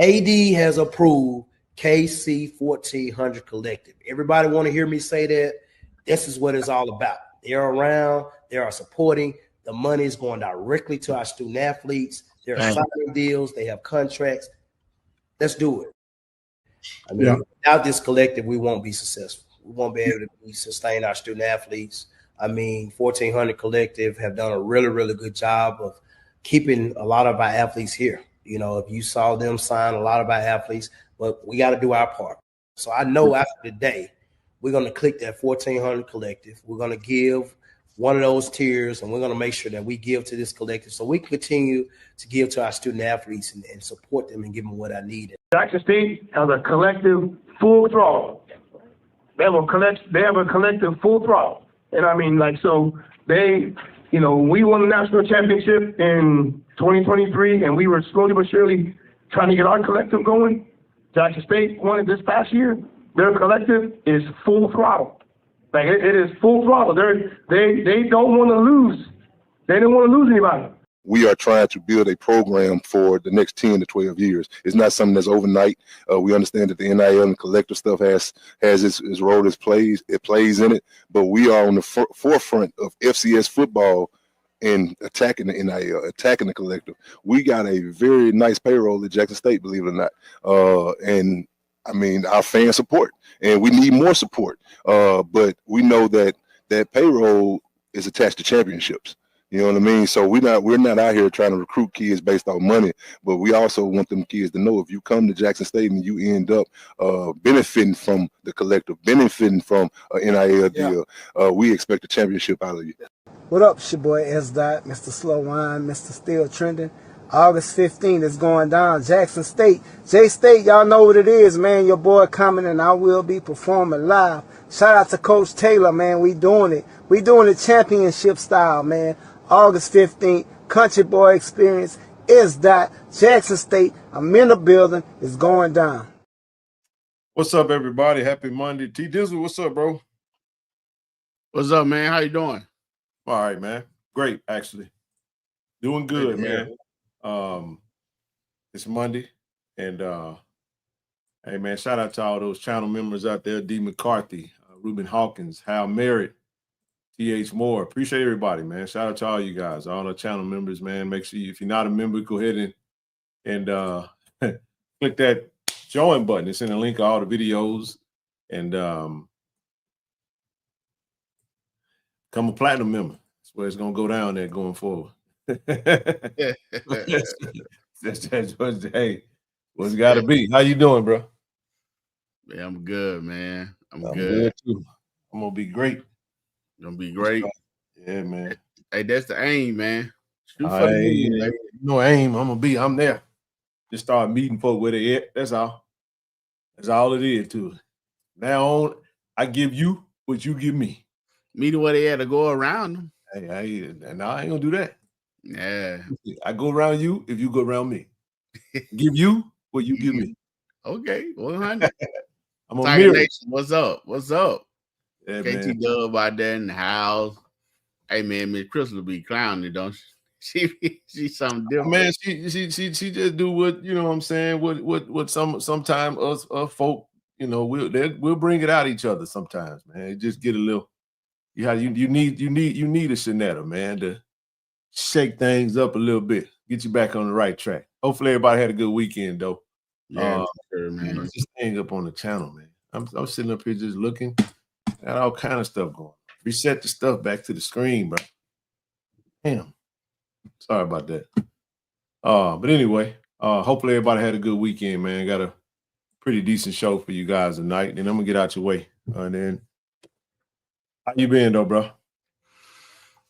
AD has approved KC-1400 collective. Everybody want to hear me say that? This is what it's all about. They're around. They are supporting. The money is going directly to our student athletes. They're signing deals. They have contracts. Let's do it. I mean, without this collective, we won't be successful. We won't be able to sustain our student athletes. I mean, 1400 Collective have done a really, really good job of keeping a lot of our athletes here. You know, if you saw them sign a lot of our athletes, but we got to do our part. So I know after today, we're going to click that 1400 Collective. We're going to give one of those tiers, and we're going to make sure that we give to this collective so we can continue to give to our student athletes and support them and give them what I need. Jackson State has a collective full throttle. They have a collective full throttle. And I mean, like, so they, you know, we won the national championship in 2023, and we were slowly but surely trying to get our collective going. Jackson State won it this past year. Their collective is full throttle. Like, it is full throttle. They don't want to lose. They don't want to lose anybody. We are trying to build a program for the next 10 to 12 years. It's not something that's overnight. We understand that the NIL and collective stuff has its role, it plays in it, but we are on the forefront of FCS football and attacking the NIL, attacking the collective. We got a very nice payroll at Jackson State, believe it or not. And I mean, our fan support, and we need more support. But we know that that payroll is attached to championships. You know what I mean? So we're not out here trying to recruit kids based on money, but we also want them kids to know if you come to Jackson State and you end up benefiting from the collective, benefiting from an NIL deal, we expect a championship out of you. What up, it's your boy S. Dot, Mr. Slow Wine, Mr. Still Trending. August 15th is going down. Jackson State. J-State, y'all know what it is, man. Your boy coming and I will be performing live. Shout out to Coach Taylor, man. We doing it. We doing it championship style, man. August 15th, Country Boy Experience is that Jackson State. I'm in the building. It's going down. What's up, everybody? Happy Monday. T Dizzle, what's up, bro? What's up, man? How you doing? All right, man. Great, actually. Doing good, man. It's Monday, and hey, man, shout out to all those channel members out there: D. McCarthy, Ruben Hawkins, Hal Merritt, T.H. Moore. Appreciate everybody, man. Shout out to all you guys, all the channel members, man. Make sure if you're not a member, go ahead and click that join button. It's in the link of all the videos, and become a platinum member. That's where it's gonna go down there going forward. That's hey, what's got to be? How you doing, bro? Yeah, I'm good, man. I'm good too. I'm gonna be great. Gonna be great. Yeah, man. Hey, that's the aim, man. Aim. I'm there. Just start meeting folk where they at. That's all. That's all it is to it. Now on, I give you what you give me. Meeting where they at to go around them. Hey, I ain't gonna do that. Yeah. I go around you if you go around me. Give you what you give me. Okay, 100. I'm a mirror. What's up? What's up? Yeah, KT Dub out there in the house. Hey man, Miss Crystal be clowning, don't she? She's something different. Man, she just do what, you know what I'm saying, what sometimes us folk, you know, we'll bring it out each other sometimes, man. It just get a little, you need a Shanetta, man, to shake things up a little bit, get you back on the right track. Hopefully everybody had a good weekend though. Yeah, sure, man. Just staying up on the channel, man. I'm sitting up here just looking at all kind of stuff going. Reset the stuff back to the screen, bro. Damn. Sorry about that. But anyway, hopefully everybody had a good weekend, man. Got a pretty decent show for you guys tonight. And I'm gonna get out your way. And then how you been though, bro?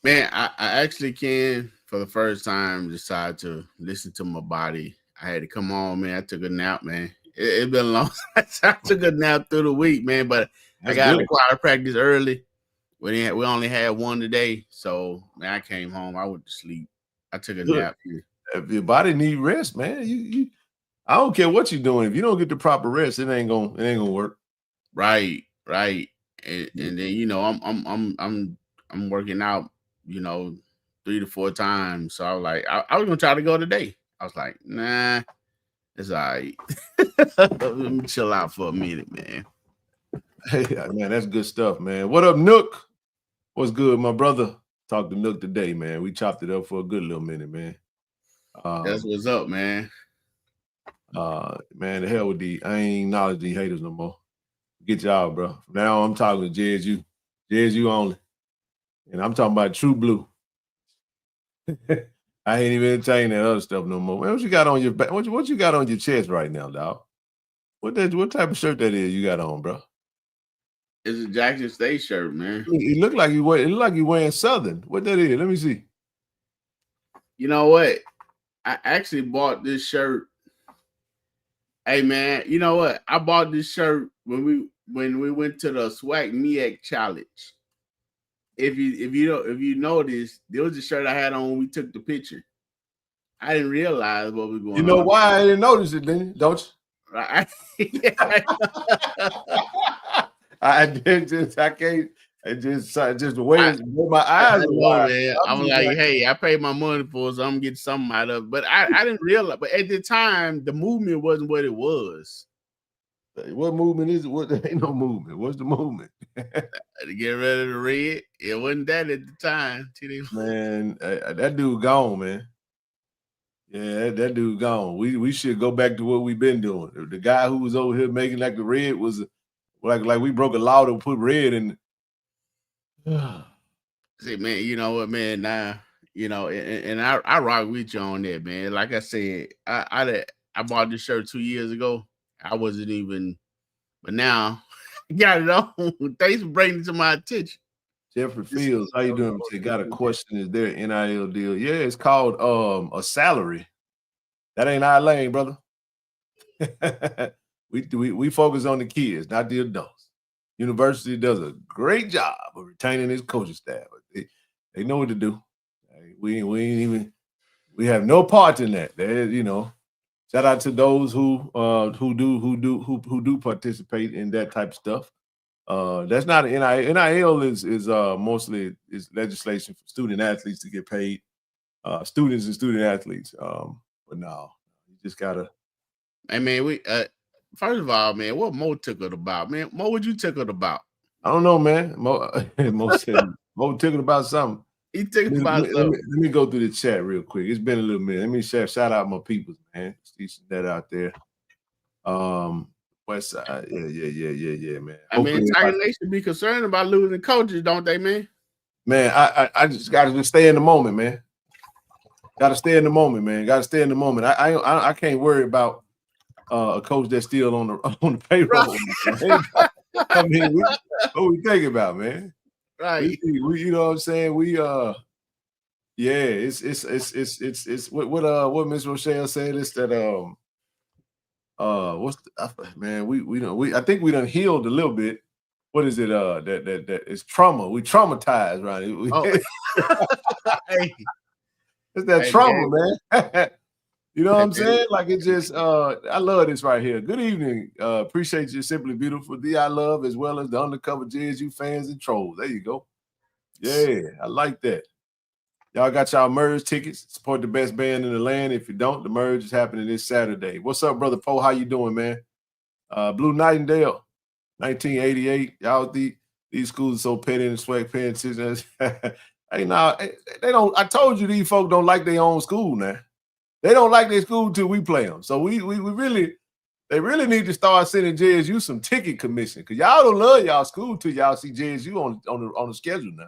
Man, I actually can for the first time decide to listen to my body. I had to come on, man. I took a nap, man. It's been a long time. I took a nap through the week, man, but I got to choir practice early. We only had one today, so man, I came home. I went to sleep. I took a nap here. If your body need rest, man, you I don't care what you're doing. If you don't get the proper rest, it ain't gonna work. Right. And then you know I'm working out, you know, 3 to 4 times. So I was like, I was gonna try to go today. I was like, nah. It's all right. Let me chill out for a minute, man. Hey, man, that's good stuff, man. What up, Nook? What's good, my brother? Talked to Nook today, man. We chopped it up for a good little minute, man. That's what's up, man. Man, the hell with I ain't acknowledge these haters no more. Get y'all, bro. From now on, I'm talking to JSU. JSU only. And I'm talking about true blue. I ain't even entertaining that other stuff no more. Man, what you got on your back? What you got on your chest right now, dog? What type of shirt that is you got on, bro? It's a Jackson State shirt, man. It look like you wearing Southern. What that is? Let me see. You know what? I actually bought this shirt. Hey man, you know what? I bought this shirt when we went to the Swag MEAC Challenge. If you noticed, there was a shirt I had on when we took the picture. I didn't realize what was going on. You know why I didn't notice it, then, don't you? Right. Just the way my eyes are wide. Man. I'm like, hey, I paid my money for it, so I'm gonna get something out of it. But I didn't realize. But at the time, the movement wasn't what it was. What movement is it? What ain't no movement? What's the movement? To get rid of the red, it wasn't that at the time. Man, that dude gone, man. Yeah, that dude gone. We should go back to what we've been doing. The guy who was over here making like the red was like we broke a law to put red in. See, man, you know what, man? Now, you know, and I rock with you on that, man. Like I said, I bought this shirt 2 years ago. I wasn't even, but now I got it on. Thanks for bringing it to my attention. Jeffrey Fields, how you doing? Got a question? Is there an NIL deal? Yeah, it's called a salary. That ain't our lane, brother. we focus on the kids, not the adults. University does a great job of retaining its coaching staff. They know what to do. We have no part in that. You know, shout out to those who do participate in that type of stuff. That's not an NIL. NIL is mostly legislation for student athletes to get paid. Students and student athletes. But no, you just gotta. Hey man, we first of all, man, what Mo tickled about, man? Mo, what you tickled about? I don't know, man. Mo said Mo tickled about something. He tickled about something. Let me go through the chat real quick. It's been a little minute. Let me shout out my people, man. See that out there. West Side, yeah, man. I mean, Tiger Nation be concerned about losing coaches, don't they, man? Man, I just gotta just stay in the moment, man. Gotta stay in the moment, man. Gotta stay in the moment. I can't worry about a coach that's still on the payroll. Right. I mean, what we thinking about, man? Right. We you know what I'm saying? We yeah, it's what Miss Rochelle said is that I think we done healed a little bit. What is it? That is trauma. We traumatized, right? Hey. It's that trauma, man. You know what I'm saying? Like it just I love this right here. Good evening. Appreciate you, Simply Beautiful. I love as well as the undercover JSU fans and trolls. There you go. Yeah, I like that. Y'all got y'all merge tickets. Support the best band in the land. If you don't, the merge is happening this Saturday. What's up, brother Poe? How you doing, man? Blue Nightingale, 1988. Y'all these schools are so petty and sweatpants. Hey, now they don't. I told you these folks don't like their own school now. They don't like their school till we play them. So they really need to start sending JSU some ticket commission because y'all don't love y'all school till y'all see JSU on the schedule now.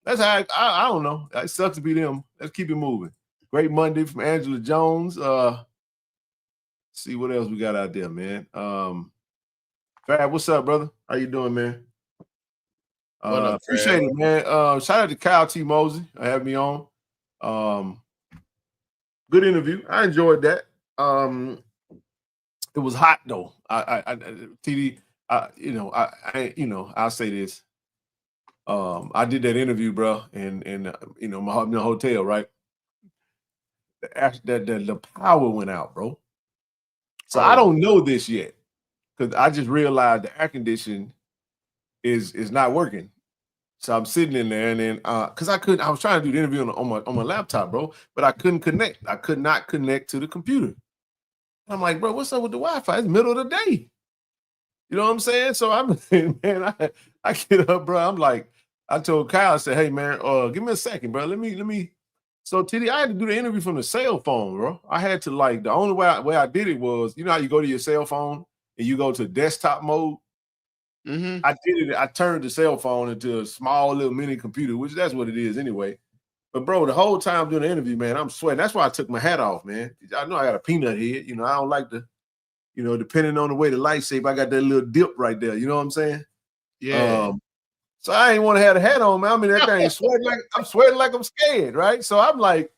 That's how I don't know. It sucks to be them. Let's keep it moving. Great Monday from Angela Jones. See what else we got out there, man. Fab, what's up, brother? How you doing, man? Appreciate it, man. Shout out to Kyle T. Mosey. Having me on. Good interview. I enjoyed that. It was hot though. TD. I'll say this. I did that interview, bro, in my hotel, right? The power went out, bro. So I don't know this yet because I just realized the air conditioning is not working. So I'm sitting in there, and then because I was trying to do the interview on my laptop, bro, but I couldn't connect. I could not connect to the computer. I'm like, bro, what's up with the Wi-Fi? It's middle of the day. You know what I'm saying? So I'm, man, I get up, bro. I'm like, I told Kyle, I said, hey, man, give me a second, bro. Let me. So TD, I had to do the interview from the cell phone, bro. I had to like, the only way I did it was, you know how you go to your cell phone and you go to desktop mode? Mm-hmm. I did it. I turned the cell phone into a small little mini computer, which that's what it is anyway. But bro, the whole time doing the interview, man, I'm sweating. That's why I took my hat off, man. I know I got a peanut head. You know, I don't like to, you know, depending on the way the light shape, I got that little dip right there. You know what I'm saying? Yeah. So I ain't want to have a hat on, man. I mean, that thing sweating like I'm sweating like I'm scared, right? So I'm like,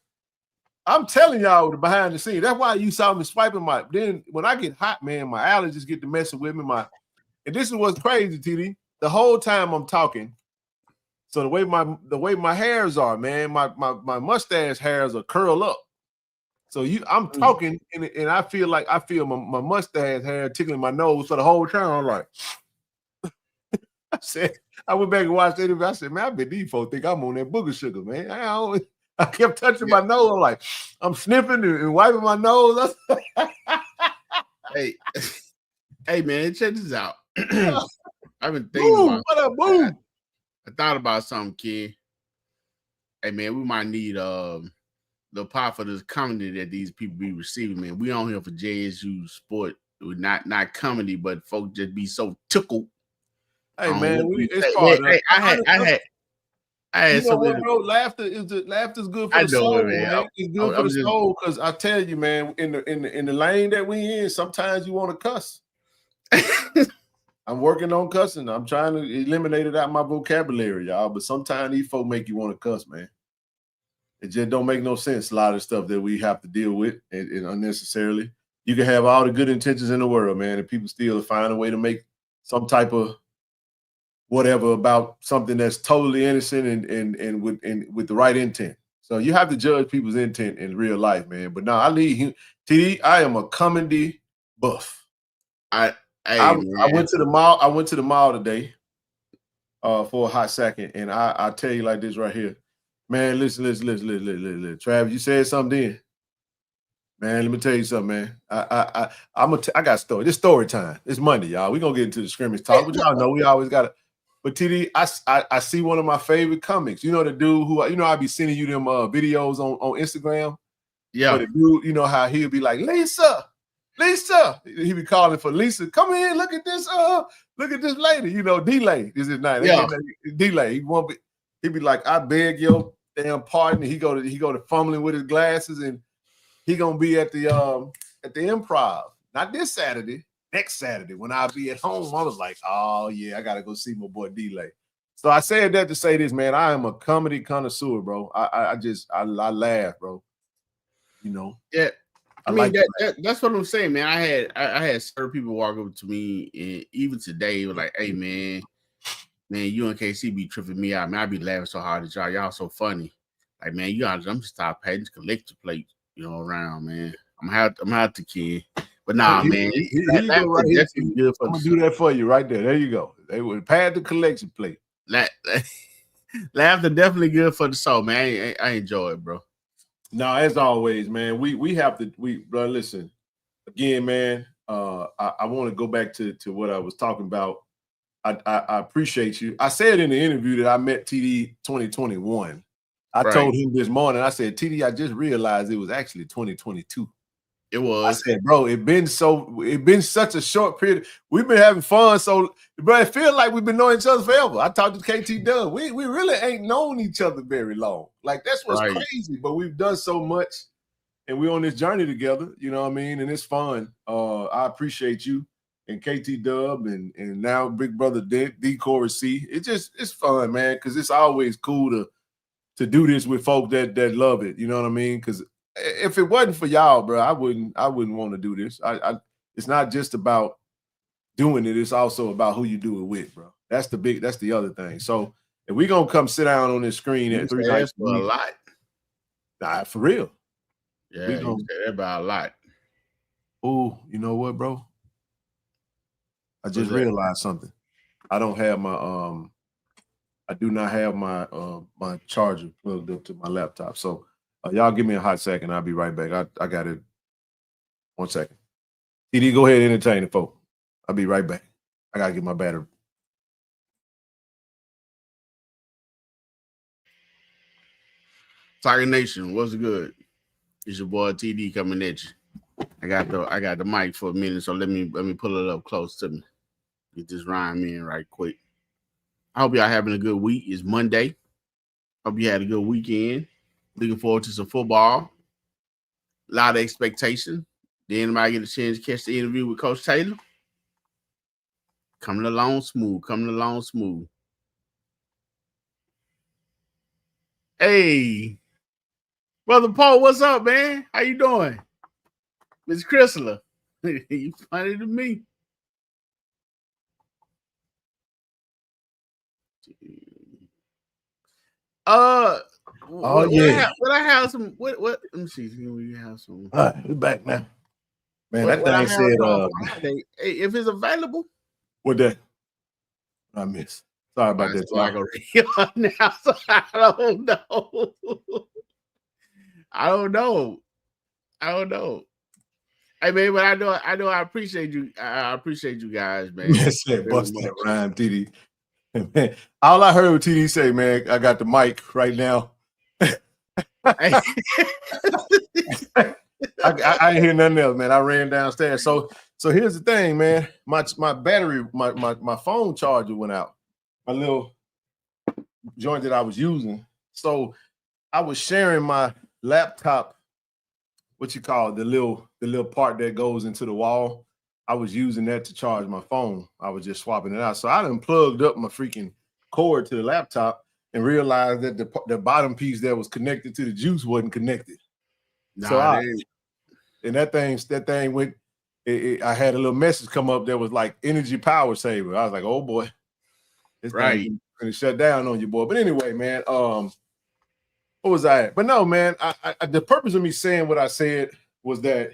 I'm telling y'all the behind the scenes. That's why you saw me swiping my. Then when I get hot, man, my allergies get to messing with me. And this is what's crazy, TD. The whole time I'm talking. So the way my hairs are, man, my mustache hairs are curled up. So I'm talking and I feel my mustache hair tickling my nose for the whole time. I'm like, I went back and watched it. I said, man, I bet these folks think I'm on that booger sugar, man. I kept touching my nose. I'm like, I'm sniffing and wiping my nose. Hey, man, check this out. I've been thinking about what up, boom? I thought about something, kid. Hey, man, we might need the part for this comedy that these people be receiving, man. We on here for JSU sport, not comedy, but folks just be so tickled. Hey, man, it's hard. I had you know what, something. bro? Laughter's good for the soul, man. It's good for the soul because I tell you, man, in the lane that we in, sometimes you want to cuss. I'm working on cussing. I'm trying to eliminate it out of my vocabulary, y'all. But sometimes these folk make you want to cuss, man. It just don't make no sense. A lot of stuff that we have to deal with and unnecessarily. You can have all the good intentions in the world, man, and people still find a way to make some type of whatever about something that's totally innocent and with the right intent. So you have to judge people's intent in real life, man. But no, I leave TD. I am a comedy buff. I went to the mall. I went to the mall today for a hot second, and I tell you like this right here, man. Listen. Travis, you said something then. Man, let me tell you something, man. I got a story. This story time. It's Monday, y'all. We're gonna get into the scrimmage talk, but y'all know we always gotta. But TD, I see one of my favorite comics. You know the dude who I be sending you them videos on Instagram. Yeah. But the dude, you know how he'll be like, Lisa. He be calling for Lisa. Come in, look at this lady. You know, D-Lay is his name. Yeah. D-Lay. He be like, I beg your damn pardon. He go to fumbling with his glasses, and he gonna be at the Improv. Not this Saturday, next Saturday when I'll be at home. I was like, oh yeah, I gotta go see my boy D-Lay. So I said that to say this, man. I am a comedy connoisseur, bro. I laugh, bro. You know. Yeah. I mean, that's what I'm saying, man. I had certain people walk up to me, and even today, were like, "Hey, man, you and KC be tripping me out, man. I be laughing so hard at y'all. Y'all so funny. Like, man, I'm just stop having collector plates, around, man. I'm out to kid, but nah, man. I'm gonna do that for you right there. There you go. They would pad the collection plate. Laughter definitely good for the soul, man. I enjoy it, bro. No, as always, man, we have to bro, listen, again, man, I want to go back to what I was talking about. I appreciate you. I said in the interview that I met TD 2021. I told him this morning, I said, TD, I just realized it was actually 2022. It was. I said, bro, it been such a short period. We've been having fun. So, bro, it feels like we've been knowing each other forever. I talked to KT Dub. We really ain't known each other very long. Like, that's what's crazy. But we've done so much, and we're on this journey together. You know what I mean? And it's fun. I appreciate you and KT Dub and now big brother D Corey C. It's fun, man, because it's always cool to do this with folk that love it. You know what I mean? Because if it wasn't for y'all, bro, I wouldn't want to do this. It's not just about doing it. It's also about who you do it with, bro. That's the other thing. So if we gonna come sit down on this screen at 3 nights for a lot. Nah, for real. Yeah, you say that about a lot. Oh, you know what, bro? I just realized something. I don't have my I do not have my my charger plugged up to my laptop. So y'all give me a hot second. I'll be right back. I got it. 1 second. TD, go ahead and entertain the folk. I'll be right back. I gotta get my battery. Tiger Nation, what's good? It's your boy TD coming at you. I got the mic for a minute, so let me pull it up close to me. Get this rhyme in right quick. I hope y'all having a good week. It's Monday. Hope you had a good weekend. Looking forward to some football. A lot of expectation. Did anybody get a chance to catch the interview with Coach Taylor? Coming along smooth. Hey, Brother Paul, what's up, man? How you doing? Miss Chrysler. You funny to me. Yeah. What I have some what let me see. We have some. All right, we're back now. Man, What that I thing have said on Friday, hey, if it's available. what that? I missed. Sorry about that. So I go now. So I don't know. I don't know. Hey man, but I know I appreciate you. I appreciate you guys, man. Yes, sir. Bust that rhyme, TD. Man, all I heard TD say, man, I got the mic right now. I ain't hear nothing else, man. I ran downstairs. So here's the thing, man. My battery, my phone charger went out. My little joint that I was using. So I was sharing my laptop, what you call it, the little part that goes into the wall. I was using that to charge my phone. I was just swapping it out. So I done plugged up my freaking cord to the laptop and realized that the bottom piece that was connected to the juice wasn't connected. And that thing went. I had a little message come up that was like energy power saver. I was like, oh boy, this thing gonna shut down on you, boy. But anyway, man, what was I at? But no, man, I the purpose of me saying what I said was that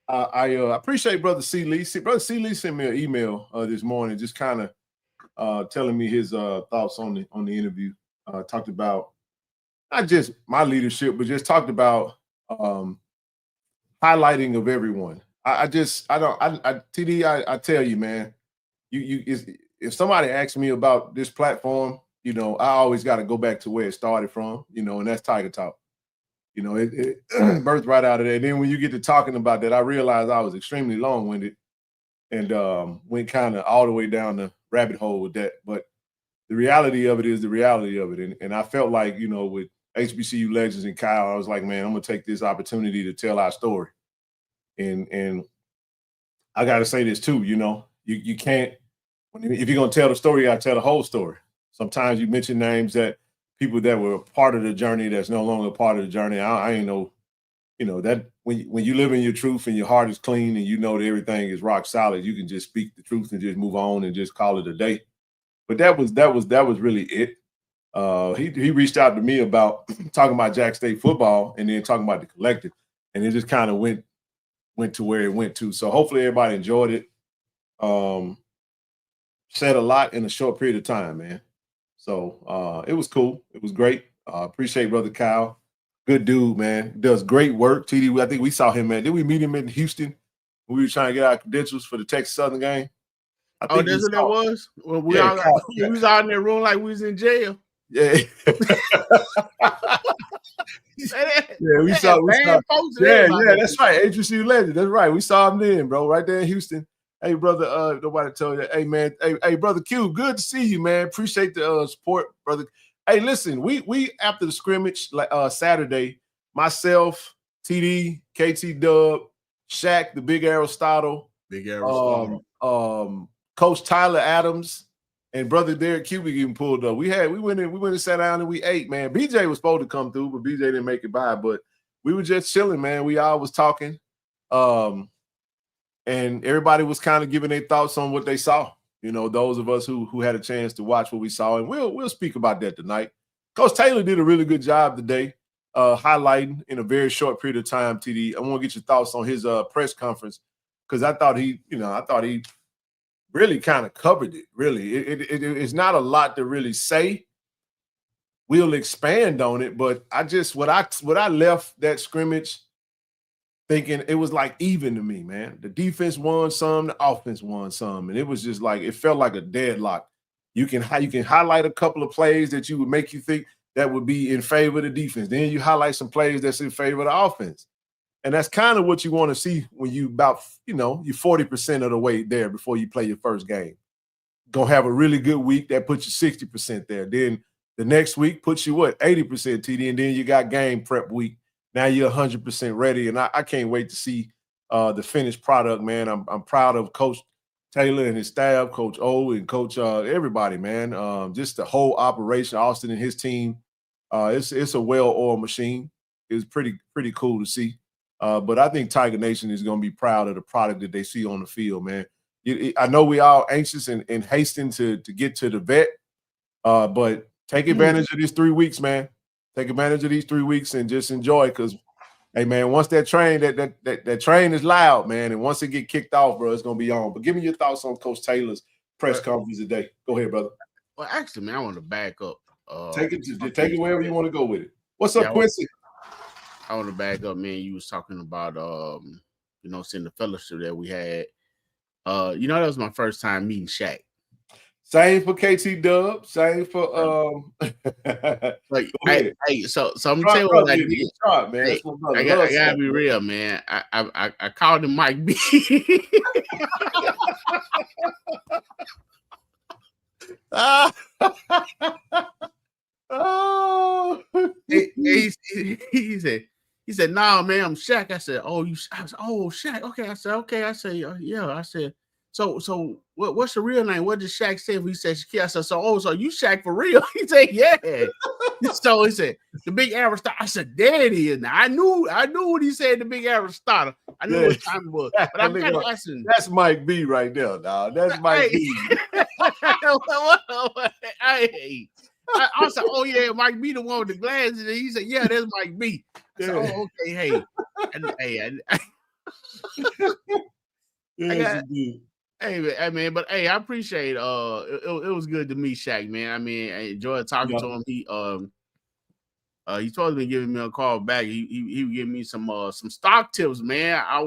I appreciate Brother C. Lee. Brother C. Lee sent me an email this morning, just kind of telling me his thoughts on the interview. Talked about not just my leadership, but just talked about highlighting of everyone. I tell you, man, if somebody asks me about this platform, I always got to go back to where it started from, and that's Tiger Talk. It birthed right out of there. And then when you get to talking about that, I realized I was extremely long-winded and went kind of all the way down the rabbit hole with that. But the reality of it is the reality of it. And I felt like, with HBCU Legends and Kyle, I was like, man, I'm going to take this opportunity to tell our story. And I got to say this too, you can't, if you're going to tell the story, you got to tell the whole story. Sometimes you mention names that people that were part of the journey that's no longer part of the journey. I ain't know, that when you live in your truth and your heart is clean and you know that everything is rock solid, you can just speak the truth and just move on and just call it a day. But that was really it. He reached out to me about talking about Jack State football and then talking about the collective, and it just kind of went to where it went to. So hopefully everybody enjoyed it. Said a lot in a short period of time, man. So it was cool. It was great. Appreciate Brother Kyle. Good dude, man. Does great work. TD, I think we saw him, man. Did we meet him in Houston when we were trying to get our credentials for the Texas Southern game? That's what that was? Well, we was out in that room like we was in jail. Yeah. We saw. Yeah, that's right. HBCU Legend. That's right. We saw him then, bro, right there in Houston. Hey, brother, nobody told you. Hey, man. Hey, brother Q, good to see you, man. Appreciate the support, brother. Hey, listen, we after the scrimmage Saturday, myself, TD, KT Dub, Shaq, the Big Aristotle, Coach Tyler Adams, and brother Derek Cubic even pulled up. We went and sat down and we ate, man. BJ was supposed to come through, but BJ didn't make it by. But we were just chilling, man. We all was talking. And everybody was kind of giving their thoughts on what they saw. Those of us who had a chance to watch what we saw, and we'll speak about that tonight. Coach Taylor did a really good job today, highlighting in a very short period of time. TD, I want to get your thoughts on his press conference because I thought he really kind of covered it. Really, it's not a lot to really say. We'll expand on it, but what I left that scrimmage thinking it was like even to me, man. The defense won some, the offense won some, and it was just like it felt like a deadlock. You can highlight a couple of plays that you would make you think that would be in favor of the defense. Then you highlight some plays that's in favor of the offense. And that's kind of what you want to see when you you're 40% of the way there before you play your first game. Gonna have a really good week that puts you 60% there. Then the next week puts you 80% TD, and then you got game prep week. Now you're 100% ready, and I can't wait to see the finished product, man. I'm proud of Coach Taylor and his staff, Coach O and Coach everybody, man. Just the whole operation, Austin and his team. It's a well-oiled machine. It's pretty cool to see. But I think Tiger Nation is going to be proud of the product that they see on the field, man. I know we all anxious and hastening to get to the vet, but take advantage of these 3 weeks, man. Take advantage of these 3 weeks and just enjoy, because, hey, man, once that train that train is loud, man, and once it get kicked off, bro, it's going to be on. But give me your thoughts on Coach Taylor's press conference today. Go ahead, brother. Well, actually, man, I want to back up. Take it wherever you want to go with it. What's up, Quincy? I want to back up, man. You was talking about, seeing the fellowship that we had. That was my first time meeting Shaq. Same for KT Dub. Same for hey, so I'm gonna tell you what I did. Man. Hey, I gotta be real, man. I called him Mike B. He said, "Nah, man, I'm Shaq." I said, "Oh, Shaq." Okay, I said, "Okay." I said, "Yeah." I said, "So what's the real name? What did Shaq say?" He said, "Shaquille." I said, so you Shaq for real?" He said, "Yeah." So he said, "The big average starter." I said, "There it is." Now I knew what he said. The big average starter. I knew what time it was. But I'm kind of asking. That's Mike B right there, dog. That's Mike B. I said, "Oh yeah, Mike B, the one with the glasses." And he said, "Yeah, that's Mike B." I said, "Oh, okay, hey." Hey, man, but hey, I appreciate it was good to meet Shaq, man. I mean, I enjoyed talking to him. He's supposed to be giving me a call back. He would give me some stock tips, man. I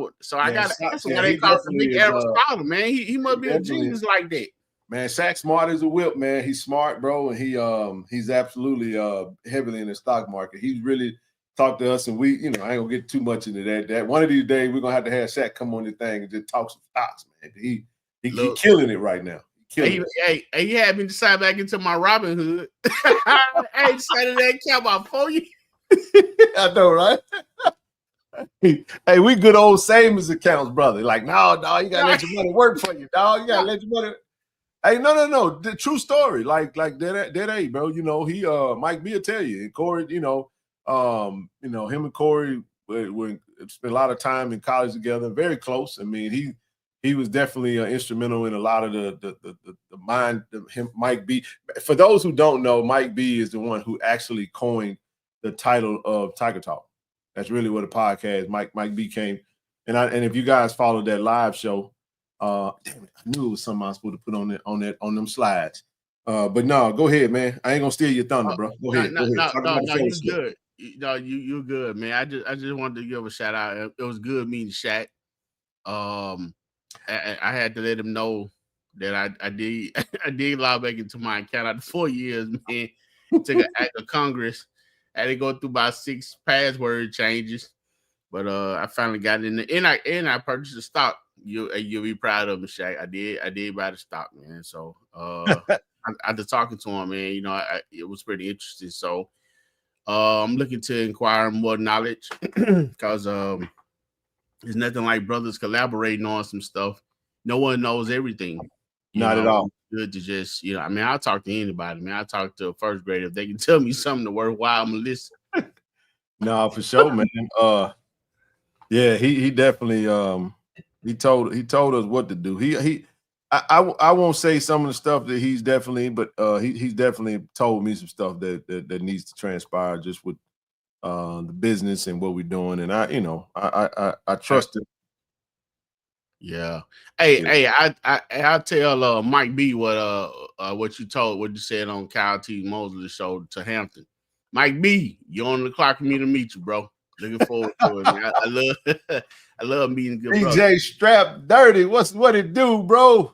got to ask him why they call him the big average starter, man. He must be a genius like that. Man, Shaq's smart as a whip, man. He's smart, bro, and he's absolutely heavily in the stock market. He's really talked to us, and we, I ain't gonna get too much into that. One of these days we're gonna have to have Shaq come on the thing and just talk some stocks, man. He killing it right now. He had me decide back into my Robin Hood. I decided that count about 4 years. I know, right? Hey, we good old savings accounts, brother. Like, no, dog, you gotta let your money work for you, dog. You gotta let your money. Hey, no. The true story, like that, bro. He Mike B will tell you, and Corey, him and Corey we spent a lot of time in college together, very close. I mean, he was definitely instrumental in a lot of the mind of him, Mike B. For those who don't know, Mike B is the one who actually coined the title of Tiger Talk. That's really what a podcast Mike B came. And if you guys followed that live show, damn it, I knew it was something I was supposed to put on them slides. But no, go ahead, man. I ain't gonna steal your thunder, bro. Go ahead. No, you're good. No, you're good, man. I just wanted to give a shout out. It was good meeting Shaq. I had to let him know that I did log back into my account after 4 years, man. Took an act of Congress. I had to go through about 6 password changes, but I finally got in there, and I purchased the stock. You'll be proud of me, Shaq. I did buy the stock, man. So after talking to him, man, it was pretty interesting. So I'm looking to inquire more knowledge because there's nothing like brothers collaborating on some stuff. No one knows everything. Not at all. Good to just, I'll talk to anybody. Man, I'll talk to a first grader. If they can tell me something worthwhile, I'm going to listen. No, for sure, man. Yeah, he definitely he told us what to do. I won't say some of the stuff that he's definitely, but he's definitely told me some stuff that needs to transpire just with the business and what we're doing, and I trust it. Yeah. Hey, I'll tell Mike B what you said on Kyle T. Mosley's show to Hampton. Mike B, you're on the clock for me to meet you, bro. Looking forward to it, man. I love I love meeting good brothers. DJ Strap Dirty, what it do, bro?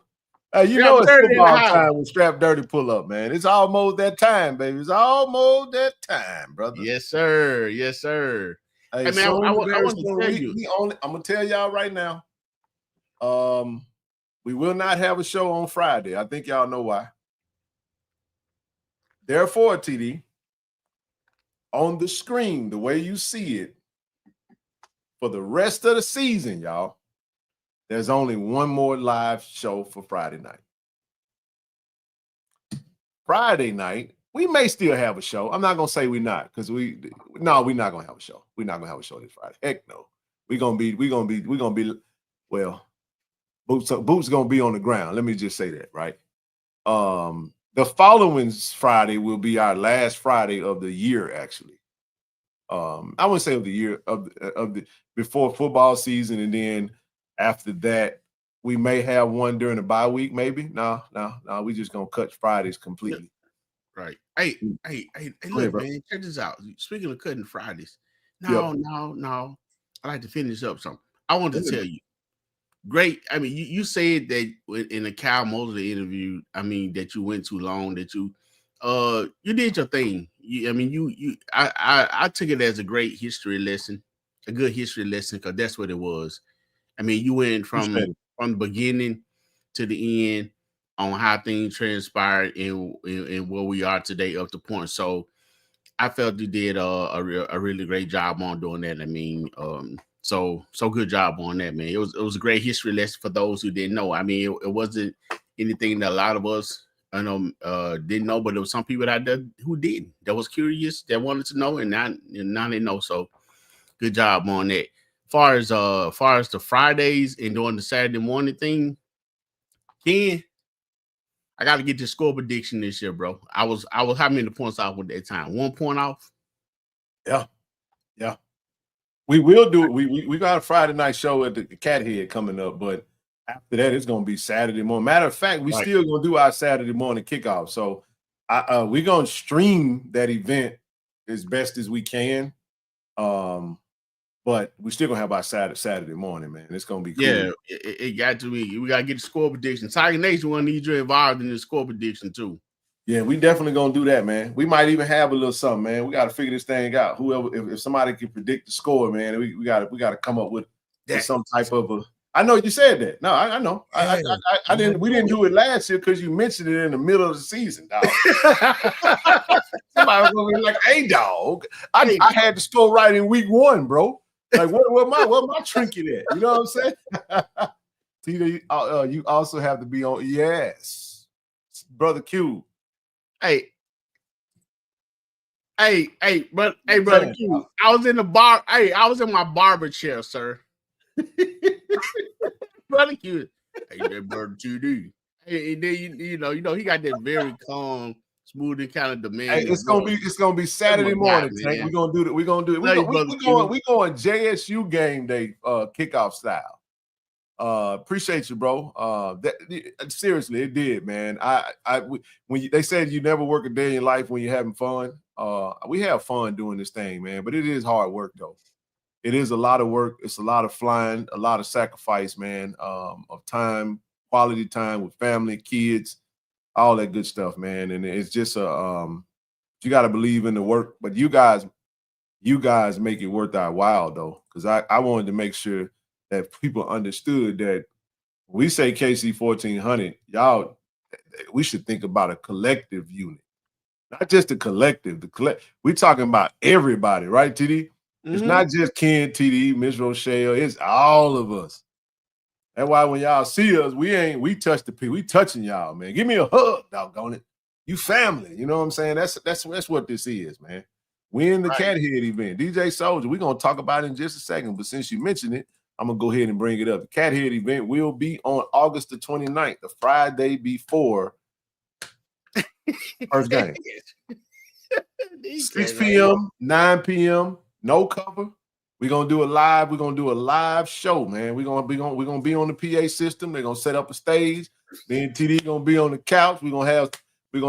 You Strap know it's Dirty in the football house. time when Strap Dirty pull up, man. It's almost that time, baby. It's almost that time, brother. Yes, sir. Yes, sir. Hey, I mean, I want to tell you. I'm gonna tell y'all right now. We will not have a show on Friday. I think y'all know why. Therefore, TD, on the screen, the way you see it, for the rest of the season, y'all, there's only one more live show for Friday night. Friday night, we may still have a show. I'm not gonna say we're not, because we're not gonna have a show. We're not gonna have a show this Friday. Heck no. We're gonna be well, Boots gonna be on the ground. Let me just say that, right? The following Friday will be our last Friday of the year, actually. I wouldn't say of the year of the before football season, and then after that, we may have one during the bye week, maybe. No, we just gonna cut Fridays completely. Right. Hey, look, man, check this out. Speaking of cutting Fridays, no. I like to finish up something. I want to tell you. Great. I mean, you said that in the Kyle Mosley interview, I mean, that you went too long, that you did your thing. I took it as a great history lesson, a good history lesson, because that's what it was. I mean, you went from the beginning to the end on how things transpired and where we are today up to point. So I felt you did a really great job on doing that. I mean, so good job on that, man. It was a great history lesson for those who didn't know. I mean, it wasn't anything that a lot of us didn't know, but there was some people out there who didn't. That was curious, that wanted to know, and now they know. So good job on that. Far as the Fridays and doing the Saturday morning thing, Ken, I got to get the score prediction this year, bro. I was how many points off with that time? 1 point off. Yeah. We will do it. We got a Friday night show at the Cat Head coming up, but after that, it's gonna be Saturday morning. Matter of fact, we still gonna do our Saturday morning kickoff. So we're gonna stream that event as best as we can. But we're still gonna have our Saturday morning, man. It's gonna be cool. Yeah, it got to be. We gotta get the score prediction. Tiger Nation want to need you involved in the score prediction too. Yeah, we definitely gonna do that, man. We might even have a little something, man. We got to figure this thing out. Whoever, if somebody can predict the score, man, we got to come up with some type of a. I know you said that. No, I know. I didn't. We didn't do it last year because you mentioned it in the middle of the season, dog. Somebody was gonna be like, "Hey, dog, I had the score right in week 1, bro. Like, what my trinket at? You know what I'm saying?" Tita, you also have to be on. Yes, brother Q. Hey, brother Q. I was in the bar. Hey, I was in my barber chair, sir. Brother Q. Hey, that brother TD. Hey, then you know, he got that very calm, smooth and kind of demand. Hey, it's gonna be Saturday morning, Tank. We're gonna do it. We're going JSU game day kickoff style. Appreciate you, bro. Seriously, it did, man. They said you never work a day in your life when you're having fun. We have fun doing this thing, man, but it is hard work, though. It is a lot of work. It's a lot of flying, a lot of sacrifice, man, of time, quality time with family, kids, all that good stuff, man. And it's just you got to believe in the work, but you guys make it worth our while, though, because I wanted to make sure that people understood that we say KC-1400, y'all, we should think about a collective unit, not just a collective. We're talking about everybody, right, TD? Mm-hmm. It's not just Ken, TD, Miss Rochelle. It's all of us. That's why when y'all see us, we touch the people. We touching y'all, man. Give me a hug, doggone it. You family. You know what I'm saying? That's what this is, man. We in the Cat Head event. DJ Soldier, we're going to talk about it in just a second, but since you mentioned it, I'm going to go ahead and bring it up. The Cat Head event will be on August the 29th, the Friday before first game. 6 p.m., 9 p.m., no cover. We're going to do a live show, man. We're going to be on the PA system. They're going to set up a stage. Me and TD going to be on the couch. We're going to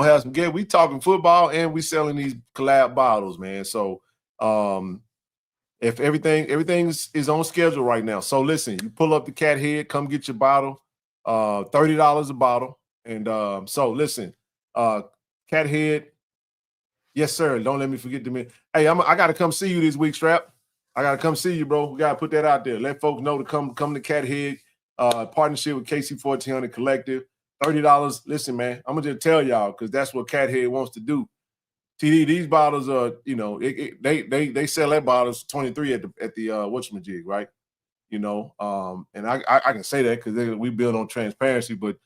have some guests. We talking football and we selling these collab bottles, man. So If everything is on schedule right now. So listen, you pull up the Cat Head, come get your bottle, $30 a bottle. And so listen, Cat Head, yes, sir. Don't let me forget the minute. Hey, I gotta come see you this week, Strap. I gotta come see you, bro. We gotta put that out there. Let folks know to come to Cat Head, partnership with KC-1400 Collective. $30. Listen, man, I'm gonna just tell y'all because that's what Cat Head wants to do. TD, these bottles are, you know, they sell that bottles 23 at the whatchamajig, right? You know, and I can say that because we build on transparency, but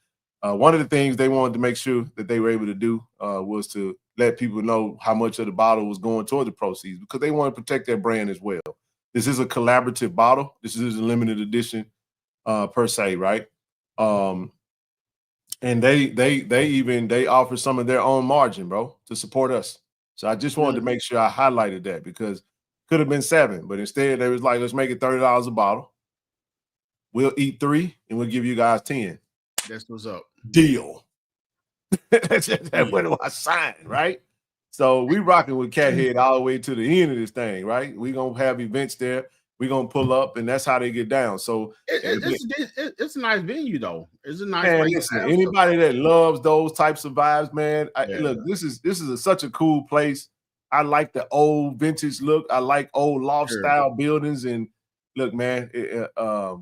one of the things they wanted to make sure that they were able to do was to let people know how much of the bottle was going toward the proceeds because they want to protect their brand as well. This is a collaborative bottle. This is a limited edition per se, right? And they offer some of their own margin, bro, to support us. So I just wanted to make sure I highlighted that because could have been 7, but instead they was like, let's make it $30 a bottle. We'll eat 3 and we'll give you guys 10. That's what's up. Deal. That's what I signed, right? So we rocking with Cat Head all the way to the end of this thing, right? We gonna have events there. We're gonna pull up, and that's how they get down. So it's a nice venue, though. It's a nice man, listen, anybody that loves those types of vibes, man. Look, this is such a cool place. I like the old vintage look. I like old loft style buildings. And look, man,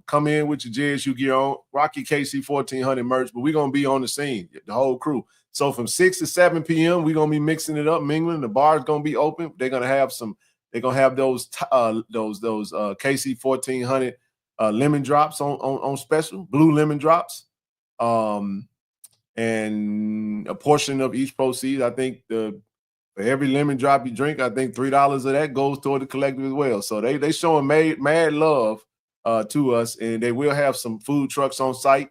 come in with your JSU gear on, rock your KC-1400 merch, but we're gonna be on the scene, the whole crew. So from 6 to 7 p.m., we're gonna be mixing it up, mingling. The bar's gonna be open. They're gonna have some. They're gonna have those KC-1400 lemon drops on special, blue lemon drops, and a portion of each proceed. I think for every lemon drop you drink, I think $3 of that goes toward the collective as well. So they showing mad love to us, and they will have some food trucks on site.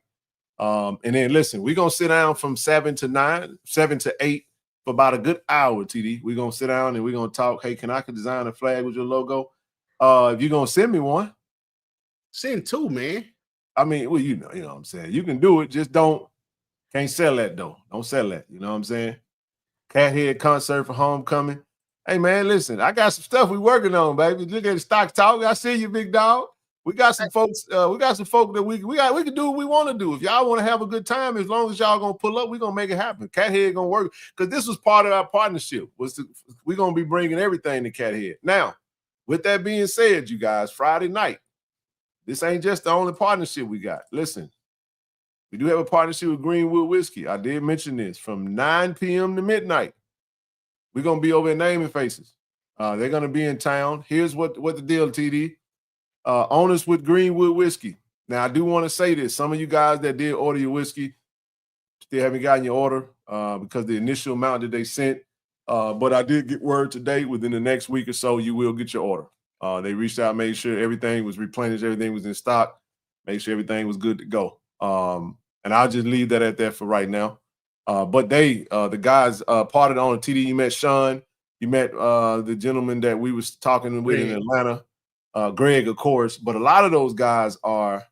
And then listen, we're gonna sit down from 7 to 8. For about a good hour, TD. We're going to sit down and we're going to talk. Hey, can I design a flag with your logo? If you're going to send me one. Send 2, man. I mean, well, you know what I'm saying. You can do it. Just can't sell that, though. Don't sell that. You know what I'm saying? Cat Head concert for homecoming. Hey, man, listen, I got some stuff we working on, baby. Look at the stock talk. I see you, big dog. We got some folks. We got some folk that we can do what we want to do. If y'all want to have a good time, as long as y'all gonna pull up, we gonna make it happen. Cat Head gonna work because this was part of our partnership. We gonna be bringing everything to Cat Head. Now, with that being said, you guys, Friday night, this ain't just the only partnership we got. Listen, we do have a partnership with Greenwood Whiskey. I did mention this from 9 p.m. to midnight. We're gonna be over at Naming Faces. They're gonna be in town. Here's what the deal, TD. Owners with Greenwood Whiskey. Now, I do want to say this. Some of you guys that did order your whiskey still haven't gotten your order because the initial amount that they sent. But I did get word today within the next week or so, you will get your order. They reached out, made sure everything was replenished, everything was in stock, made sure everything was good to go. And I'll just leave that at that for right now. But the guys, parted on TD, you met Sean, you met the gentleman that we was talking with in Atlanta. Greg, of course, but a lot of those guys are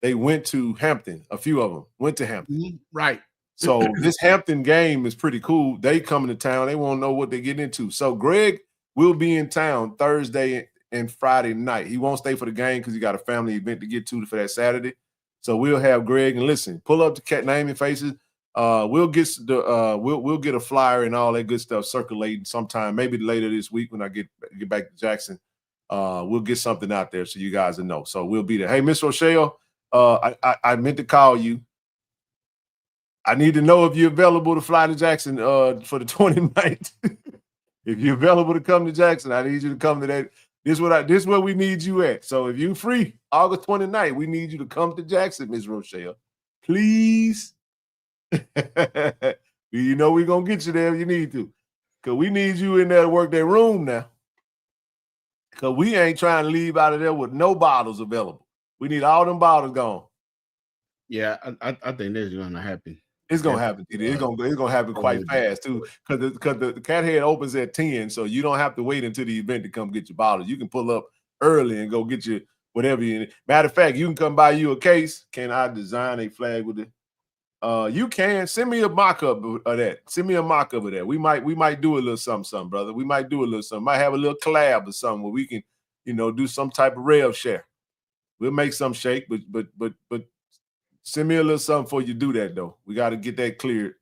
they went to Hampton. A few of them went to Hampton. Right. So this Hampton game is pretty cool. They coming to town. They want to know what they get into. So Greg will be in town Thursday and Friday night. He won't stay for the game because he got a family event to get to for that Saturday. So we'll have Greg and listen, pull up the Cat Naming Faces. We'll get we'll get a flyer and all that good stuff circulating sometime, maybe later this week when I get back to Jackson. We'll get something out there so you guys will know. So we'll be there. Hey, Miss Rochelle, I meant to call you. I need to know if you're available to fly to Jackson for the 29th. If you're available to come to Jackson, I need you to come to that. This is where we need you at. So if you're free, August 29th, we need you to come to Jackson, Miss Rochelle. Please. You know we're going to get you there if you need to. Because we need you in there to work that room now. Because we ain't trying to leave out of there with no bottles available. We need all them bottles gone. Yeah, I think that's going to happen. It's going to happen. It's going to happen quite fast, too. Because the Cat Head opens at 10, so you don't have to wait until the event to come get your bottles. You can pull up early and go get your whatever. Matter of fact, you can come buy you a case. Can I design a flag with it? You can. Send me a mock-up of that. Send me a mock-up of that. We might do a little something, brother. We might do a little something. Might have a little collab or something where we can do some type of rev share. We'll make some shake, but send me a little something before you do that though. We got to get that cleared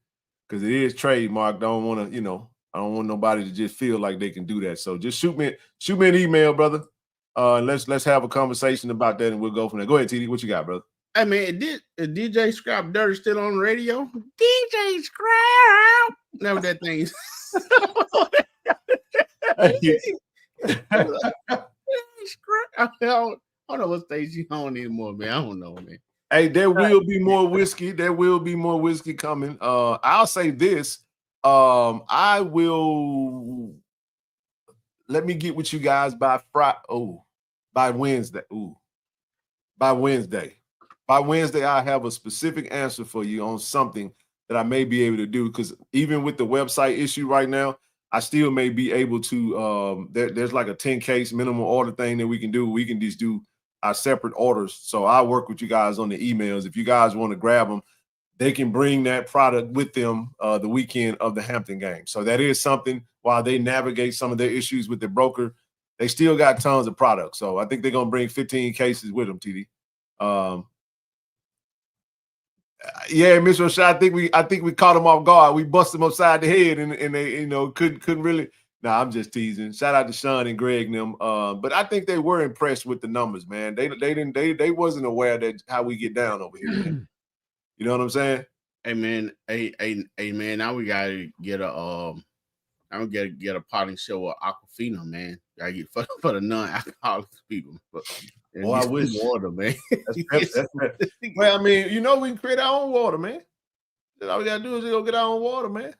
because it is trademarked. I don't want to, I don't want nobody to just feel like they can do that. So just shoot me an email, brother. Let's have a conversation about that and we'll go from there. Go ahead, TD. What you got, brother? Hey man, is DJ Scrap Dirty still on the radio? DJ Scrap, never that thing. I don't know what stage you on anymore, man. I don't know, man. Hey, there will be more whiskey. There will be more whiskey coming. I'll say this. I will let me get with you guys by Friday. By Wednesday. By Wednesday. By Wednesday, I have a specific answer for you on something that I may be able to do because even with the website issue right now, I still may be able to. There's like a 10-case minimum order thing that we can do. We can just do our separate orders. So I'll work with you guys on the emails. If you guys want to grab them, they can bring that product with them the weekend of the Hampton game. So that is something while they navigate some of their issues with the broker, they still got tons of products. So I think they're going to bring 15 cases with them, TD. Yeah, Mr. Rashad, I think we caught them off guard. We busted them upside the head and they, couldn't really. Nah, I'm just teasing. Shout out to Sean and Greg and them. But I think they were impressed with the numbers, man. They wasn't aware that how we get down over here, man. You know what I'm saying? Hey man, man. Now we gotta get a potting show with Aquafina, man. Gotta get for the non-alcoholic people. Oh, I wish water, man. That's well, I mean, we can create our own water, man. All we gotta do is go get our own water, man.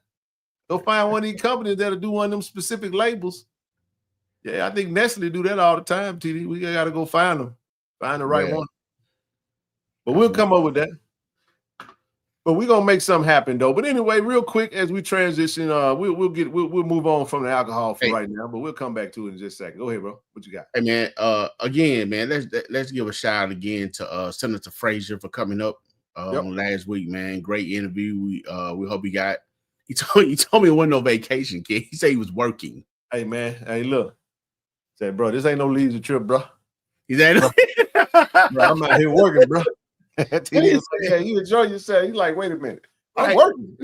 Go find one of these companies that'll do one of them specific labels. Yeah, I think Nestle do that all the time, TD. We gotta go find them, find the right one. But we'll come up with that. But we're gonna make something happen though. But anyway, real quick as we transition, we'll move on from the alcohol for right now, but we'll come back to it in just a second. Go ahead, bro. What you got? Hey man, again, man, let's give a shout out again to Senator Frazier for coming up last week, man. Great interview. We hope he got. He told me it wasn't no vacation, kid. He said he was working. Hey man, hey look, said bro, this ain't no leisure trip, bro. He said, bro, I'm out here working, bro. Yeah, you enjoy yourself. He's like, wait a minute, I'm working.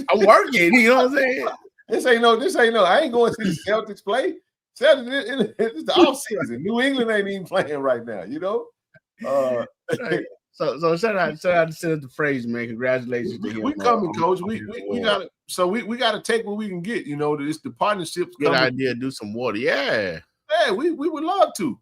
You know what I'm saying? This ain't no. I ain't going to the Celtics play. It's the off season. New England ain't even playing right now. So shout out to Senator Frazier, man. Congratulations to him. We coming, coach. We got it. So we got to take what we can get. It's the partnerships. Good idea. Do some water. Yeah. Yeah, we would love to.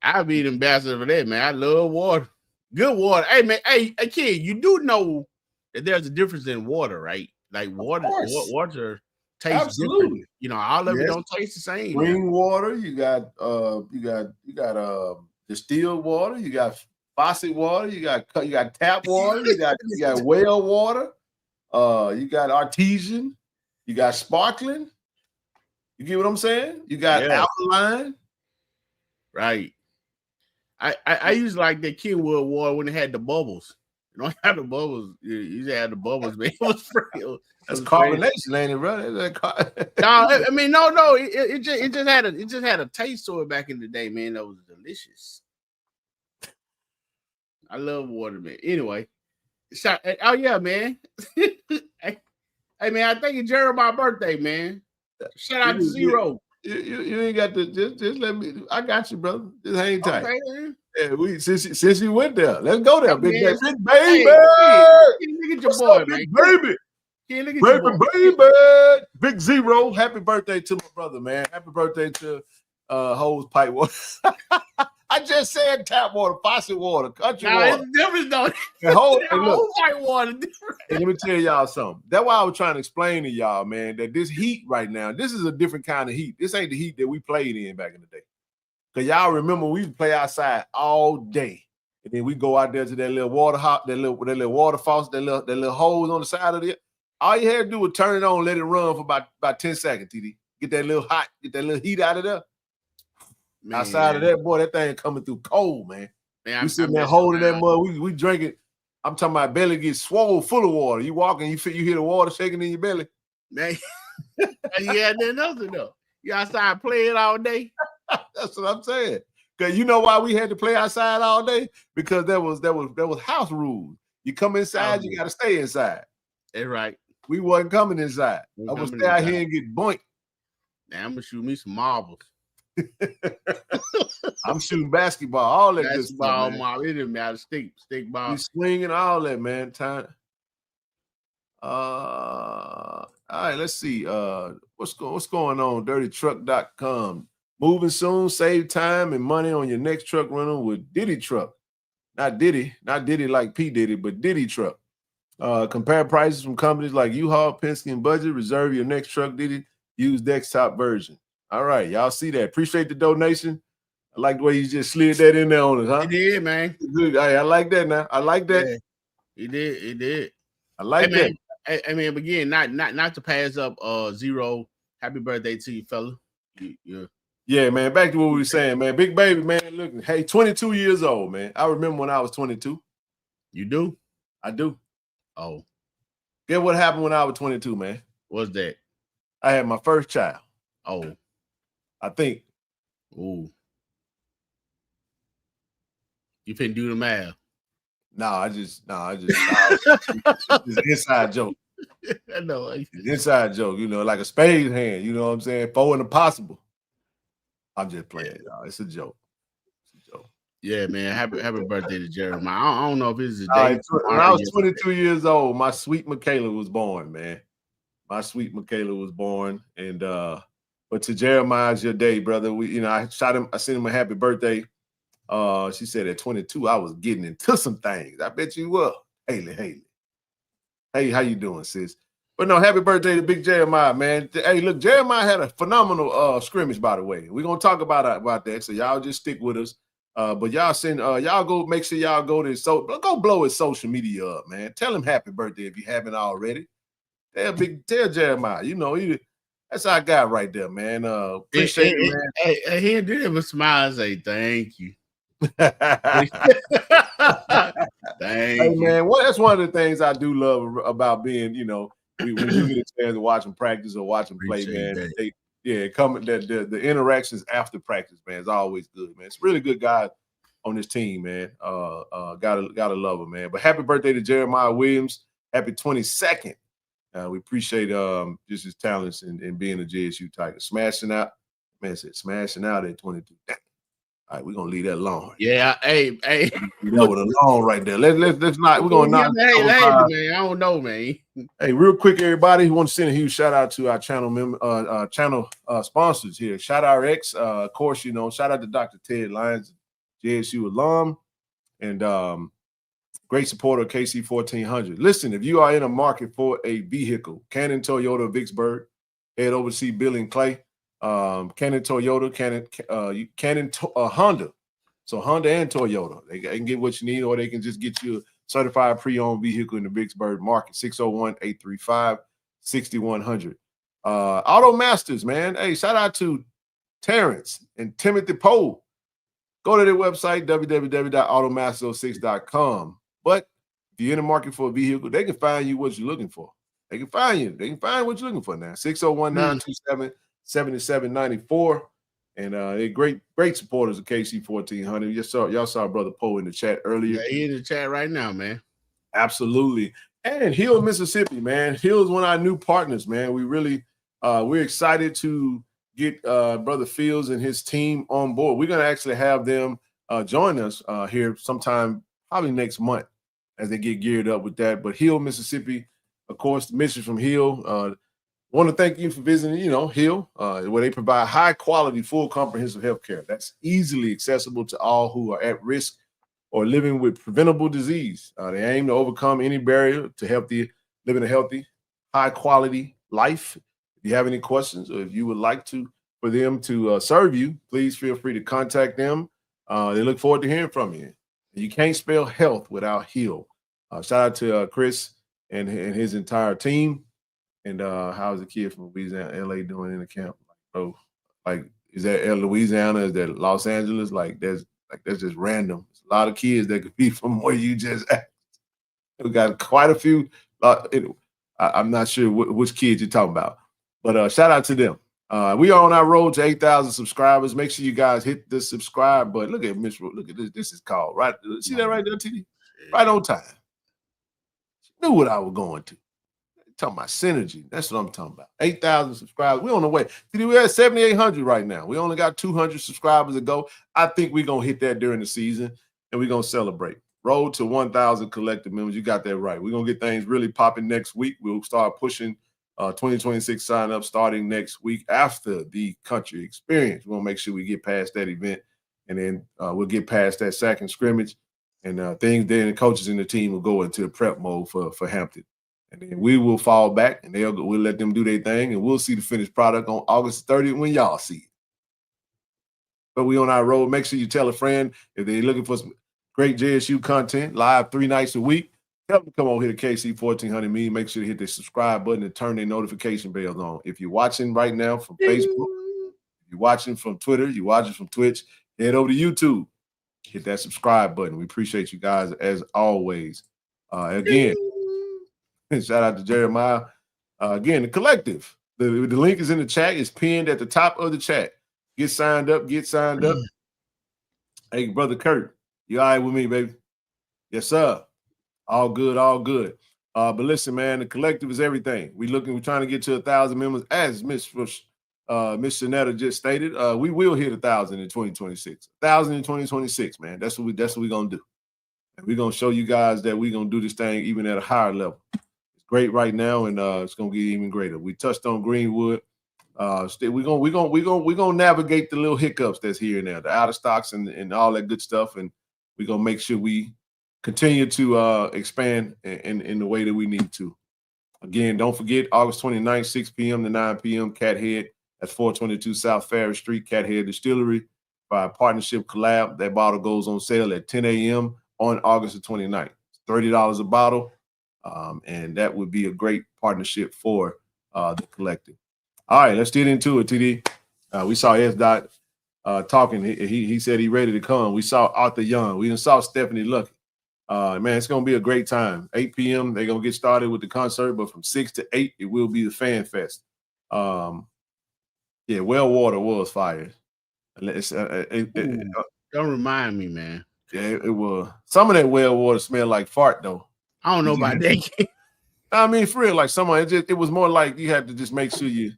I'll be the ambassador for that, man. I love water. Good water. Hey, man. Hey, kid, you do know that there's a difference in water, right? Like water tastes different. All of it don't taste the same. Spring water, you got distilled water, you got faucet water, you got tap water, you got well water, you got artesian, you got sparkling. You get what I'm saying? You got alkaline. Right. I used like that Kenwood water when it had the bubbles. You don't have the bubbles. You just had the bubbles, man. It was free. That's carbonation, ain't it, bro? No. It just had a taste to it back in the day, man. That was delicious. I love water, man. Anyway, oh yeah, man. Hey, man, I think it's Jeremiah's birthday, man. Shout out to Zero. You ain't got to just let me. I got you, brother. Just hang tight. Okay, man. Yeah, since you went there, let's go there, big baby. Hey, look at your boy, man. Baby. Yeah, look at baby. Big Zero. Happy birthday to my brother, man. Happy birthday to hose pipe water. I just said tap water, faucet water, country water. It's different though. Hose pipe water. Hey, let me tell y'all something. That's why I was trying to explain to y'all, man, that this heat right now, this is a different kind of heat. This ain't the heat that we played in back in the day. Because y'all remember we play outside all day. And then we go out there to that little water hop, that little water faucet, that little hose on the side of it. All you had to do was turn it on, let it run for about 10 seconds, TD. Get that little heat out of there. Man. Outside of that, boy, that thing coming through cold, man. We sitting there holding that mud. We drink it. I'm talking about belly gets swole full of water. You walking, you hear the water shaking in your belly. Man, yeah, then nothing though. You outside playing all day. That's what I'm saying. Because you know why we had to play outside all day? Because there was house rules. You come inside, you got to stay inside. That's right. We wasn't coming inside. I was stay out here and get boinked. Now I'm gonna shoot me some marbles. I'm shooting basketball, all that good Basketball, stuff. marble. It didn't matter. Stick ball. You swinging all that, man. Time. All right, let's see. What's going on? DirtyTruck.com. Moving soon, save time and money on your next truck rental with Diddy Truck. Not Diddy like P. Diddy, but Diddy Truck. Compare prices from companies like U-Haul, Penske, and Budget. Reserve your next truck, Diddy. Use desktop version. All right, y'all see that. Appreciate the donation. I like the way you just slid that in there on us, huh? He did, man. Good. I like that now. I like that. Yeah, he did. I like that. I mean, again, not to pass up Zero. Happy birthday to you, fella. Yeah, man. Back to what we were saying, man. Big baby, man. Look, hey, 22 years old, man. I remember when I was 22. You do? I do. Oh. Get what happened when I was 22, man. What's that? I had my first child. Oh. I think. Ooh. You finna do the math. It's an inside joke. I know. It's an inside joke, like a spade hand, you know what I'm saying? 4 and impossible. I'm just playing, y'all. It's a joke. Yeah, man. Happy birthday to Jeremiah. I don't know if it's a day. Right, when I was 22 years old, my sweet Michaela was born, man. My sweet Michaela was born. And but to Jeremiah's your day, brother. I sent him a happy birthday. She said at 22, I was getting into some things. I bet you were. Haley. Hey, how you doing, sis? But no, happy birthday to Big Jeremiah, man. Hey, look, Jeremiah had a phenomenal scrimmage, by the way. We're gonna talk about that. So y'all just stick with us. But y'all go make sure y'all go go blow his social media up, man. Tell him happy birthday if you haven't already. Tell Jeremiah, that's our guy right there, man. Appreciate it, man. Hey, he did have a smile and say thank you. Thank you, man. Well, that's one of the things I do love about being, when you get a chance to watch them practice or watch them play, man. The interactions after practice, man, is always good, man. It's a really good guy on this team, man. Gotta love him, man. But happy birthday to Jeremiah Williams. Happy 22nd. We appreciate just his talents and being a JSU Tiger. Smashing out at 22. All right, we're gonna leave that alone. Yeah, hey. That was alone right there. Let's not. We're gonna not. Hey, man. I don't know, man. Hey, real quick, everybody, who wants to send a huge shout out to our channel sponsors here. Shout out X, of course. Shout out to Dr. Ted Lyons, JSU alum, and great supporter of KC-1400. Listen, if you are in a market for a vehicle, Cannon Toyota Vicksburg, head over to see Billy and Clay. Cannon Toyota, Cannon Honda. So Honda and Toyota, they can get what you need, or they can just get you a certified pre-owned vehicle in the Vicksburg market. 601-835-6100. Auto Masters, man. Hey, shout out to Terrence and Timothy Poe. Go to their website, www.automasters06.com. But if you're in the market for a vehicle, they can find you what you're looking for. They can find you. They can find what you're looking for now. 601-927-7794. And they're great supporters of KC-1400. Y'all saw Brother Poe in the chat earlier. Yeah, he in the chat right now, man. Absolutely. And Hill, Mississippi, man. Hill is one of our new partners, man. We're excited to get Brother Fields and his team on board. We're going to actually have them join us here sometime probably next month as they get geared up with that. But Hill, Mississippi, of course, the mission from Hill. Want to thank you for visiting, Hill, where they provide high quality, full comprehensive health care that's easily accessible to all who are at risk or living with preventable disease. They aim to overcome any barrier to living a healthy, high quality life. If you have any questions or if you would like for them to serve you, please feel free to contact them. They look forward to hearing from you. You can't spell health without Hill. Shout out to Chris and his entire team. And how's the kid from Louisiana, LA doing in the camp? Is that Louisiana? Is that Los Angeles? That's just random. There's a lot of kids that could be from where you just asked. We got quite a few. I'm not sure which kids you're talking about, but shout out to them. We are on our road to 8,000 subscribers. Make sure you guys hit the subscribe button. Look at Miss. Look at this. This is called right. See that right there, TD? Right on time. Knew what I was going to. Talking about synergy. That's what I'm talking about. 8,000 subscribers. We're on the way. TD, we're at 7,800 right now. We only got 200 subscribers to go. I think we're gonna hit that during the season, and we're gonna celebrate. Road to 1,000 collective members. You got that right. We're gonna get things really popping next week. We'll start pushing 2026 sign up starting next week after the country experience. We'll make sure we get past that event, and then we'll get past that second scrimmage, and then the coaches and the team will go into the prep mode for Hampton, and then we will fall back, and we'll let them do their thing, and we'll see the finished product on August 30th when y'all see it. But we on our road. Make sure you tell a friend if they're looking for some great JSU content live 3 nights a week. Tell them to come over here to KC-1400 me. Make sure to hit the subscribe button and turn their notification bells on. If you're watching right now from Facebook, if you're watching from Twitter, you're watching from Twitch, head over to YouTube. Hit that subscribe button. We appreciate you guys as always. Again, shout out to Jeremiah. Again, the collective. The link is in the chat. It's pinned at the top of the chat. Get signed up. Get signed up. Hey, Brother Kurt, you all right with me, baby? Yes, sir. All good, all good. But listen, man, the collective is everything. We're trying to get to 1,000 members, as Miss Shanetta just stated. We will hit 1,000 in 2026. 1,000 in 2026, man. That's what we're gonna do. And we're gonna show you guys that we're gonna do this thing even at a higher level. It's great right now, and it's gonna get even greater. We touched on Greenwood. We're gonna navigate the little hiccups that's here and there, the out of stocks and all that good stuff, and we're gonna make sure we continue to expand in the way that we need to. Again, don't forget August 29th, 6 p.m. to 9 p.m. Cat Head at 422 South Ferry Street, Cat Head Distillery by a partnership collab. That bottle goes on sale at 10 a.m. on August the 29th. It's $30 a bottle, and that would be a great partnership for the collective. All right, let's get into it, TD. We saw S. Dot talking. He said he ready to come. We saw Arthur Young. We even saw Stephanie Lucky. Man, it's going to be a great time. 8 p.m., they're going to get started with the concert, but from 6 to 8, it will be the Fan Fest. Yeah, Well Water was fired. Don't remind me, man. Yeah, it was. Some of that well water smelled like fart, though. I don't know about that. I mean, for real, like it was more like you had to just make sure you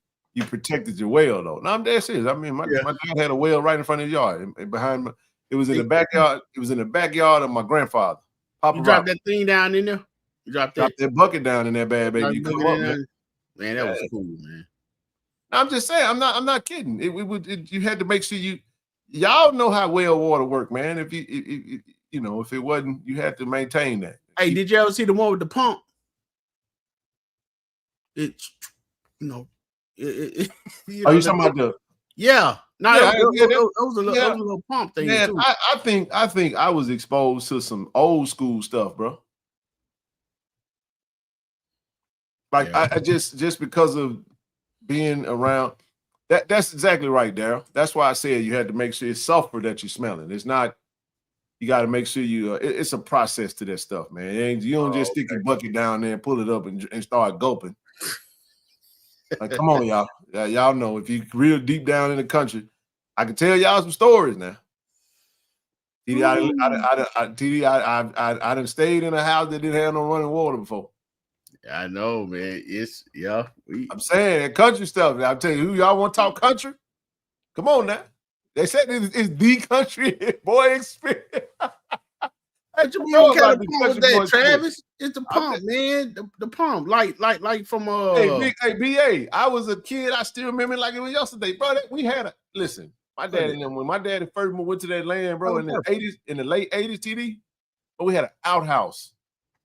protected your well, though. No, I'm dead serious. I mean, my dad had a well right in front of his yard, and behind me. It was in the backyard. It was in the backyard of my grandfather. Papa, you dropped that thing down in there. You dropped that bucket down in there, bad baby. You come up, man. Man, that was cool, man. I'm just saying. I'm not kidding. You had to make sure y'all know how well water work, man. If it wasn't, you had to maintain that. Hey, did you ever see the one with the pump? It's are you talking about the? Yeah. No, that was a little pump thing. Man, too. I think I was exposed to some old school stuff, bro. Like I just because of being around that's exactly right, Daryl. That's why I said you had to make sure it's sulfur that you're smelling. It's not. You got to make sure it's a process to that stuff, man. You don't just stick your bucket down there and pull it up and start gulping. Like, come on, y'all. Y'all know if you real deep down in the country, I can tell y'all some stories now. TD, I done stayed in a house that didn't have no running water before. I know, man. I'm saying that country stuff. I'll tell you who y'all want to talk country. Come on now. They said it's the country boy experience. What kind of pump was that, Travis? It's the pump, man. The pump, like from Hey, BA. I was a kid. I still remember like it was yesterday, bro. We had listen. My dad and them when my daddy first went to that land, bro, in the '80s, in the late '80s, TD. But we had an outhouse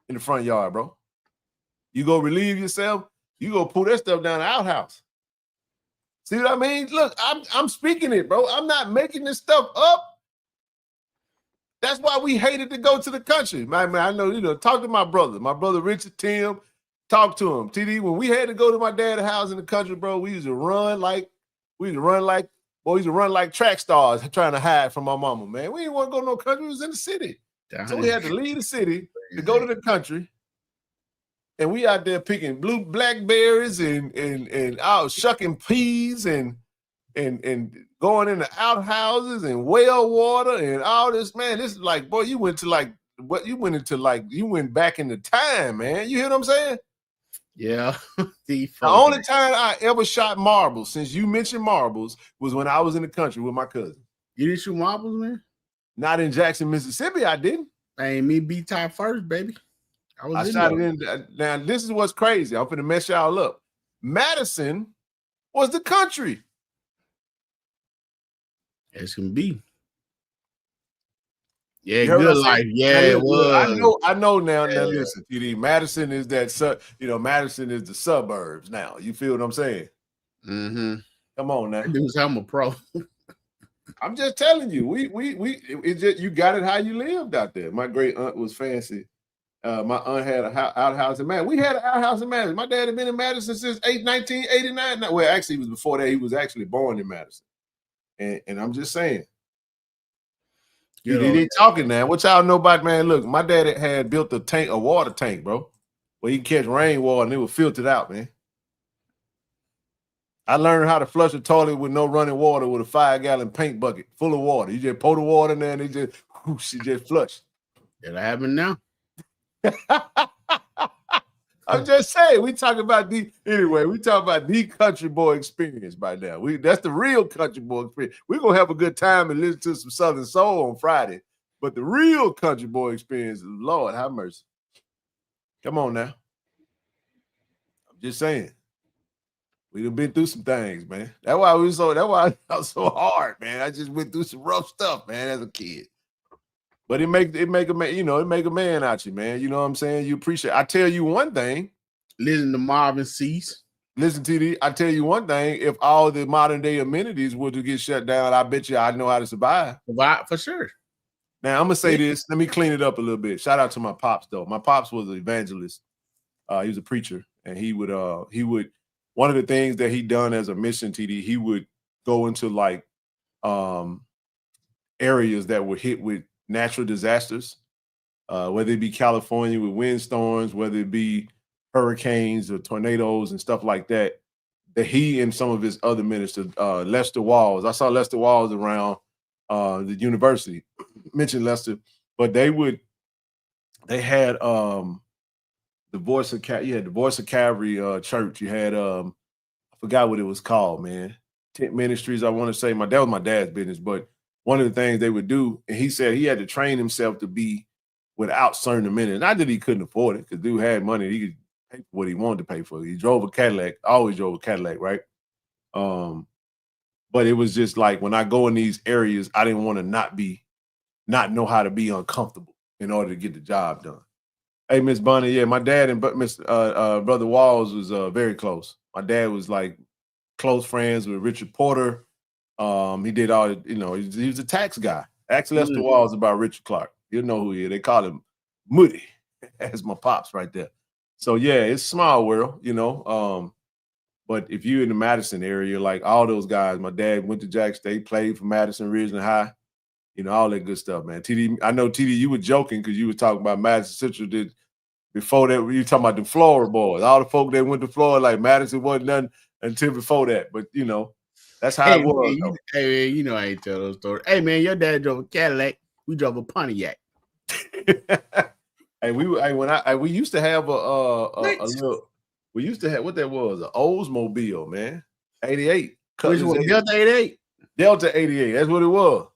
in the front yard, bro. You go relieve yourself. You go pull that stuff down the outhouse. See what I mean? Look, I'm speaking it, bro. I'm not making this stuff up. That's why we hated to go to the country. Man, I know, talk to my brother Richard Tim, talk to him. TD, when we had to go to my dad's house in the country, bro, we used to run like track stars trying to hide from my mama, man. We didn't want to go to no country. We was in the city. So we had to leave the city to go to the country. and we out there picking blackberries and out shucking peas and going into outhouses and well water and all this, man. This is like, boy, you went back into time, man. You hear what I'm saying? Yeah. The only time I ever shot marbles, since you mentioned marbles, was when I was in the country with my cousin. You didn't shoot marbles, man? Not in Jackson, Mississippi, I didn't. Hey, me beat top first, baby. I shot it in. Now, this is what's crazy. I'm finna mess y'all up. Madison was the country. It's gonna be. Yeah, good life. Yeah, it was. I know now. Yeah. Now listen, TD. Madison is Madison is the suburbs now. You feel what I'm saying? Mm-hmm. Come on now. I'm a pro. I'm just telling you, you got it how you lived out there. My great aunt was fancy. My aunt had an outhouse in Madison. We had an outhouse in Madison. My dad had been in Madison since 1989. Well, actually, it was before that. He was actually born in Madison. And I'm just saying. He ain't talking now. What y'all know about, man? Look, my dad had built a water tank, bro, where he catch rainwater and it was filtered out, man. I learned how to flush a toilet with no running water with a 5-gallon paint bucket full of water. You just pour the water in there and it just flush. That happened now. I'm just saying, we talk about the country boy experience by now. That's the real country boy experience. We're gonna have a good time and listen to some Southern Soul on Friday. But the real country boy experience, Lord have mercy. Come on now. I'm just saying. We've been through some things, man. That's why I was so hard, man. I just went through some rough stuff, man, as a kid. But it make a man, it make a man out you, man. You know what I'm saying? You appreciate. I tell you one thing. Listen to Marvin Cease. Listen, TD. I tell you one thing. If all the modern day amenities were to get shut down, I bet you I know how to survive. Survive for sure. Now I'm gonna say this. Let me clean it up a little bit. Shout out to my pops though. My pops was an evangelist. He was a preacher, and he would. One of the things that he done as a mission, TD, he would go into like areas that were hit with natural disasters, whether it be California with windstorms, whether it be hurricanes or tornadoes and stuff like that, that he and some of his other ministers, Lester Walls, I saw Lester Walls around the university, mentioned Lester, but they had the Voice of Calvary church. You had I forgot what it was called, man. Tent Ministries, I want to say. That was my dad's business, but one of the things they would do, and he said he had to train himself to be without certain amenities. Not that he couldn't afford it, because dude had money. He could pay for what he wanted to pay for. He drove a Cadillac, always drove a Cadillac, right? But it was just like when I go in these areas, I didn't want to not know how to be uncomfortable in order to get the job done. Hey, Miss Bonnie, yeah, my dad and Brother Walls was very close. My dad was like close friends with Richard Porter. He did all, he was a tax guy. Ask Lester Walls about Richard Clark. You'll know who he is. They call him Moody. That's my pops right there. So yeah, it's a small world, but if you're in the Madison area, like all those guys, my dad went to Jack State, played for Madison Ridgeland High, all that good stuff, man. TD, I know TD, you were joking because you were talking about Madison Central did before that. You were talking about the Florida boys, all the folk that went to Florida, like Madison wasn't nothing until before that. But that's how it was. Man, I ain't tell those stories. Hey man, your dad drove a Cadillac, we drove a Pontiac. Hey, we used to have we used to have what that was, an Oldsmobile, man. 88. Which one? Delta 88? Delta 88. That's what it was.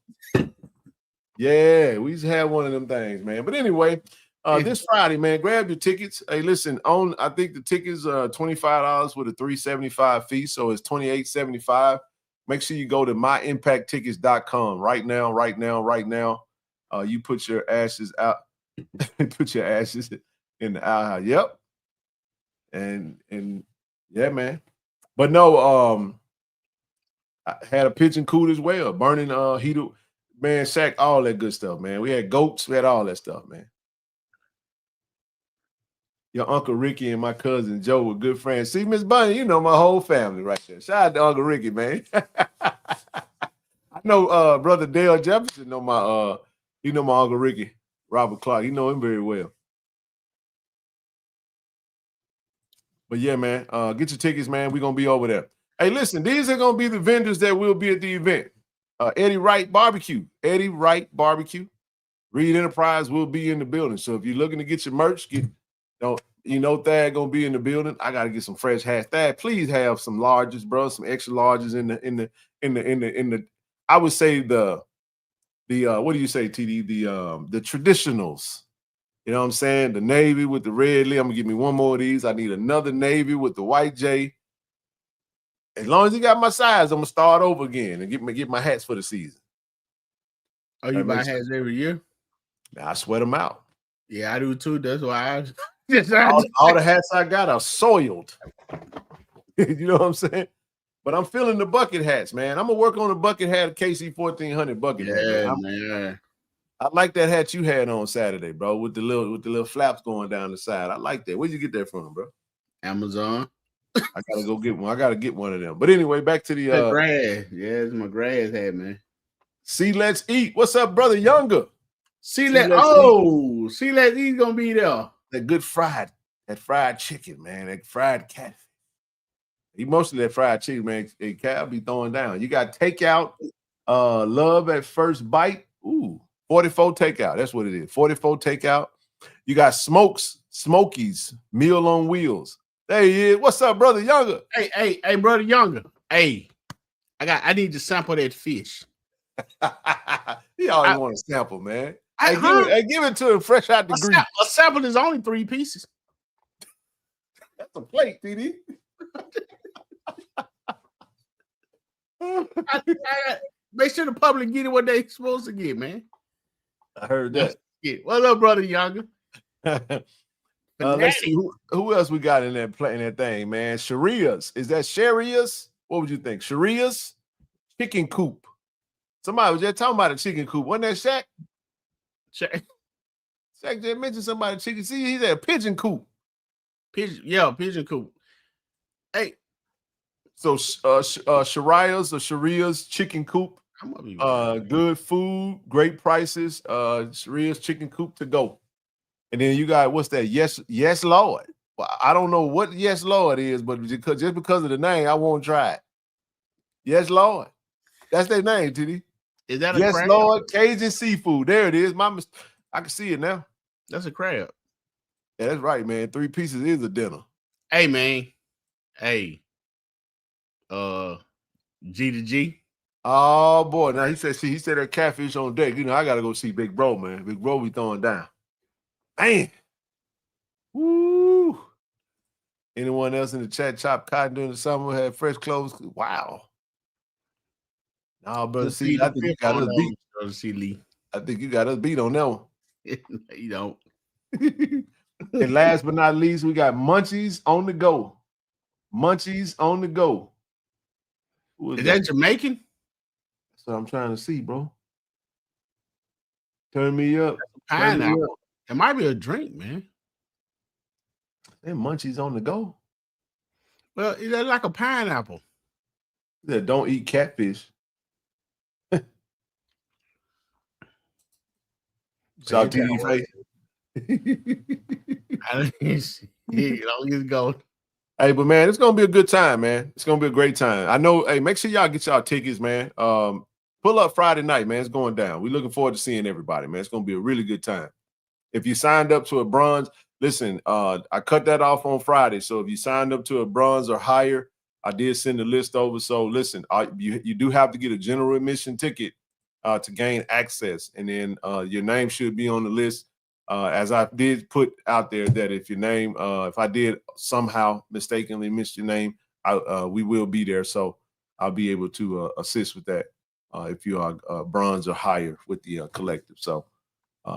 Yeah, we used to have one of them things, man. But anyway, this Friday, man, grab your tickets. Hey, listen, I think the tickets are $25 with a $3.75 fee, so it's $28.75. Make sure you go to myimpacttickets.com right now. You put your ashes out. Put your ashes in the outhouse. Yep. And yeah, man. But no, I had a pigeon coot as well, burning heater, man, sack, all that good stuff, man. We had goats, we had all that stuff, man. Your Uncle Ricky and my cousin Joe were good friends. See, Miss Bunny, my whole family right there. Shout out to Uncle Ricky, man. I know Brother Dale Jefferson know my Uncle Ricky, Robert Clark. You know him very well. But yeah, man, get your tickets, man. We're gonna be over there. Hey, listen, these are gonna be the vendors that will be at the event. Eddie Wright Barbecue, Reed Enterprise will be in the building. So if you're looking to get your merch, Thad gonna be in the building. I gotta get some fresh hats. Thad, please have some larges, bro, some extra larges in the. I would say the what do you say, TD? The traditionals. You know what I'm saying? The navy with the red lip. I'm gonna give me one more of these. I need another navy with the white J. As long as you got my size, I'm gonna start over again and get my hats for the season. Oh, you buy hats every year? I sweat them out. Yeah, I do too. That's why all the hats I got are soiled. You know what I'm saying? But I'm feeling the bucket hats, man. I'm gonna work on the bucket hat, KC-1400 bucket hat. Man. I like that hat you had on Saturday, bro, with the little flaps going down the side. I like that. Where'd you get that from, bro? Amazon. I gotta go get one. I gotta get one of them. But anyway, back to the grass. Yeah, it's my grass hat, man. See, let's eat. What's up, brother Younger? See, let's eat gonna be there. That fried chicken, man. That fried catfish. Mostly that fried chicken, man. Hey, Cal be throwing down. You got takeout, love at first bite. Ooh, 44 takeout. That's what it is. 44 takeout. You got Smokies, meal on wheels. There he is. What's up, brother Younger? Hey, brother Younger. Hey, I need to sample that fish. He always want to sample, man. Give it to him fresh out the grease. A sample is only 3 pieces. That's a plate, TD. Make sure the public get it what they supposed to get, man. I heard that. What up, brother Younger? Let's see who else we got in that thing, man. Sharia's. Is that Sharia's? What would you think? Sharia's chicken coop. Somebody was just talking about a chicken coop. Wasn't that Shaq? Shaq just mentioned somebody chicken. See, he's at a pigeon coop. Pigeon coop. Hey. So Sharia's chicken coop. Good food, great prices. Sharia's chicken coop to go. And then you got what's that? Yes, Lord. Well, I don't know what Yes, Lord is, but just because of the name, I won't try it. Yes, Lord. That's their name, TD. Is that a Yes, crab? Lord, Cajun seafood. There it is. I can see it now. That's a crab. Yeah, that's right, man. 3 pieces is a dinner. Hey, man. Hey. G to G. Oh boy. Now he said that catfish on deck. You know, I gotta go see Big Bro, man. Big Bro be throwing down. Man. Woo. Anyone else in the chat chop cotton during the summer, had fresh clothes? Wow. No, brother, see, I think you got us beat. I think you got us beat on that one. You don't. And last but not least, we got Munchies on the go. Munchies on the go. Is that Jamaican? That's what I'm trying to see, bro. Turn me up. Pineapple. It might be a drink, man. And Munchies on the go. Well, it's like a pineapple. Yeah, don't eat catfish. Shout TD face. I don't go. Hey, but man, it's gonna be a good time, man. It's gonna be a great time. I know. Hey, make sure y'all get y'all tickets, man. Pull up Friday night, man. It's going down. We're looking forward to seeing everybody, man. It's gonna be a really good time. If you signed up to a bronze, listen, I cut that off on Friday. So if you signed up to a bronze or higher, I did send the list over. So listen, you do have to get a general admission ticket to gain access, and then your name should be on the list. As I did put out there that if your name, if I did somehow mistakenly miss your name, we will be there. So I'll be able to assist with that if you are bronze or higher with the collective. So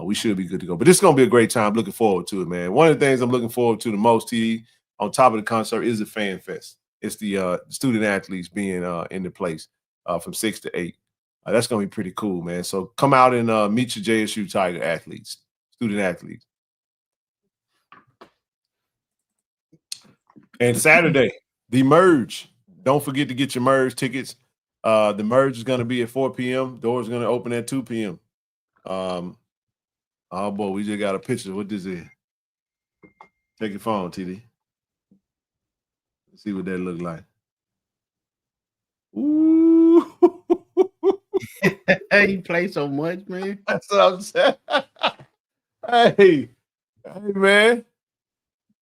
we should be good to go. But this is going to be a great time. Looking forward to it, man. One of the things I'm looking forward to the most, TD, on top of the concert is the fan fest. It's the student athletes being in the place from 6 to 8. That's going to be pretty cool, man. So come out and meet your JSU Tiger athletes, student athletes. And Saturday, the Merge. Don't forget to get your Merge tickets. The Merge is going to be at 4 p.m. Doors are going to open at 2 p.m. Oh, boy, we just got a picture. What this is? Take your phone, TD. Let's see what that look like. Ooh. You play so much, man. That's what I'm saying. Hey, man.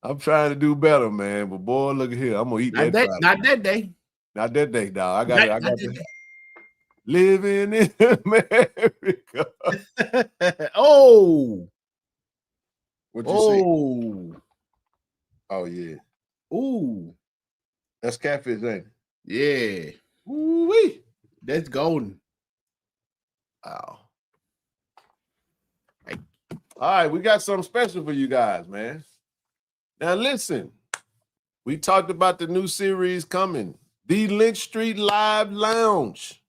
I'm trying to do better, man. But boy, look at here. I'm gonna eat Not that. not that day. Not that day, dog. I got that living in America. Oh. What you see? Oh. Oh yeah. Ooh. That's catfish, ain't it? Yeah. Ooh-wee. That's golden. Wow. All right, we got something special for you guys, man. Now listen, we talked about the new series coming, the Lynch Street Live Lounge.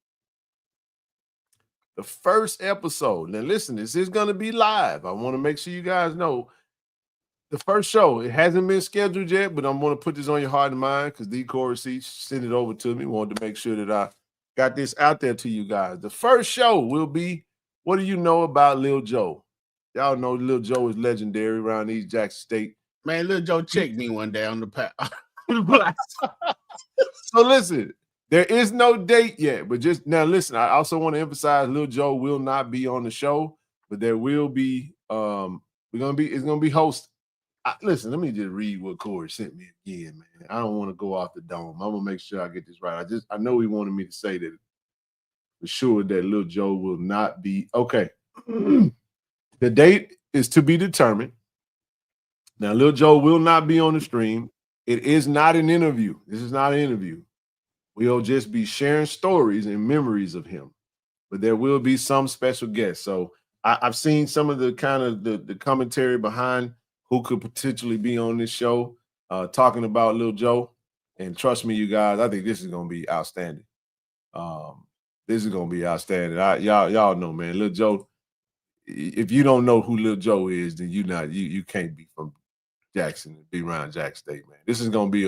The first episode. Now listen, this is going to be live. I want to make sure you guys know the first show. It hasn't been scheduled yet, but I'm going to put this on your heart and mind because D. Corey sent it over to me. Wanted to make sure that I got this out there to you guys. The first show will be, what do you know about Lil Joe? Y'all know Lil Joe is legendary around East Jackson State. Man, Lil Joe checked me one day on the path. So listen, there is no date yet, but just now listen, I also want to emphasize Lil Joe will not be on the show, but there will be it's gonna be hosted. Listen, let me just read what Corey sent me again, man. I don't want to go off the dome. I'm gonna make sure I get this right. I know he wanted me to say that for sure that Lil Joe will not be okay. The date is to be determined. Now, Lil Joe will not be on the stream. It is not an interview. This is not an interview. We'll just be sharing stories and memories of him. But there will be some special guests. So I've seen some of the kind of the commentary behind who could potentially be on this show, talking about Lil Joe. And trust me, you guys, I think this is going to be outstanding. This is going to be outstanding. Y'all know, man, Lil Joe. If you don't know who Lil Joe is, then you can't be from Jackson and be around Jackson State, man. This is gonna be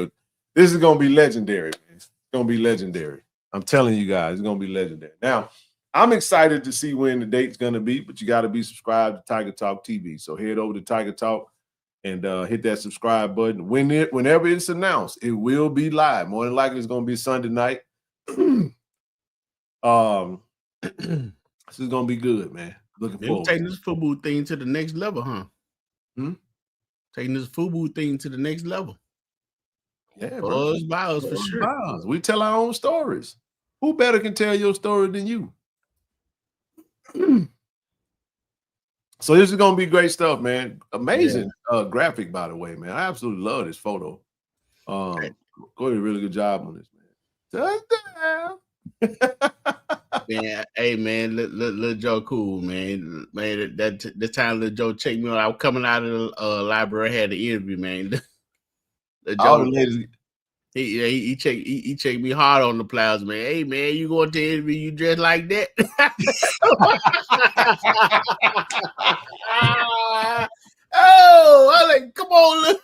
legendary, man. It's gonna be legendary. I'm telling you guys, it's gonna be legendary. Now, I'm excited to see when the date's gonna be, but you got to be subscribed to Tiger Talk TV. So head over to Tiger Talk and hit that subscribe button. Whenever it's announced, it will be live. More than likely, it's gonna be Sunday night. This is gonna be good, man. Looking forward. Taking this football thing to the next level, huh? Taking this football thing to the next level. Yeah, bro. Biles for sure. Biles. We tell our own stories. Who better can tell your story than you? So this is gonna be great stuff, man. Amazing graphic, by the way, man. I absolutely love this photo. Corey did a really good job on this, man. Touchdown. Man, hey man, Lil Joe cool, man. Man, the time Lil Joe checked me out, I was coming out of the library, I had the interview, man. All the ladies, he checked me hard on the plows, man. Hey man, you going to interview, you dressed like that? Oh, I like, come on,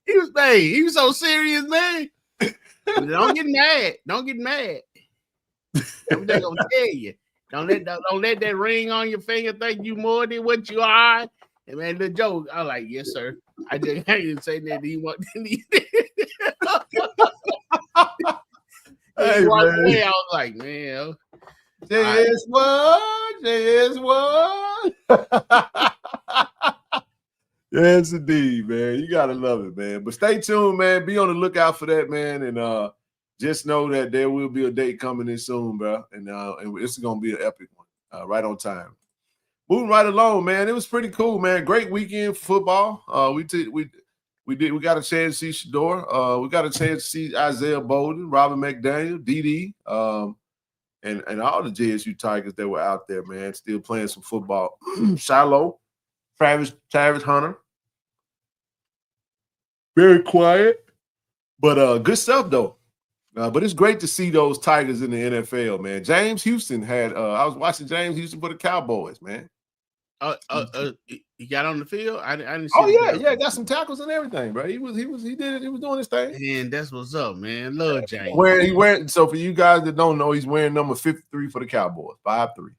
he was so serious, man. Don't get mad. Don't get mad. I'm just gonna tell you. Don't let that ring on your finger think you more than what you are. And man, the joke, I was like, yes, sir. I didn't say that he want. He walked away. I was like, man, JS1. Yes, indeed, man. You gotta love it, man. But stay tuned, man. Be on the lookout for that, man. And just know that there will be a date coming in soon, bro. And it's gonna be an epic one, right on time. Moving right along, man. It was pretty cool, man. Great weekend for football. We got a chance to see Shador. We got a chance to see Isaiah Bolden, Robert McDaniel, DD, and all the JSU Tigers that were out there, man, still playing some football. Shiloh, Travis Hunter. Very quiet, but good stuff though. But it's great to see those Tigers in the NFL, man. James Houston had I was watching James Houston for the Cowboys, man. He got on the field. I didn't see. Yeah, got some tackles and everything, bro. He was doing his thing. Man, that's what's up, man. Love James. So for you guys that don't know, he's wearing number 53 for the Cowboys, 5'3".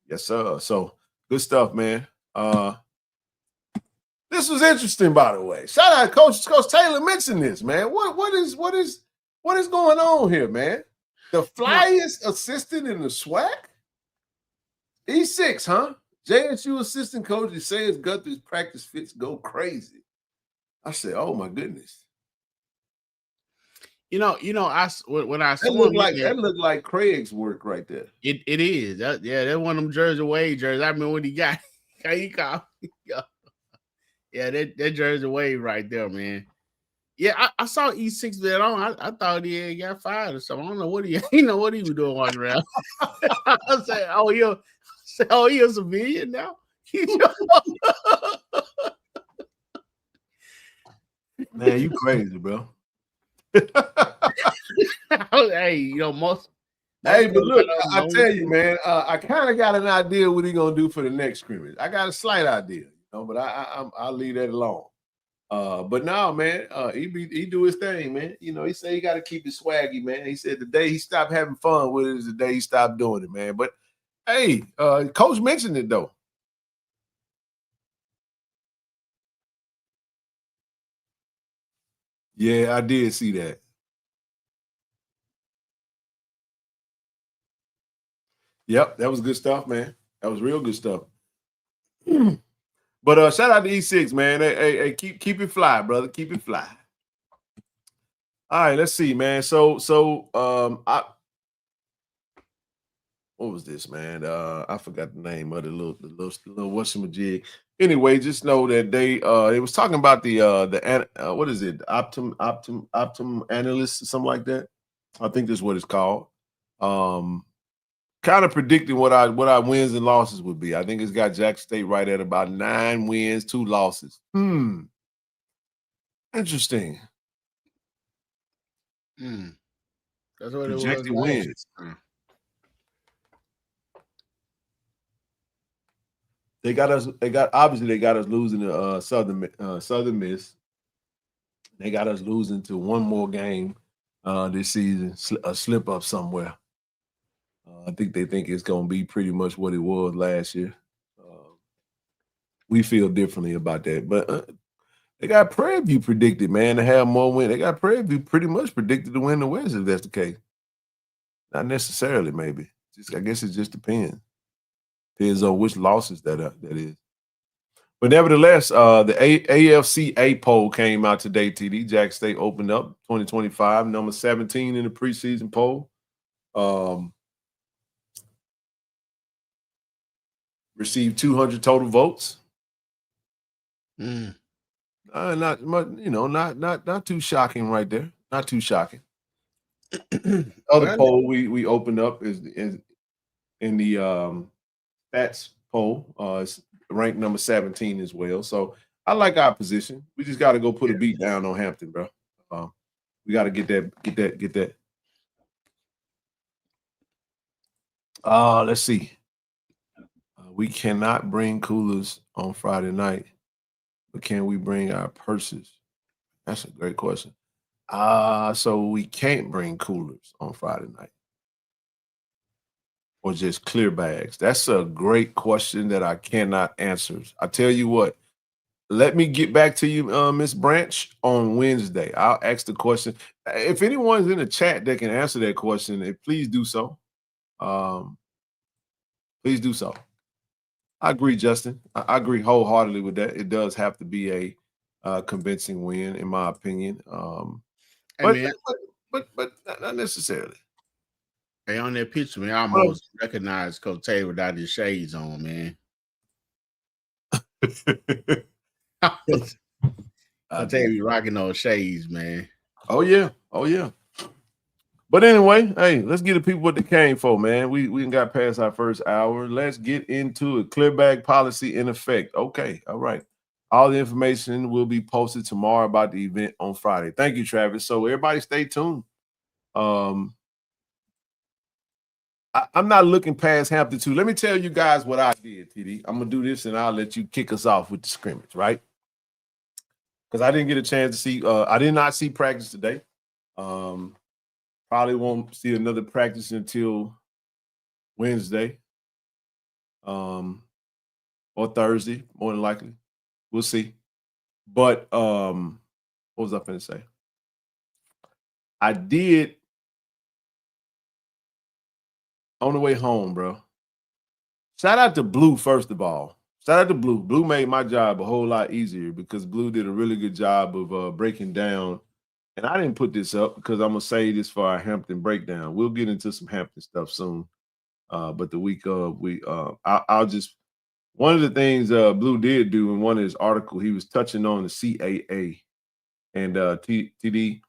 Yes, sir. So good stuff, man. this was interesting, by the way. Shout out Coach Taylor mentioned this, man. What is going on here, man? The flyest assistant in the SWAC? E6, huh? JSU assistant coach is saying Guthrie's practice fits go crazy. I said, oh my goodness. When I saw that looked like Craig's work right there. It is. That's one of them Jersey Wade jerseys. I remember when he got yeah, that Jersey Wade right there, man. Yeah, I saw E6 that on. I thought he got fired or something. I don't know what he was doing walking around. I said, he a civilian now? Man, you crazy, bro. Hey, most. Hey, but look, I tell you, man, I kind of got an idea what he's gonna do for the next scrimmage. I got a slight idea, but I'll leave that alone. But now, man, he do his thing, man. He said he got to keep it swaggy, man. He said the day he stopped having fun with it is the day he stopped doing it, man. But hey, Coach mentioned it though. Yeah, I did see that. Yep, that was good stuff, man. That was real good stuff. But shout out to E6, man. Hey, keep it fly, brother. Keep it fly. All right, let's see, man. So what was this, man? I forgot the name of the little whatchamajig. Anyway, just know that they was talking about the what is it? Optum analyst or something like that. I think that's what it's called. Kind of predicting what our wins and losses would be. I think it's got Jackson State right at about 9 wins, 2 losses. Interesting. That's what projected it was. Wins. They got us losing to Southern Miss. They got us losing to one more game this season, a slip up somewhere. I think they think it's going to be pretty much what it was last year. We feel differently about that. But they got Prairie View predicted, man, to have more wins. They got Prairie View pretty much predicted to win the West if that's the case. Not necessarily, maybe. I guess it just depends. Depends on which losses that is. But nevertheless, the AFCA poll came out today, TD. Jackson State opened up 2025, number 17 in the preseason poll. Received 200 total votes. Not much, not too shocking right there. Not too shocking. Other poll we opened up is in the stats poll. It's ranked number 17 as well. So I like our position. We just got to go put a beat down on Hampton, bro. We got to get that. Let's see. We cannot bring coolers on Friday night, but can we bring our purses? That's a great question. So we can't bring coolers on Friday night. Or just clear bags? That's a great question that I cannot answer. I tell you what, let me get back to you, Miss Branch, on Wednesday. I'll ask the question. If anyone's in the chat that can answer that question, please do so. Please do so. I agree, Justin. I agree wholeheartedly with that. It does have to be a convincing win, in my opinion. But not necessarily. Hey, on that picture, man, I almost recognized Coach Taylor without his shades on, man. I'll tell you, rocking those shades, man. Oh yeah. But anyway, hey, let's get the people what they came for, man. We got past our first hour. Let's get into it. Clear bag policy in effect. Okay, all right. All the information will be posted tomorrow about the event on Friday. Thank you, Travis. So everybody stay tuned. I'm not looking past Hampton 2. Let me tell you guys what I did, TD. I'm going to do this, and I'll let you kick us off with the scrimmage, right? Because I didn't get a chance to see I did not see practice today. Probably won't see another practice until Wednesday or Thursday, more than likely. We'll see. But what was I finna say? I did on the way home, bro. Shout out to Blue, first of all. Shout out to Blue. Blue made my job a whole lot easier because Blue did a really good job of breaking down. And I didn't put this up because I'm gonna say this for our Hampton breakdown. We'll get into some Hampton stuff soon. But the week of I'll just one of the things Blue did do in one of his articles, he was touching on the CAA and TD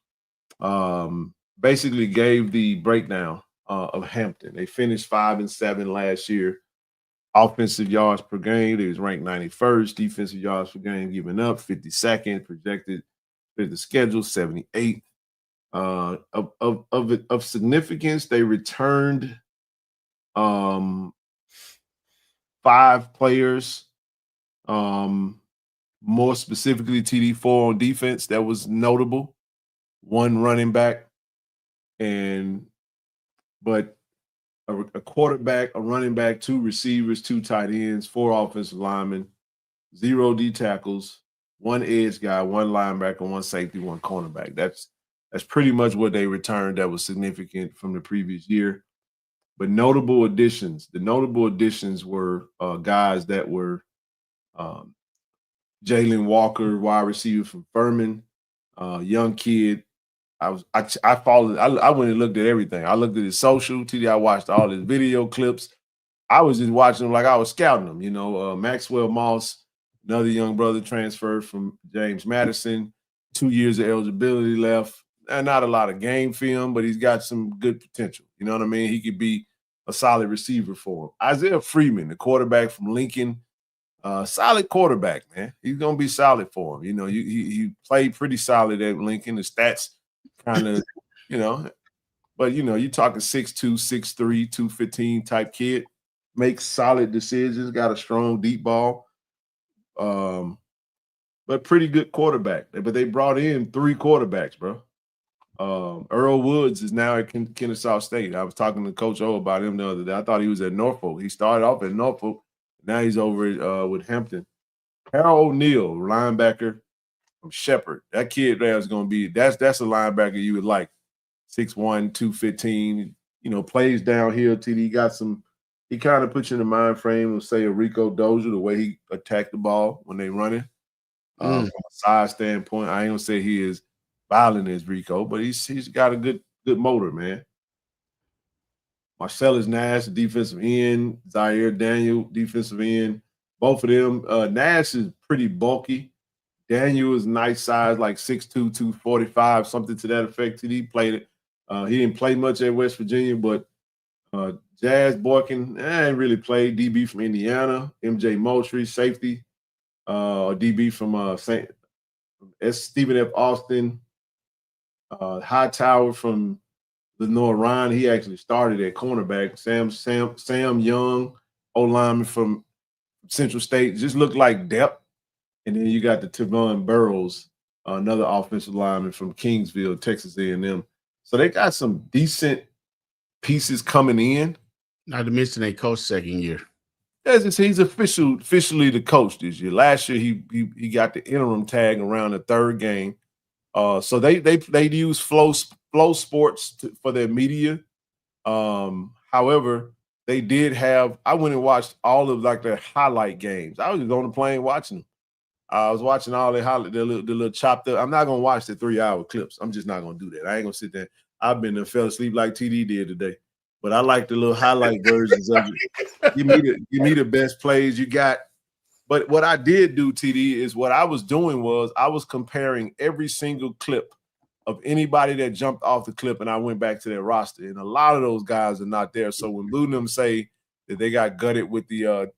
basically gave the breakdown of Hampton. They finished 5-7 last year. Offensive yards per game, they was ranked 91st. Defensive yards per game given up 52nd. Projected for the schedule 78th. Of significance, they returned 5 players. More specifically, TD4 on defense that was notable. 1 running back, but a quarterback, a running back, 2 receivers, 2 tight ends, 4 offensive linemen, 0 D tackles, 1 edge guy, 1 linebacker, 1 safety, 1 cornerback. That's pretty much what they returned that was significant from the previous year. But notable additions. The notable additions were guys that were Jalen Walker, wide receiver from Furman, young kid. I followed. I went and looked at everything. I looked at his social. TD. I watched all his video clips. I was just watching him like I was scouting him. You know, Maxwell Moss, another young brother transferred from James Madison. 2 years of eligibility left. And not a lot of game film, but he's got some good potential. You know what I mean? He could be a solid receiver for him. Isaiah Freeman, the quarterback from Lincoln, solid quarterback, man. He's gonna be solid for him. You know, he played pretty solid at Lincoln. The stats kind of, you know, but you know, you're talking 6'2", 6'3", 215 type kid, makes solid decisions, got a strong deep ball, but pretty good quarterback. But they brought in 3 quarterbacks, bro. Earl Woods is now at Kennesaw State. I was talking to Coach O about him the other day. I thought he was at Norfolk. He started off at Norfolk. Now he's over with Hampton. Harold O'Neal, linebacker from Shepherd. That kid there is going to be that's a linebacker you would like. 6'1", 215. You know, plays downhill. TD got some. He kind of puts you in the mind frame of say a Rico Dozier, the way he attacked the ball when they running. From a size standpoint, I ain't gonna say he is violent as Rico, but he's got a good motor, man. Marcellus Nash, defensive end, Zaire Daniel, defensive end. Both of them. Nash is pretty bulky. Daniel is nice size, like 6'2", 245, something to that effect. He played it. He didn't play much at West Virginia, but Jazz Boykin ain't really played. DB from Indiana. MJ Moultrie, safety. DB from Stephen F. Austin. Hightower from Lenore Ryan. He actually started at cornerback. Sam Young, O-lineman from Central State. Just looked like depth. And then you got the Tavon Burrows, another offensive lineman from Kingsville, Texas A&M. So they got some decent pieces coming in. Not to mention they coach second year. He's officially the coach this year. Last year he got the interim tag around the 3rd game. So they use Flow Sports for their media. However, they did have. I went and watched all of like their highlight games. I was just on the plane watching them. I was watching all the little chopped up. I'm not gonna watch the 3-hour clips. I'm just not gonna do that. I ain't gonna sit there. I've been and fell asleep like TD did today. But I like the little highlight versions of it. Give me the best plays you got. But what I did do, TD, is what I was doing was I was comparing every single clip of anybody that jumped off the clip, and I went back to their roster. And a lot of those guys are not there. So when Blue and them say that they got gutted with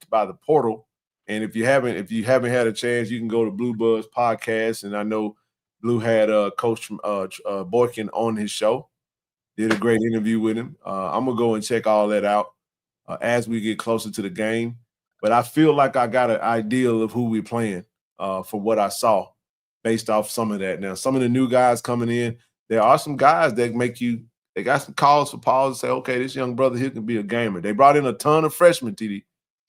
by the portal, and if you haven't had a chance, you can go to Blue Buzz podcast. And I know Blue had Coach from Boykin on his show. Did a great interview with him. I'm gonna go and check all that out as we get closer to the game. But I feel like I got an idea of who we're playing from what I saw based off some of that. Now, some of the new guys coming in, there are some guys that they got some calls for pause and say, okay, this young brother here can be a gamer. They brought in a ton of freshmen, TD.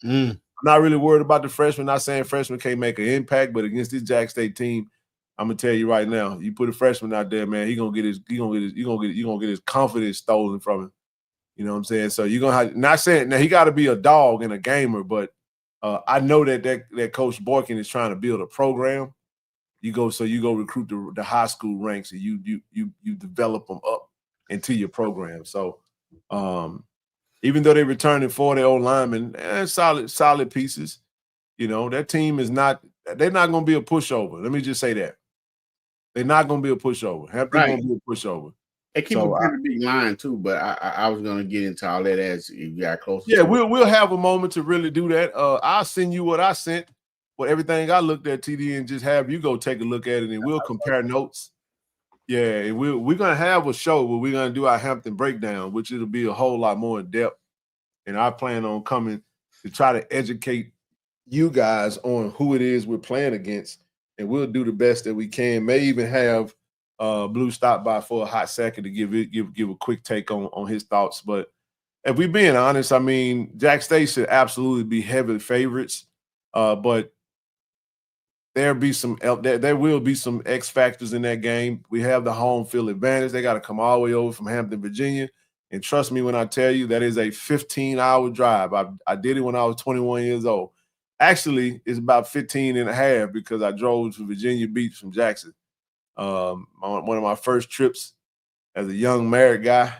I not really worried about the freshmen. Not saying freshmen can't make an impact, but against this Jack State team, I'm gonna tell you right now, you put a freshman out there, man, you're gonna get his confidence stolen from him. You know what I'm saying? So you're gonna have, not saying now he got to be a dog and a gamer, but I know that Coach Boykin is trying to build a program. You go recruit the high school ranks and you develop them up into your program. So even though they're returning 40 old linemen, solid pieces, you know, that team is not, they're not going to be a pushover. Let me just say that. They're not going to be a pushover. Hampton going to be a pushover. They keep a pretty big line too, but I was going to get into all that as you got closer. Yeah, we'll have a moment to really do that. I'll send you what I sent, with everything I looked at, TD, and just have you go take a look at it, and we'll compare notes. Yeah, and we're gonna have a show where we're gonna do our Hampton breakdown, which it'll be a whole lot more in depth. And I plan on coming to try to educate you guys on who it is we're playing against, and we'll do the best that we can. May even have Blue stop by for a hot second to give a quick take on his thoughts. But if we're being honest, I mean, Jack State should absolutely be heavy favorites, but there will be some X factors in that game. We have the home field advantage. They got to come all the way over from Hampton, Virginia. And trust me when I tell you that is a 15-hour drive. I did it when I was 21 years old. Actually, it's about 15 and a half because I drove to Virginia Beach from Jackson. One of my first trips as a young married guy.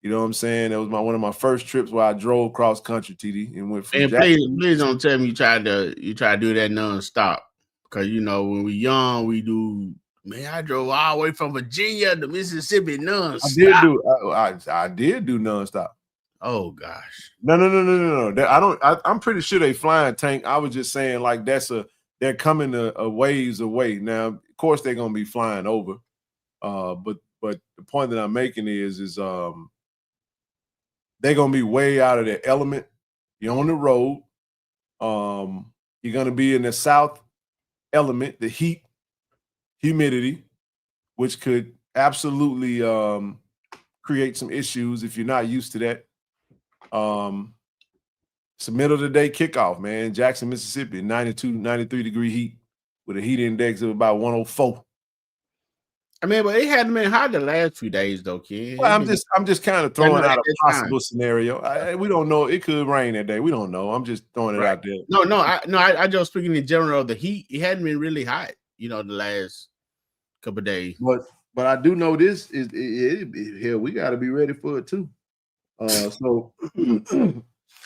You know what I'm saying? That was one of my first trips where I drove cross country, TD, and went from Jackson. Please don't tell me you try to do that nonstop. Because, you know, when we young, we do, man, I drove all the way from Virginia to Mississippi nonstop. I did do nonstop. Oh, gosh. No. I'm pretty sure they flying tank. I was just saying, like, they're coming a ways away. Now, of course, they're going to be flying over. But the point that I'm making is they're going to be way out of their element. You're on the road. You're going to be in the South element, the heat, humidity, which could absolutely create some issues if you're not used to that. It's the middle of the day kickoff, man. Jackson, Mississippi, 92, 93 degree heat with a heat index of about 104. I mean, but it hadn't been hot the last few days, though, kid. Well, I'm just kind of throwing out a possible scenario. We don't know. It could rain that day. We don't know. I'm just throwing it out there. I just speaking in general of the heat. It hadn't been really hot, you know, the last couple of days. But I do know this is here. We got to be ready for it too.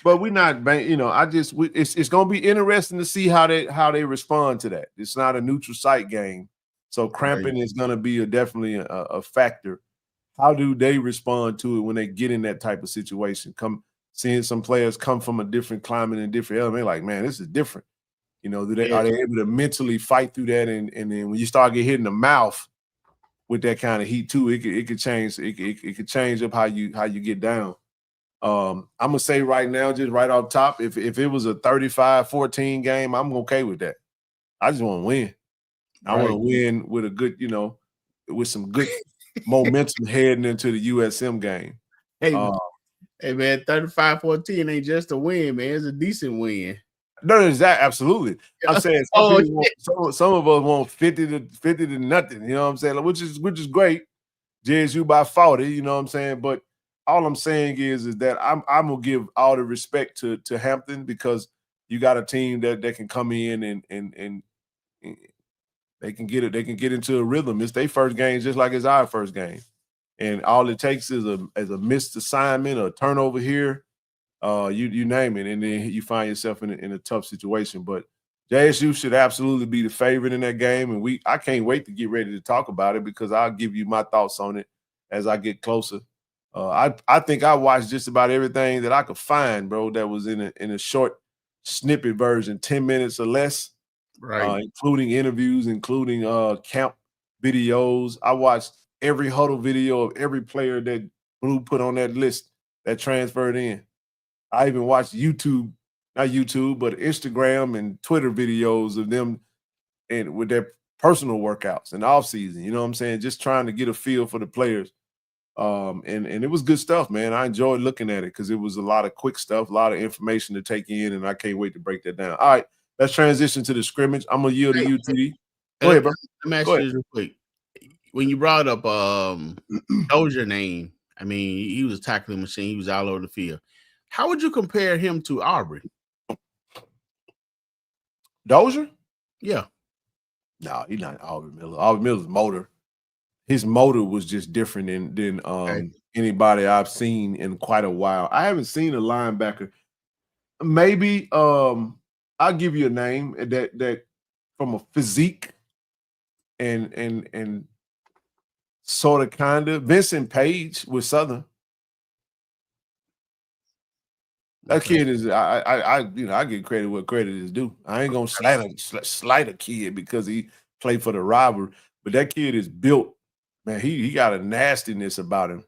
But we're not, you know. It's going to be interesting to see how they respond to that. It's not a neutral site game. So cramping is going to be definitely a factor. How do they respond to it when they get in that type of situation? Seeing some players come from a different climate and different element, like, man, this is different. You know, are they able to mentally fight through that? And then when you start getting hit in the mouth with that kind of heat too, it could change. It could change up how you get down. I'm gonna say right now, just right off top, if it was a 35-14 game, I'm okay with that. I just want to win. I want to win with a good, you know, with some good momentum heading into the USM game. Hey, man, 35-14 ain't just a win, man. It's a decent win. No, is that absolutely? I'm saying some of us want 50 to nothing. You know what I'm saying? Which is great. JSU by 40. You know what I'm saying? But all I'm saying is that I'm gonna give all the respect to Hampton because you got a team that can come in and they can get it. They can get into a rhythm. It's their first game, just like it's our first game, and all it takes is a missed assignment, a turnover here, you name it, and then you find yourself in a tough situation. But JSU should absolutely be the favorite in that game, and I can't wait to get ready to talk about it because I'll give you my thoughts on it as I get closer. I think I watched just about everything that I could find, bro, that was in a short snippet version, 10 minutes or less. Right, including interviews, including camp videos. I watched every huddle video of every player that Blue put on that list that transferred in. I even watched not YouTube, but Instagram and Twitter videos of them and with their personal workouts and off season. You know what I'm saying? Just trying to get a feel for the players. And it was good stuff, man. I enjoyed looking at it because it was a lot of quick stuff, a lot of information to take in, and I can't wait to break that down. All right, let's transition to the scrimmage. I'm gonna yield to you, TD. Go ahead, bro. Let me ask you this real quick. When you brought up Dozier name, I mean, he was a tackling machine. He was all over the field. How would you compare him to Aubrey? Dozier? Yeah. No, he's not Aubrey Miller. Aubrey Miller's motor. His motor was just different than anybody I've seen in quite a while. I haven't seen a linebacker. Maybe I'll give you a name that from a physique and sort of kind of Vincent Page with Southern. That kid is I give credit where credit is due. I ain't gonna slight a kid because he played for the rival, but that kid is built. Man, he got a nastiness about him.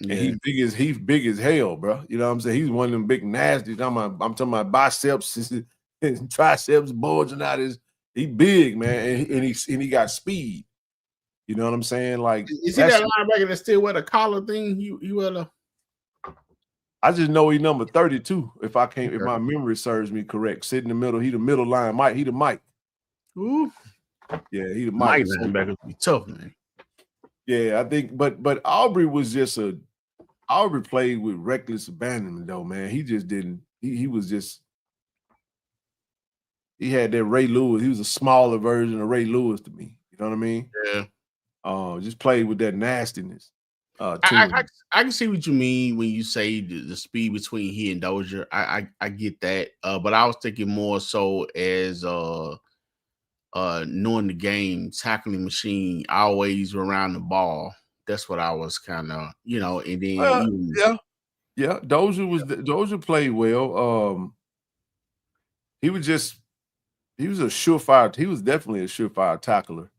And he's big as hell, bro. You know what I'm saying? He's one of them big nasties. I'm talking about biceps and triceps bulging out he big, man, and he got speed. You know what I'm saying? Like, you see that linebacker that still wear the collar thing? You wear the I just know he number 32. If my memory serves me correct. Sit in the middle, he the middle line. He the Mike. Ooh. Yeah, he the Mike. Linebacker be tough, man. Yeah, I think, but Aubrey was just Aubrey played with reckless abandonment, though, man. He just didn't. He was just. He had that Ray Lewis. He was a smaller version of Ray Lewis to me. You know what I mean? Yeah. Just played with that nastiness. I can see what you mean when you say the speed between he and Dozier. I get that, but I was thinking more so as knowing the game, tackling machine, always around the ball. That's what I was kind of, and then yeah. Dozier played well. He was a surefire. He was definitely a surefire tackler.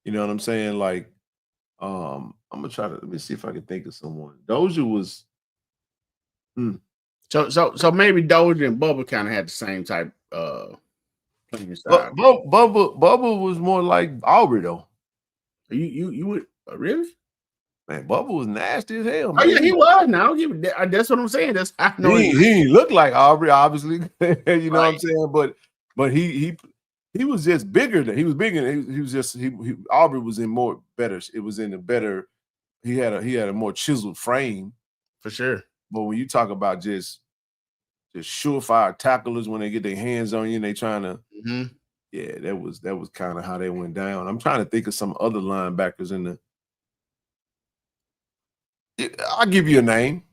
You know what I'm saying? Like, I'm gonna let me see if I can think of someone. Dozier was. So maybe Dozier and Bubba kind of had the same type playing style. Bubba was more like Aubrey though. You would really? Man, Bubba was nasty as hell. Man. Oh yeah, he was. Now that's what I'm saying. That's I know he looked like Aubrey, obviously. You know what I'm saying? But he was just bigger than he was bigger. He was just Aubrey was in more better. It was in a better. He had a more chiseled frame for sure. But when you talk about just surefire tacklers when they get their hands on you and they trying to, yeah, that was kind of how they went down. I'm trying to think of some other linebackers in the. I'll give you a name,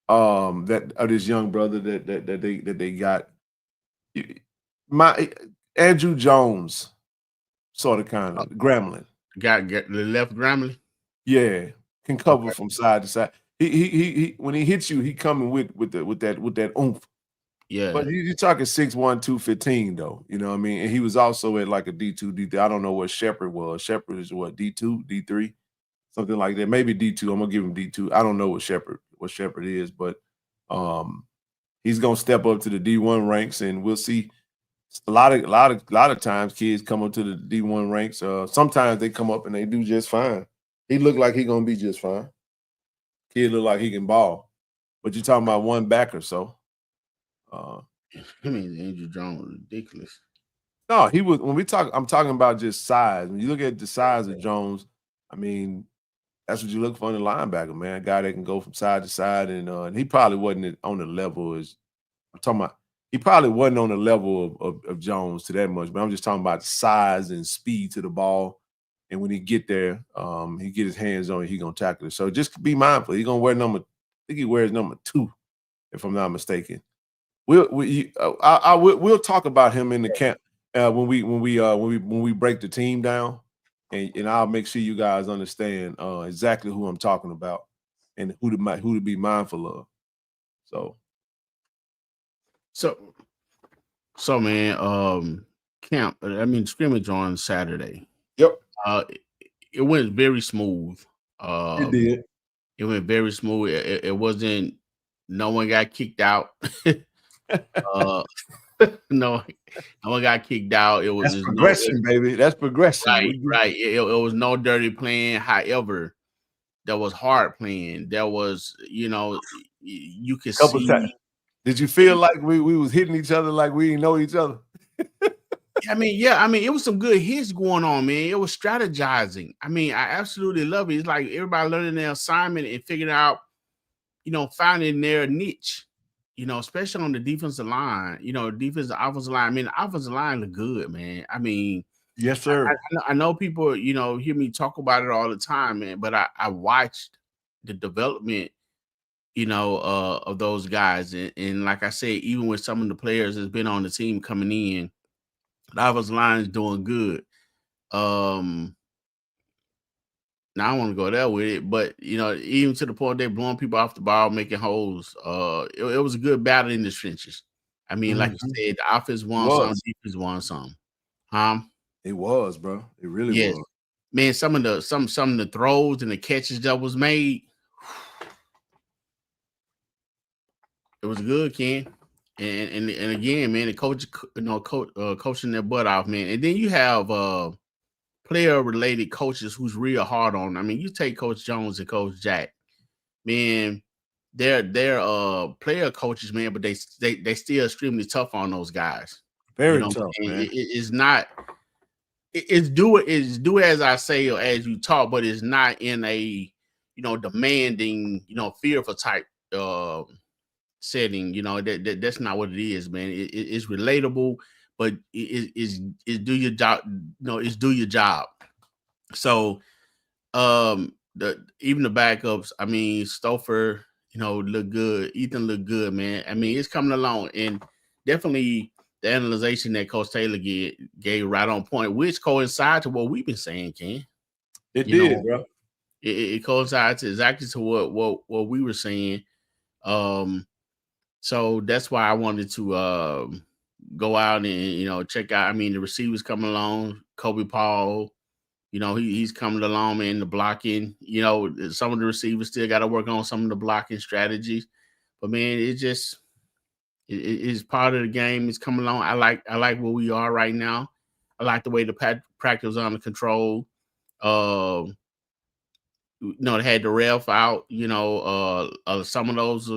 that of this young brother that they got. My Andrew Jones, sort of kind of Gremlin. Got the left Gremlin. Yeah, can cover from side to side. He when he hits you, he coming with that oomph. Yeah, but you're talking 6'1", 215 though. You know what I mean? And he was also at like a D2, D3. I don't know what Shepard was. Shepard is what, D2, D3, something like that. Maybe D2. I'm gonna give him D2. I don't know what Shepard is, but he's gonna step up to the D1 ranks, and we'll see. A lot of times kids come up to the D1 ranks. Sometimes they come up and they do just fine. He looked like he gonna be just fine. Kid look like he can ball, but you're talking about one backer, so. I mean, Andrew Jones was ridiculous. No, he was. When I'm talking about just size. When you look at the size of Jones, I mean, that's what you look for in a linebacker, man. A guy that can go from side to side, and he probably wasn't on the level as I'm talking about. He probably wasn't on the level of Jones to that much, but I'm just talking about size and speed to the ball. And when he get there, he get his hands on it, he gonna tackle it. So just be mindful. He's gonna wear I think he wears number 2, if I'm not mistaken. We'll talk about him in the camp when we break the team down, and I'll make sure you guys understand exactly who I'm talking about and who to be mindful of. So man, scrimmage on Saturday. Yep. It went very smooth. It did. It went very smooth. It wasn't. No one got kicked out. No one got kicked out. It was progression, baby. That's progression. Right. It was no dirty playing. However, hard playing. There was, you could Couple see. times. Did you feel like we was hitting each other like we didn't know each other? I mean, it was some good hits going on, man. It was strategizing. I mean, I absolutely love it. It's like everybody learning their assignment and figuring out, finding their niche, especially on the defensive line, offensive line. I mean, the offensive line look good, man. I mean, yes, sir. I know people, hear me talk about it all the time, man, but I watched the development, of those guys. And like I said, even with some of the players that's been on the team coming in, the offensive line is doing good. Now I want to go there with it, but even to the point they're blowing people off the ball, making holes. It was a good battle in the trenches. I mean, like you said, the offense won some, defense won some. It was, bro. It really was. Man, some of the throws and the catches that was made, it was good, Ken. And again, man, the coach, coaching their butt off, man. And then you have player-related coaches who's real hard on. I mean, you take Coach Jones and Coach Jack, man. They're player coaches, man, but they still extremely tough on those guys. Very tough, man. It's not. It's do as I say or as you talk, but it's not in a demanding fearful type setting. That's not what it is, man. It's relatable, but it's do your job. It's do your job. So even the backups, I mean, Stouffer, look good. Ethan look good, man. I mean, it's coming along, and definitely the analyzation that Coach Taylor gave right on point, which coincides to what we've been saying, Ken. It did, bro. It coincides exactly to what we were saying. So that's why I wanted to go out and check out. I mean, the receivers coming along, Kobe Paul, he's coming along, man. The blocking, some of the receivers still got to work on some of the blocking strategies, but man, it's part of the game. It's coming along. I like where we are right now. I like the way the practice was under control. They had the ref out. Some of those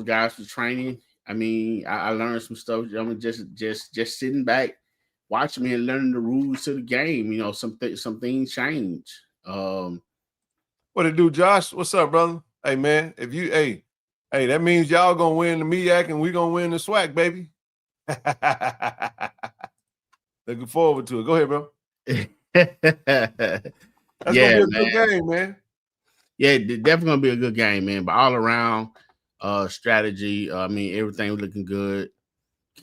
guys was training. I mean, I learned some stuff. I mean, just sitting back, watching me and learning the rules to the game. Some things change. What it do, Josh? What's up, brother? Hey, man, Hey, that means y'all gonna win the MEAC and we gonna win the SWAC, baby. Looking forward to it. Go ahead, bro. That's gonna be a good game, man. Yeah, definitely gonna be a good game, man. But all around strategy, I mean, everything was looking good.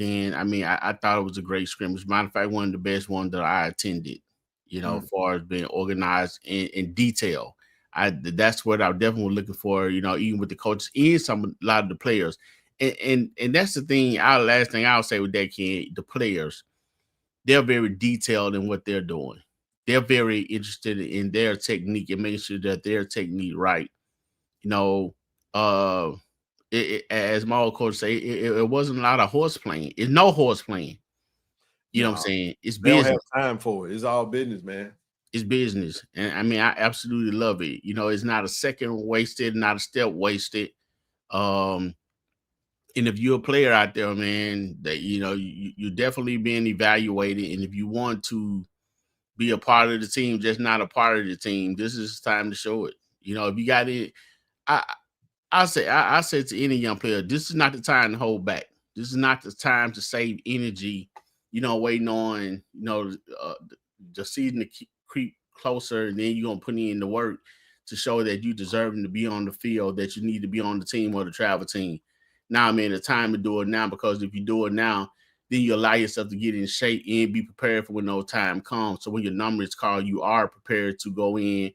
I thought it was a great scrimmage. Matter of fact, one of the best ones that I attended, as far as being organized in detail. That's what I'm definitely looking for, even with the coaches and a lot of the players. And that's the thing. Last thing I'll say with that, Ken, the players, they're very detailed in what they're doing. They're very interested in their technique and making sure that their technique right. As my old coach say, it wasn't a lot of horse playing. It's no horse playing. You know what I'm saying? It's business. They don't have time for it. It's all business, man. It's business. And I mean, I absolutely love it. It's not a second wasted, not a step wasted. And if you're a player out there, man, that you're definitely being evaluated. And if you want to be a part of the team, just not a part of the team, this is time to show it. If you got it, I say to any young player, this is not the time to hold back. This is not the time to save energy, waiting on, the season to creep closer, and then you're going to put in the work to show that you deserve to be on the field, that you need to be on the team or the travel team. Now, man, the time to do it now, because if you do it now, then you allow yourself to get in shape and be prepared for when no time comes. So when your number is called, you are prepared to go in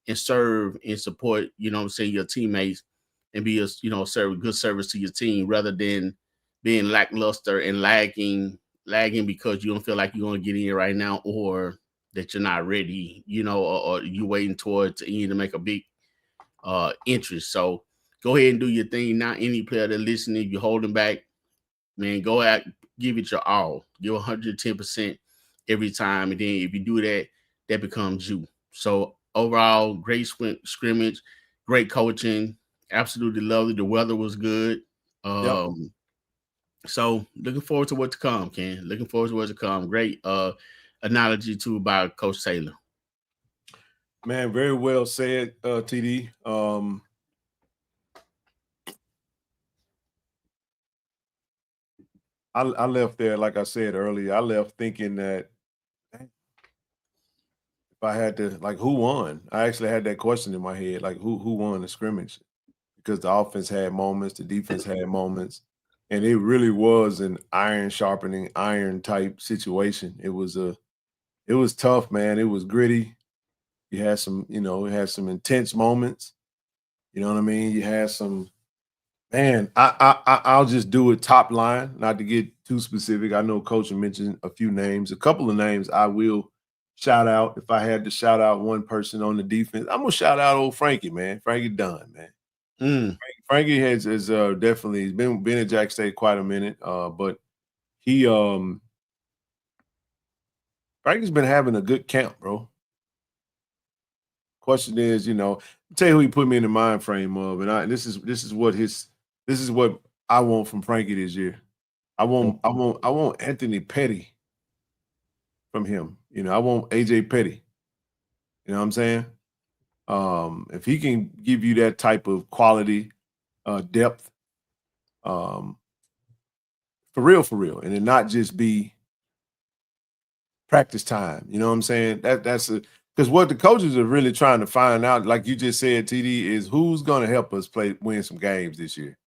and serve and support, your teammates and be serve good service to your team, rather than being lackluster and lagging because you don't feel like you're going to get in right now, or that you're not ready, or you're waiting towards the end to make a big interest. So go ahead and do your thing. Not any player that listening, you're holding back, man, go out, give it your all. Give 110% every time. And then if you do that, that becomes you. So overall, great scrimmage, great coaching, absolutely lovely. The weather was good. So looking forward to what to come, Ken. Looking forward to what to come. Great analogy too by Coach Taylor. Man, very well said, TD. I left there, like I said earlier, I left thinking that if I had to, like, who won? I actually had that question in my head, like, who won the scrimmage? Because the offense had moments, the defense had moments, and it really was an iron sharpening iron type situation. It was tough, man. It was gritty. You had some, it had some intense moments. You know what I mean? You had some. Man, I'll just do it top line, not to get too specific. I know Coach mentioned a few names. A couple of names I will shout out. If I had to shout out one person on the defense, I'm going to shout out old Frankie, man. Frankie Dunn, man. Frankie has definitely been at Jack State quite a minute, but he Frankie's been having a good camp, bro. Question is, I'll tell you who he put me in the mind frame of, and this is what I want from Frankie this year. I want Anthony Petty from him. I want AJ Petty. You know what I'm saying? If he can give you that type of quality, depth, for real, and it not just be practice time. You know what I'm saying? That's because what the coaches are really trying to find out, like you just said, TD, is who's going to help us win some games this year.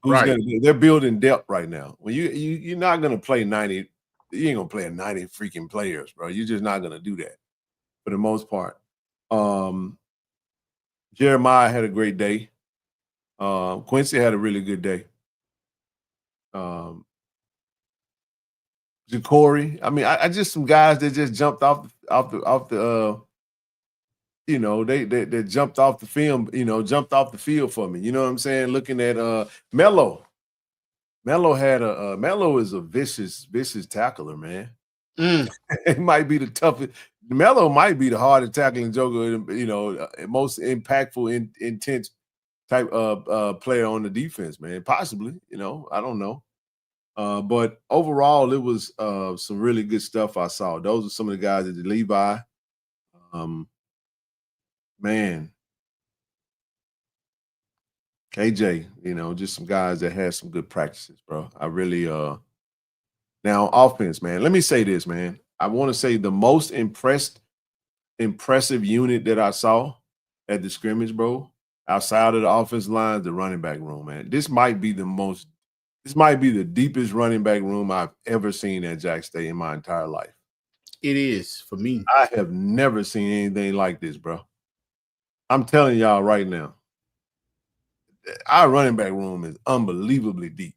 They're building depth right now. When you're not going to play 90, you ain't going to play 90 freaking players, bro. You're just not going to do that for the most part. Jeremiah had a great day. Quincy had a really good day. Ja'Cory, I mean, I just some guys that just jumped off the they jumped off the film, jumped off the field for me. You know what I'm saying? Looking at Melo. Melo is a vicious tackler, man. It might be the toughest. Melo might be the hardest tackling joker, most impactful, intense type of player on the defense, man. Possibly, I don't know. But overall, it was some really good stuff I saw. Those are some of the guys that did. Levi. Man, KJ, just some guys that had some good practices, bro. I really now offense, man. Let me say this, man. I want to say the most impressive unit that I saw at the scrimmage, bro, outside of the offensive line, the running back room, man. This might be the deepest running back room I've ever seen at Jack State in my entire life. It is for me. I have never seen anything like this, bro. I'm telling y'all right now, our running back room is unbelievably deep.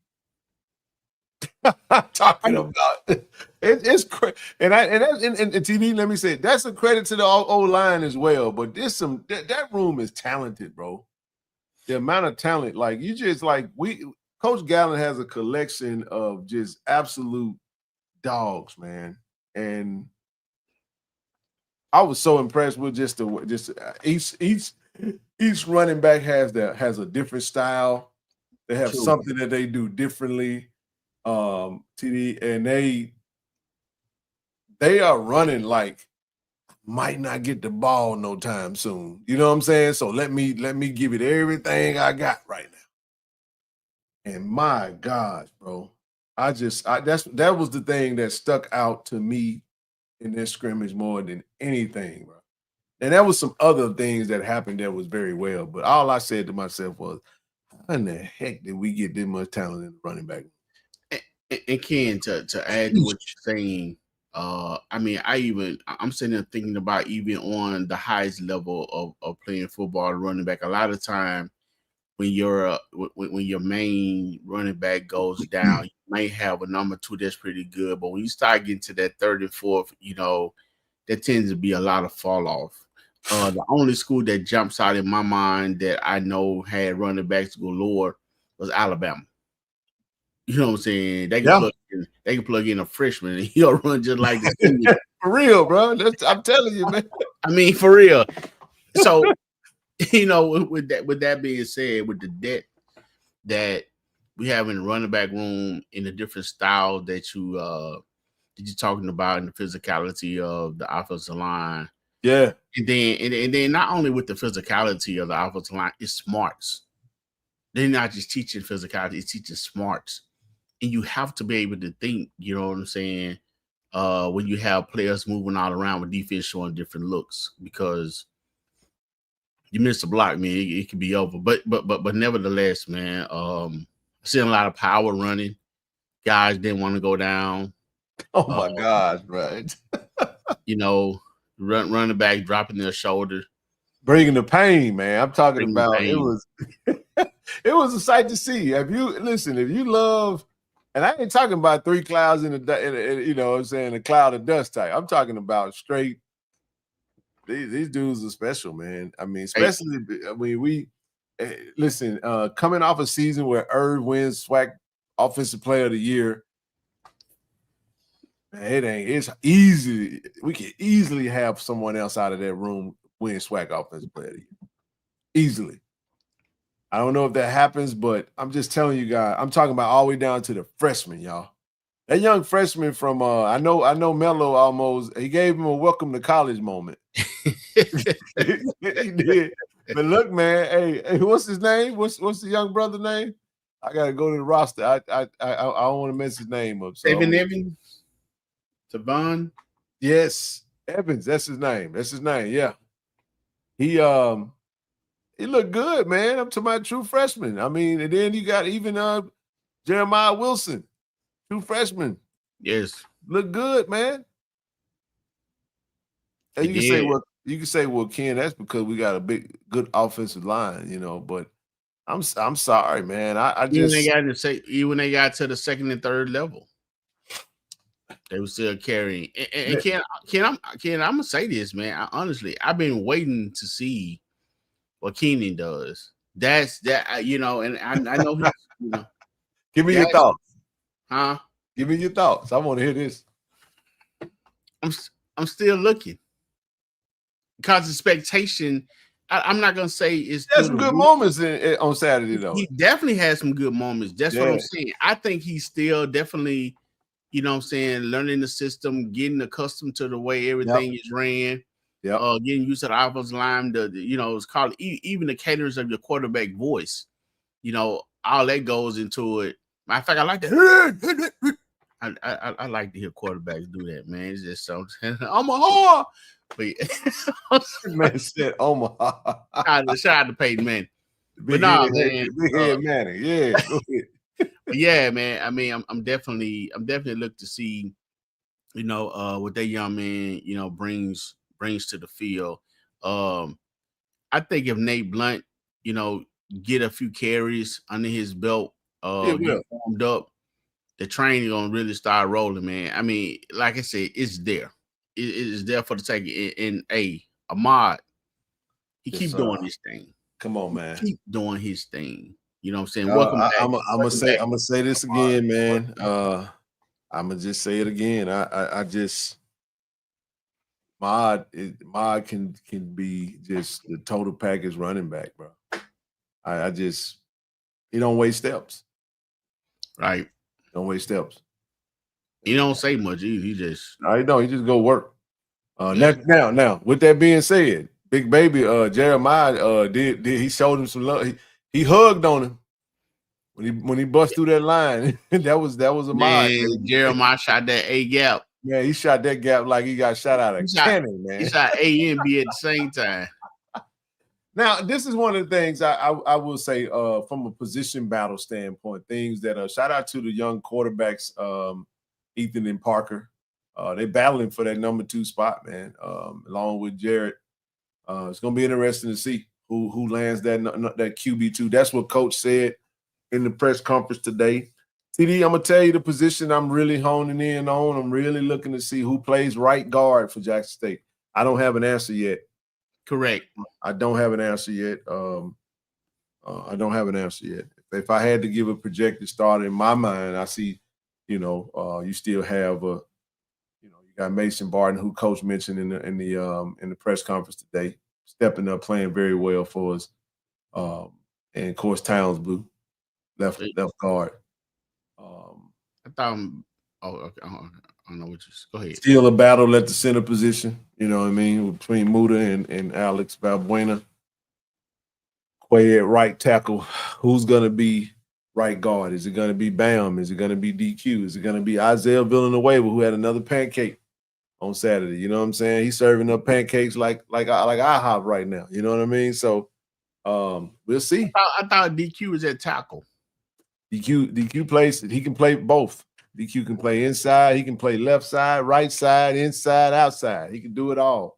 Talking about it's crazy, and TV. Let me say that's a credit to the old line as well. But there's that room is talented, bro. The amount of talent, like you just Coach Gallen has a collection of just absolute dogs, man, and I was so impressed with just each running back has a different style. They have something that they do differently. TD, and they are running like might not get the ball no time soon. You know what I'm saying? So let me give it everything I got right now. And my gosh, bro, that was the thing that stuck out to me in this scrimmage more than anything, bro. And there was some other things that happened that was very well, but all I said to myself was, how in the heck did we get this much talent in the running back? And Ken, to add to what you're saying, I mean, I'm sitting there thinking about even on the highest level of playing football, running back. A lot of time when your main running back goes down, you may have a number two that's pretty good, but when you start getting to that third and fourth, there tends to be a lot of fall off. The only school that jumps out in my mind that I know had running backs galore was Alabama. You know what I'm saying? They can plug in a freshman and he'll run just like the senior. For real, bro. I'm telling you, man. I mean, for real. So, with that being said, with the debt that we have in the running back room, in the different style that you're talking about, in the physicality of the offensive line. Yeah. And then not only with the physicality of the offensive line, it's smarts. They're not just teaching physicality, it's teaching smarts. And you have to be able to think, you know what I'm saying, when you have players moving all around with defense showing different looks, because you miss a block, man, it could be over. But nevertheless, man, seeing a lot of power running. Guys didn't want to go down. Oh my gosh, right. Running back dropping their shoulder. Bringing the pain, man. I'm talking about it was it was a sight to see. If you love, and I ain't talking about three clouds in a cloud of dust type. I'm talking about straight. These dudes are special, man. I mean, especially coming off a season where Irv wins SWAC Offensive Player of the Year. Man, it's easy. We can easily have someone else out of that room win SWAC Offensive Player of the Year. Easily. I don't know if that happens, but I'm just telling you guys, I'm talking about all the way down to the freshman, y'all. That young freshman from I know Melo almost, he gave him a welcome to college moment. He did. But look, man, hey, what's his name? What's the young brother name? I gotta go to the roster. I don't want to mess his name up. So Evans. Tavon. Yes, Evans. That's his name. Yeah. He looked good, man. Up to my true freshman. I mean, and then you got even Jeremiah Wilson, true freshman. Yes, look good, man. And you can say, well, Ken, that's because we got a good offensive line, But I'm sorry, man. I just even they got to the second and third level, they were still carrying. And Ken, I'm gonna say this, man. I've been waiting to see what Keenan does. That's that, and I know he's, Give me your thoughts. Huh? Give me your thoughts. I want to hear this. I'm still looking. Because expectation, I'm not gonna say it's some good moments on Saturday, though. He definitely had some good moments. That's what I'm saying. I think he's still definitely, learning the system, getting accustomed to the way everything is ran. Yeah. Getting used to the offensive line, it's called even the cadence of your quarterback voice. All that goes into it. Matter of fact, I like that. I like to hear quarterbacks do that, man. It's just something. Omaha. But man said Omaha. Shout out to Peyton Manning. Big head Manning. Yeah. Go ahead. Yeah, man. I mean, I'm definitely looking to see, what that young man, brings to the field. I think if Nate Blunt, get a few carries under his belt, get warmed up, the train gonna really start rolling, man. I mean, like I said, it's there. It is there for the taking. And Ahmad, he keep doing his thing. Come on, man. Keep doing his thing. You know what I'm saying? Welcome back. I'm gonna say this again, man. I'm gonna just say it again. I just Ahmad can be just the total package running back, bro. He don't waste steps. Right. Don't waste steps. He don't say much either. He just he just go work. Now, with that being said, Big Baby Jeremiah did he showed him some love. He hugged on him when he bust through that line. that was a mind. Jeremiah shot that A gap. Yeah, he shot that gap like he got shot out of cannon, man. He shot A and B at the same time. Now, this is one of the things I will say from a position battle standpoint, things that shout out to the young quarterbacks, Ethan and Parker. They're battling for that number 2 spot, man, along with Jared. It's going to be interesting to see who lands that QB2. That's what Coach said in the press conference today. TD, I'm going to tell you the position I'm really honing in on. I'm really looking to see who plays right guard for Jackson State. I don't have an answer yet. Correct. I don't have an answer yet. I don't have an answer yet. If I had to give a projected start in my mind, I see, you still have you got Mason Barton, who Coach mentioned in the press conference today. stepping up, playing very well for us. And of course, Towns Blue, left guard. I thought. Oh, okay. I don't know what you. Go ahead. Still a battle at the center position. You know what I mean, between Muda and Alex Valbuena. Quay at right tackle. Who's gonna be right guard? Is it gonna be Bam? Is it gonna be DQ? Is it gonna be Isaiah Villanueva, who had another pancake on Saturday? You know what I'm saying? He's serving up pancakes like IHOP right now. You know what I mean? So we'll see. I thought DQ was at tackle. DQ plays. He can play both. DQ can play inside. He can play left side, right side, inside, outside. He can do it all.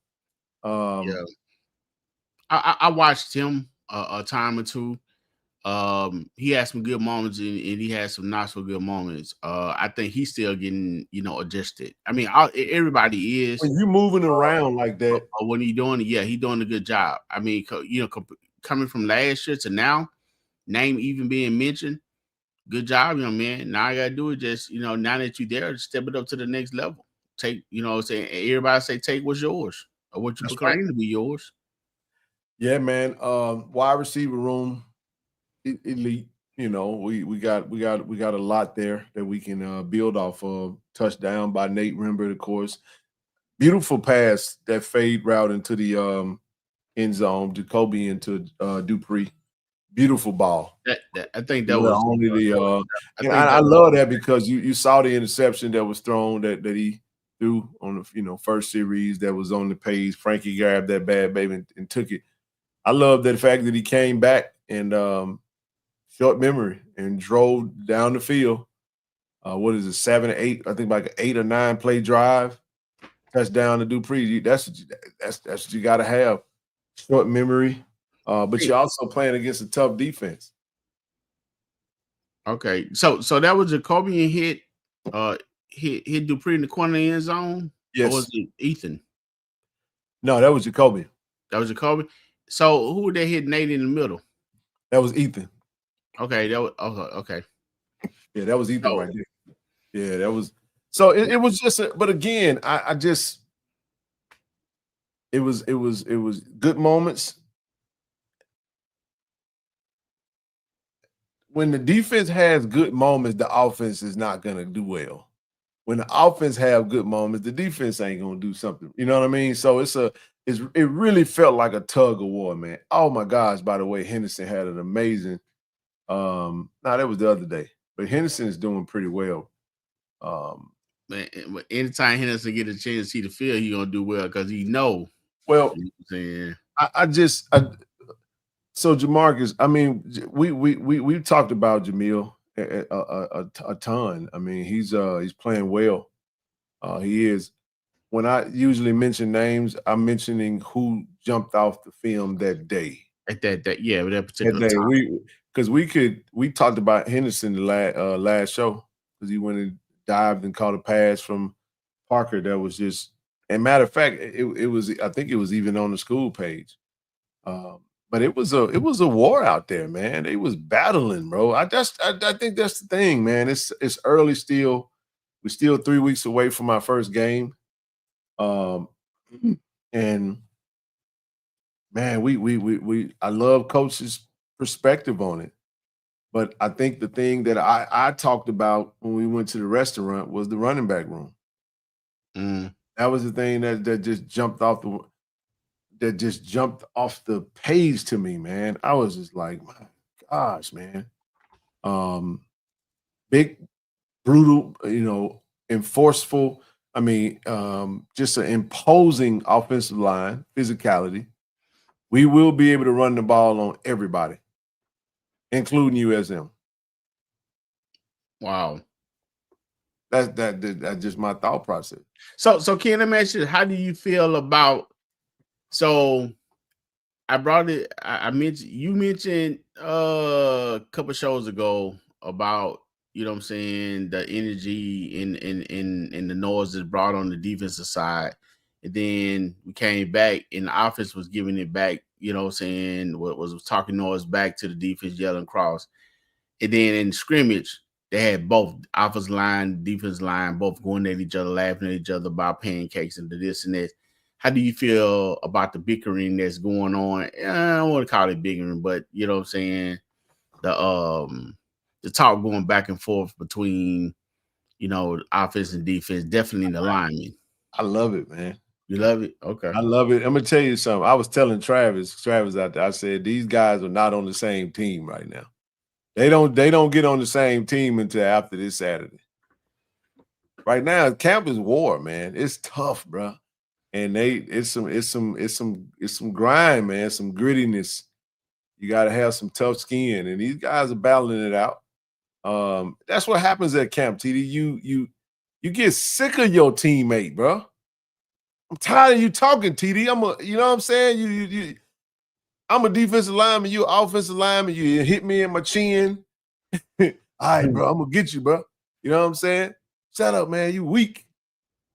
Yeah. I watched him a time or two. He had some good moments and he had some not so good moments. I think he's still getting, adjusted. I mean, everybody is. When you moving around like that, when he doing it, yeah, he doing a good job. I mean, coming from last year to now, name even being mentioned, good job, young man. Now I gotta do it. Just now that you're there, step it up to the next level. Take, saying everybody say take what's yours or what you proclaim to be yours. Yeah, man. Wide receiver room, elite. We got a lot there that we can build off of. Touchdown by Nate Rembert, of course. Beautiful pass, that fade route into the end zone, Jacoby into Dupree. Beautiful ball. I think that was only the. I love that because you saw the interception that was thrown that he threw on the first series that was on the page. Frankie grabbed that bad baby and took it. I love the fact that he came back and short memory and drove down the field. What is it, 7 or 8? I think like an 8 or 9 play drive, touchdown to Dupree. That's what you got to have. Short memory, but you're also playing against a tough defense. Okay, so that was Jacoby hit Dupree in the corner of the end zone. Yes. Or was it Ethan? No, that was Jacoby. That was Jacoby. So who would they hit Nate in the middle? That was Ethan. Okay, that was okay. Yeah, that was Ethan right there. Yeah, that was. So it was just. But again, I just. It was good moments. When the defense has good moments, the offense is not going to do well. When the offense have good moments, the defense ain't going to do something. You know what I mean? So it really felt like a tug of war, man. Oh my gosh! By the way, Henderson had an amazing. That was the other day, but Henderson is doing pretty well. Man, anytime Henderson get a chance to see the field, he gonna do well because he know. Well, you know so Jamarcus, I mean, we talked about Jamil a ton. I mean, he's playing well. He is. When I usually mention names, I'm mentioning who jumped off the film that day. At that particular day. time. Because we talked about Henderson the last show because he went and dived and caught a pass from Parker that was just. And matter of fact, it was. I think it was even on the school page. But it was a war out there, man. They was battling, bro. I think that's the thing, man. It's early still. We're still 3 weeks away from our first game. And man, I love coach's perspective on it. But I think the thing that I talked about when we went to the restaurant was the running back room. That was the thing that just jumped off the page to me, man. I was just like, my gosh, man. Big, brutal, enforceful. I mean, just an imposing offensive line, physicality. We will be able to run the ball on everybody, including USM. Wow. That's just my thought process. So Ken, let me ask you, how do you feel about? So I brought it. You mentioned a couple shows ago about what I'm saying, the energy in the noise that's brought on the defensive side, and then we came back and the offense was giving it back. What I'm saying, was talking noise back to the defense, yelling cross, and then in scrimmage they had both offensive line, defense line, both going at each other, laughing at each other about pancakes and this and this. how do you feel about the bickering that's going on? I don't want to call it bickering, but you know what I'm saying? The talk going back and forth between, you know, offense and defense, definitely the linemen. I love it, man. You love it? Okay. I love it. I'm gonna tell you something. I was telling Travis out there, I said, these guys are not on the same team right now. They don't get on the same team until after this Saturday. Right now, camp is war, man. It's tough, bro. And it's some grind, man, some grittiness. You got to have some tough skin, and these guys are battling it out. That's what happens at camp, TD. You get sick of your teammate, bro. I'm tired of you talking, TD. You know what I'm saying? I'm a defensive lineman, you offensive lineman, you hit me in my chin. All right, bro, I'm gonna get you, bro. You know what I'm saying? Shut up, man. You weak.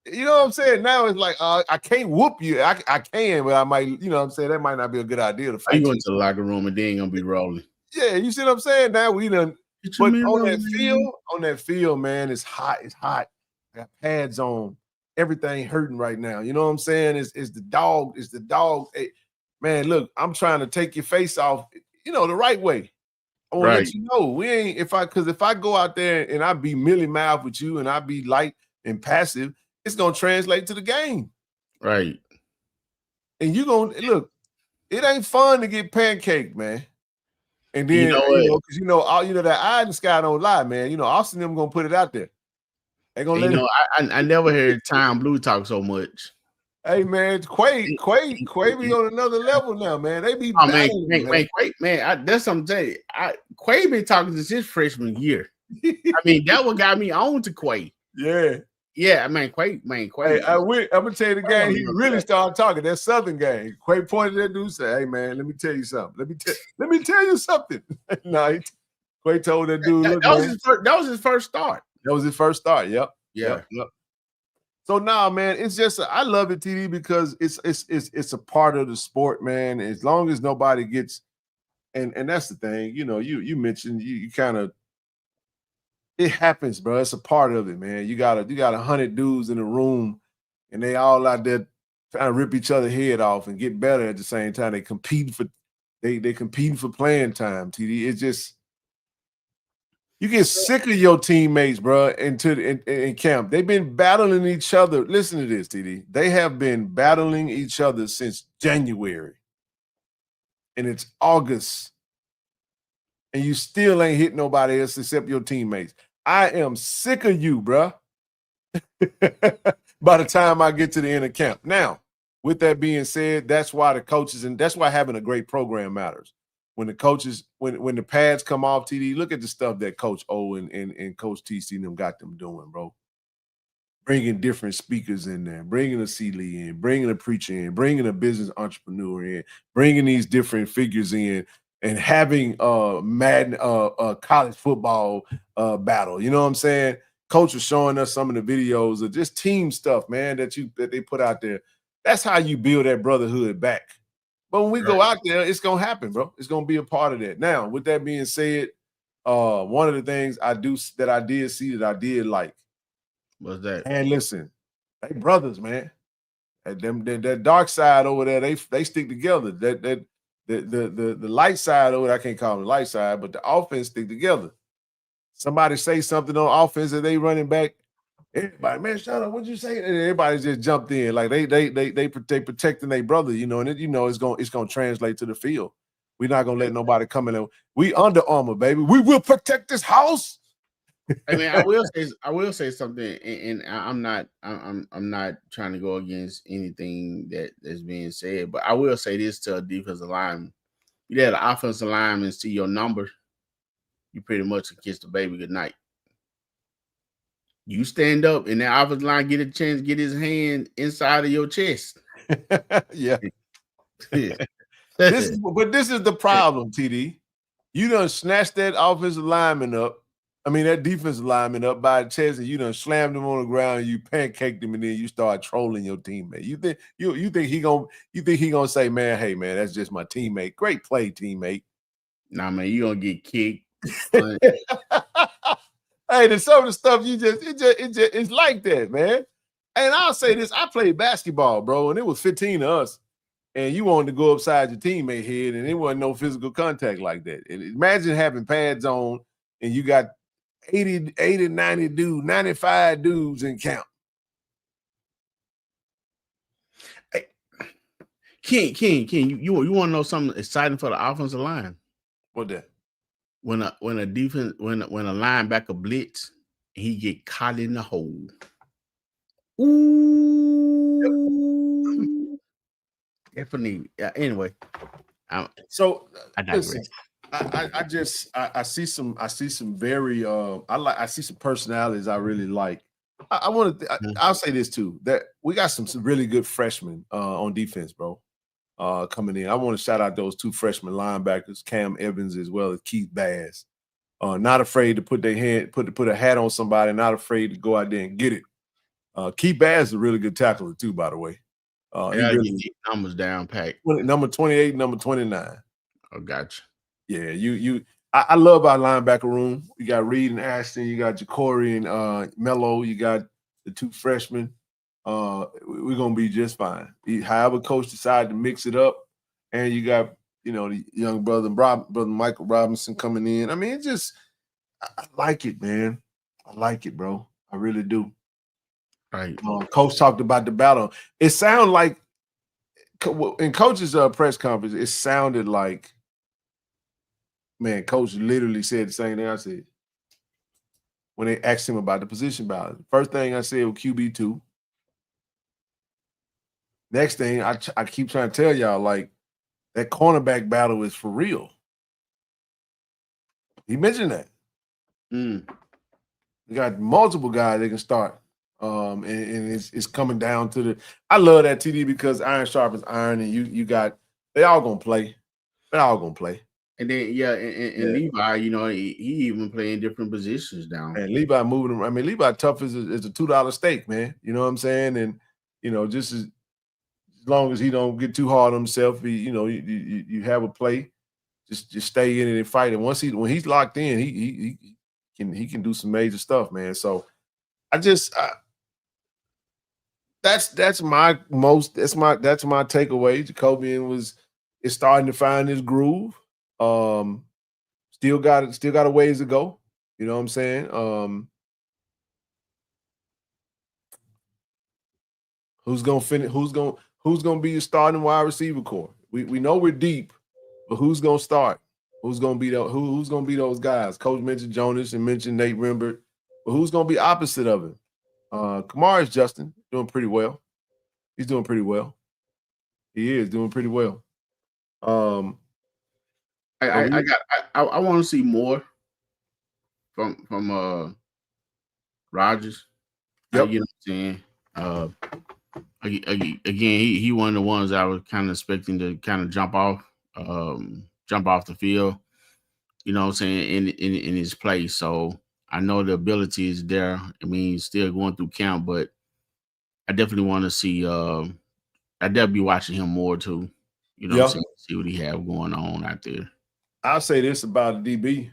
You know what I'm saying? Now it's like I can't whoop you. I can, but I might, you know what I'm saying? That might not be a good idea to fight. You going to the locker room and they ain't gonna be rolling. Yeah, you see what I'm saying? Now we done. But on that field, man, it's hot. It's hot. I got pads on. Everything hurting right now. You know what I'm saying? It's the dog. It's the dog. Hey, man, look, I'm trying to take your face off, you know, the right way. I want to let you know we ain't if I go out there and I be milli-mouth with you and I be light and passive, it's gonna translate to the game. Right. And you gonna look, it ain't fun to get pancaked, man. And then because all that eye in the sky don't lie, man. You know, Austin them gonna put it out there. They gonna let I never heard Tom Blue talk so much. Hey man, Quay be on another level now, man. They be man, that's something to tell you. Quay been talking since his freshman year. I mean, that what got me on to Quay. Yeah, I mean, Quay. Hey, I'm gonna tell you the game. He really started talking. That Southern game. Quay pointed at that dude, said, "Hey man, let me tell you something. Let me tell you something." No, Quay told that dude, that was his first start. That was his first start. Yep. Yeah. Yep. So now, man, it's just I love it, TD, because it's a part of the sport, man. As long as nobody gets, and that's the thing, you know. You mentioned you kind of, it happens, bro. It's a part of it, man. You got 100 dudes in the room, and they all out there trying to rip each other head off and get better at the same time. They competing for playing time, TD. It's just. You get sick of your teammates, bro, in camp. They've been battling each other. Listen to this, TD. They have been battling each other since January. And it's August. And you still ain't hit nobody else except your teammates. I am sick of you, bro. By the time I get to the end of camp. Now, with that being said, that's why the coaches, and that's why having a great program matters. When the coaches, when the pads come off, TD, look at the stuff that Coach O and Coach TC and them got them doing, bro. Bringing different speakers in there, bringing a C-Lee in, bringing a preacher in, bringing a business entrepreneur in, bringing these different figures in, and having college football battle. You know what I'm saying? Coach was showing us some of the videos of just team stuff, man, that they put out there. That's how you build that brotherhood back. But when we go out there, it's gonna happen, bro. It's gonna be a part of that. Now, with that being said, one of the things I did like. What's that? And listen, they brothers, man. That dark side over there, they stick together. The light side over there, I can't call them the light side, but the offense stick together. Somebody say something on offense and they running back. Everybody, man, shut up. What'd you say? And everybody just jumped in. Like they protecting their brother, you know, and it's gonna translate to the field. We're not gonna let nobody come in. We Under Armour, baby. We will protect this house. I mean, I will say something, and I'm not trying to go against anything that's being said, but I will say this to a defensive lineman. You let an offensive lineman see your number, you pretty much can kiss the baby goodnight. You stand up and that offensive line get a chance to get his hand inside of your chest. Yeah. This is the problem, TD. You done snatched that offensive lineman up. I mean, that defensive lineman up by the chest, and you done slammed him on the ground, and you pancaked him, and then you start trolling your teammate. You think he gonna say, man, hey man, that's just my teammate. Great play, teammate. Nah, man, you gonna get kicked. Hey, there's some of the stuff it's like that, man. And I'll say this: I played basketball, bro, and it was 15 of us, and you wanted to go upside your teammate head, and it wasn't no physical contact like that. And imagine having pads on, and you got 80, 90 dudes, 95 dudes in count. Hey, King, you want to know something exciting for the offensive line? What that? When a linebacker blitz, he get caught in the hole. Ooh. Definitely. Anyway, I digress. Listen, I see some very I see some personalities I really like. I'll say this too, that we got some really good freshmen on defense, bro. Coming in. I want to shout out those 2 freshman linebackers, Cam Evans as well as Keith Bass. Not afraid to put a hat on somebody, not afraid to go out there and get it. Keith Bass is a really good tackler too, by the way. He really get numbers down packed. Number 28, number 29. Oh, gotcha. Yeah, I love our linebacker room. You got Reed and Ashton, you got Ja'Cory and Mello, you got the 2 freshmen. We're gonna be just fine. However, coach decided to mix it up, and you got the young brother Michael Robinson coming in. I mean, it just I like it, man. I like it, bro. I really do. Right. Coach talked about the battle. It sounded like in coach's press conference, it sounded like, man, coach literally said the same thing I said when they asked him about the position battle. First thing I said was QB2. Next thing, I keep trying to tell y'all, like, that cornerback battle is for real. He mentioned that. We got multiple guys that can start. And it's coming down to I love that, TD, because iron sharpens iron, and they all gonna play. They're all gonna play. And then Levi, he even playing different positions now. And Levi moving. I mean, Levi tough as a $2 steak, man. You know what I'm saying? And just as long as he don't get too hard on himself, you have a play, just stay in it and fight. And when he's locked in, he can do some major stuff, man. So that's my takeaway. Jacobian is starting to find his groove. Still got a ways to go. You know what I'm saying? Who's gonna finish? Who's gonna be your starting wide receiver core? We know we're deep, but who's gonna start? Who's gonna be those guys? Coach mentioned Jonas and mentioned Nate Rimbert, but who's gonna be opposite of him? Kamara's Justin doing pretty well. He's doing pretty well. He is doing pretty well. I want to see more from Rodgers. Yep. You know what I'm saying? Again, he one of the ones I was kind of expecting to kind of jump off the field. You know what I'm saying, in his place. So I know the ability is there. I mean, he's still going through camp, but I definitely want to see. I definitely be watching him more too. You know what I'm saying? See what he have going on out there. I'll say this about the DB.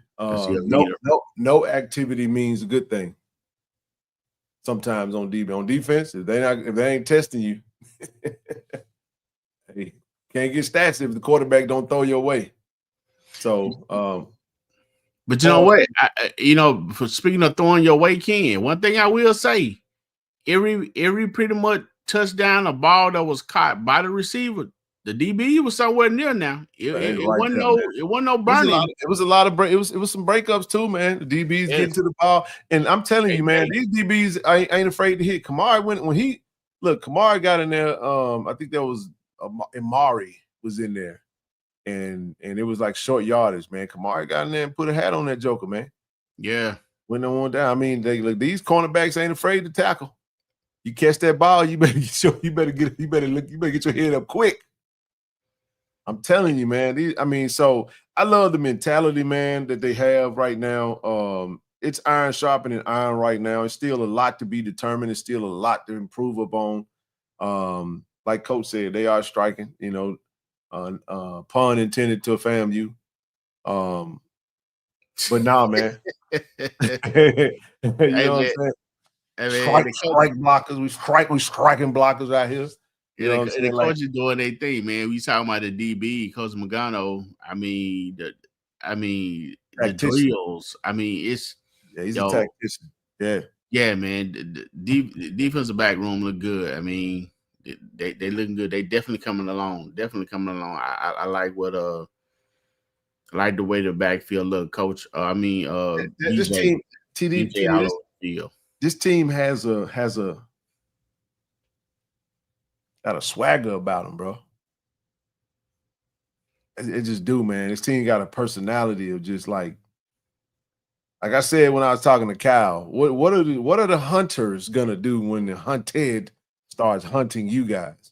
No activity means a good thing. Sometimes on DB. On defense, if they ain't testing you, hey, can't get stats if the quarterback don't throw your way. So but you know what? For speaking of throwing your way, Ken, one thing I will say, every pretty much touchdown, a ball that was caught by the receiver, the DB was somewhere near now. It wasn't no burning. It was a lot of it was some breakups too, man. The DBs getting to the ball, and I'm telling you, man, these DBs ain't afraid to hit. Kamara Kamara got in there. I think that was Amari was in there, and it was like short yardage, man. Kamara got in there and put a hat on that joker, man. Yeah, went on down. I mean, these cornerbacks ain't afraid to tackle. You catch that ball, you better get your head up quick. I'm telling you, man. So I love the mentality, man, that they have right now. It's iron sharpening iron right now. It's still a lot to be determined. It's still a lot to improve upon. Like Coach said, they are striking, pun intended to FAMU. But nah, man. You know what I'm saying? I mean, strike blockers. We striking blockers out here. You know what I'm saying? The coaches doing their thing, man. We talking about the DB, Coach Magano. The drills. I mean, it's he's a tactician. Yeah, man. The defensive back room look good. I mean, they looking good. They definitely coming along. I like what I like the way the backfield look, Coach. This team, this team has got a swagger about them, bro. It just do, man. This team got a personality of just like I said when I was talking to Cal. What are the hunters gonna do when the hunted starts hunting you guys?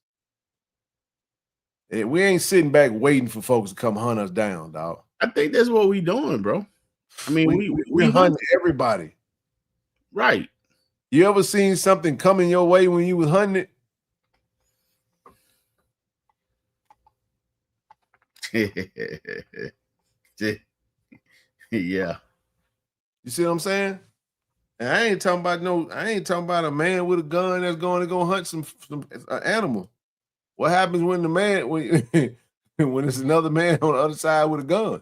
We ain't sitting back waiting for folks to come hunt us down, dog. I think that's what we doing, bro. I mean, we hunting everybody, right? You ever seen something coming your way when you was hunting it? Yeah. You see what I'm saying? And I ain't talking about a man with a gun that's going to go hunt some animal. What happens when the man when it's another man on the other side with a gun?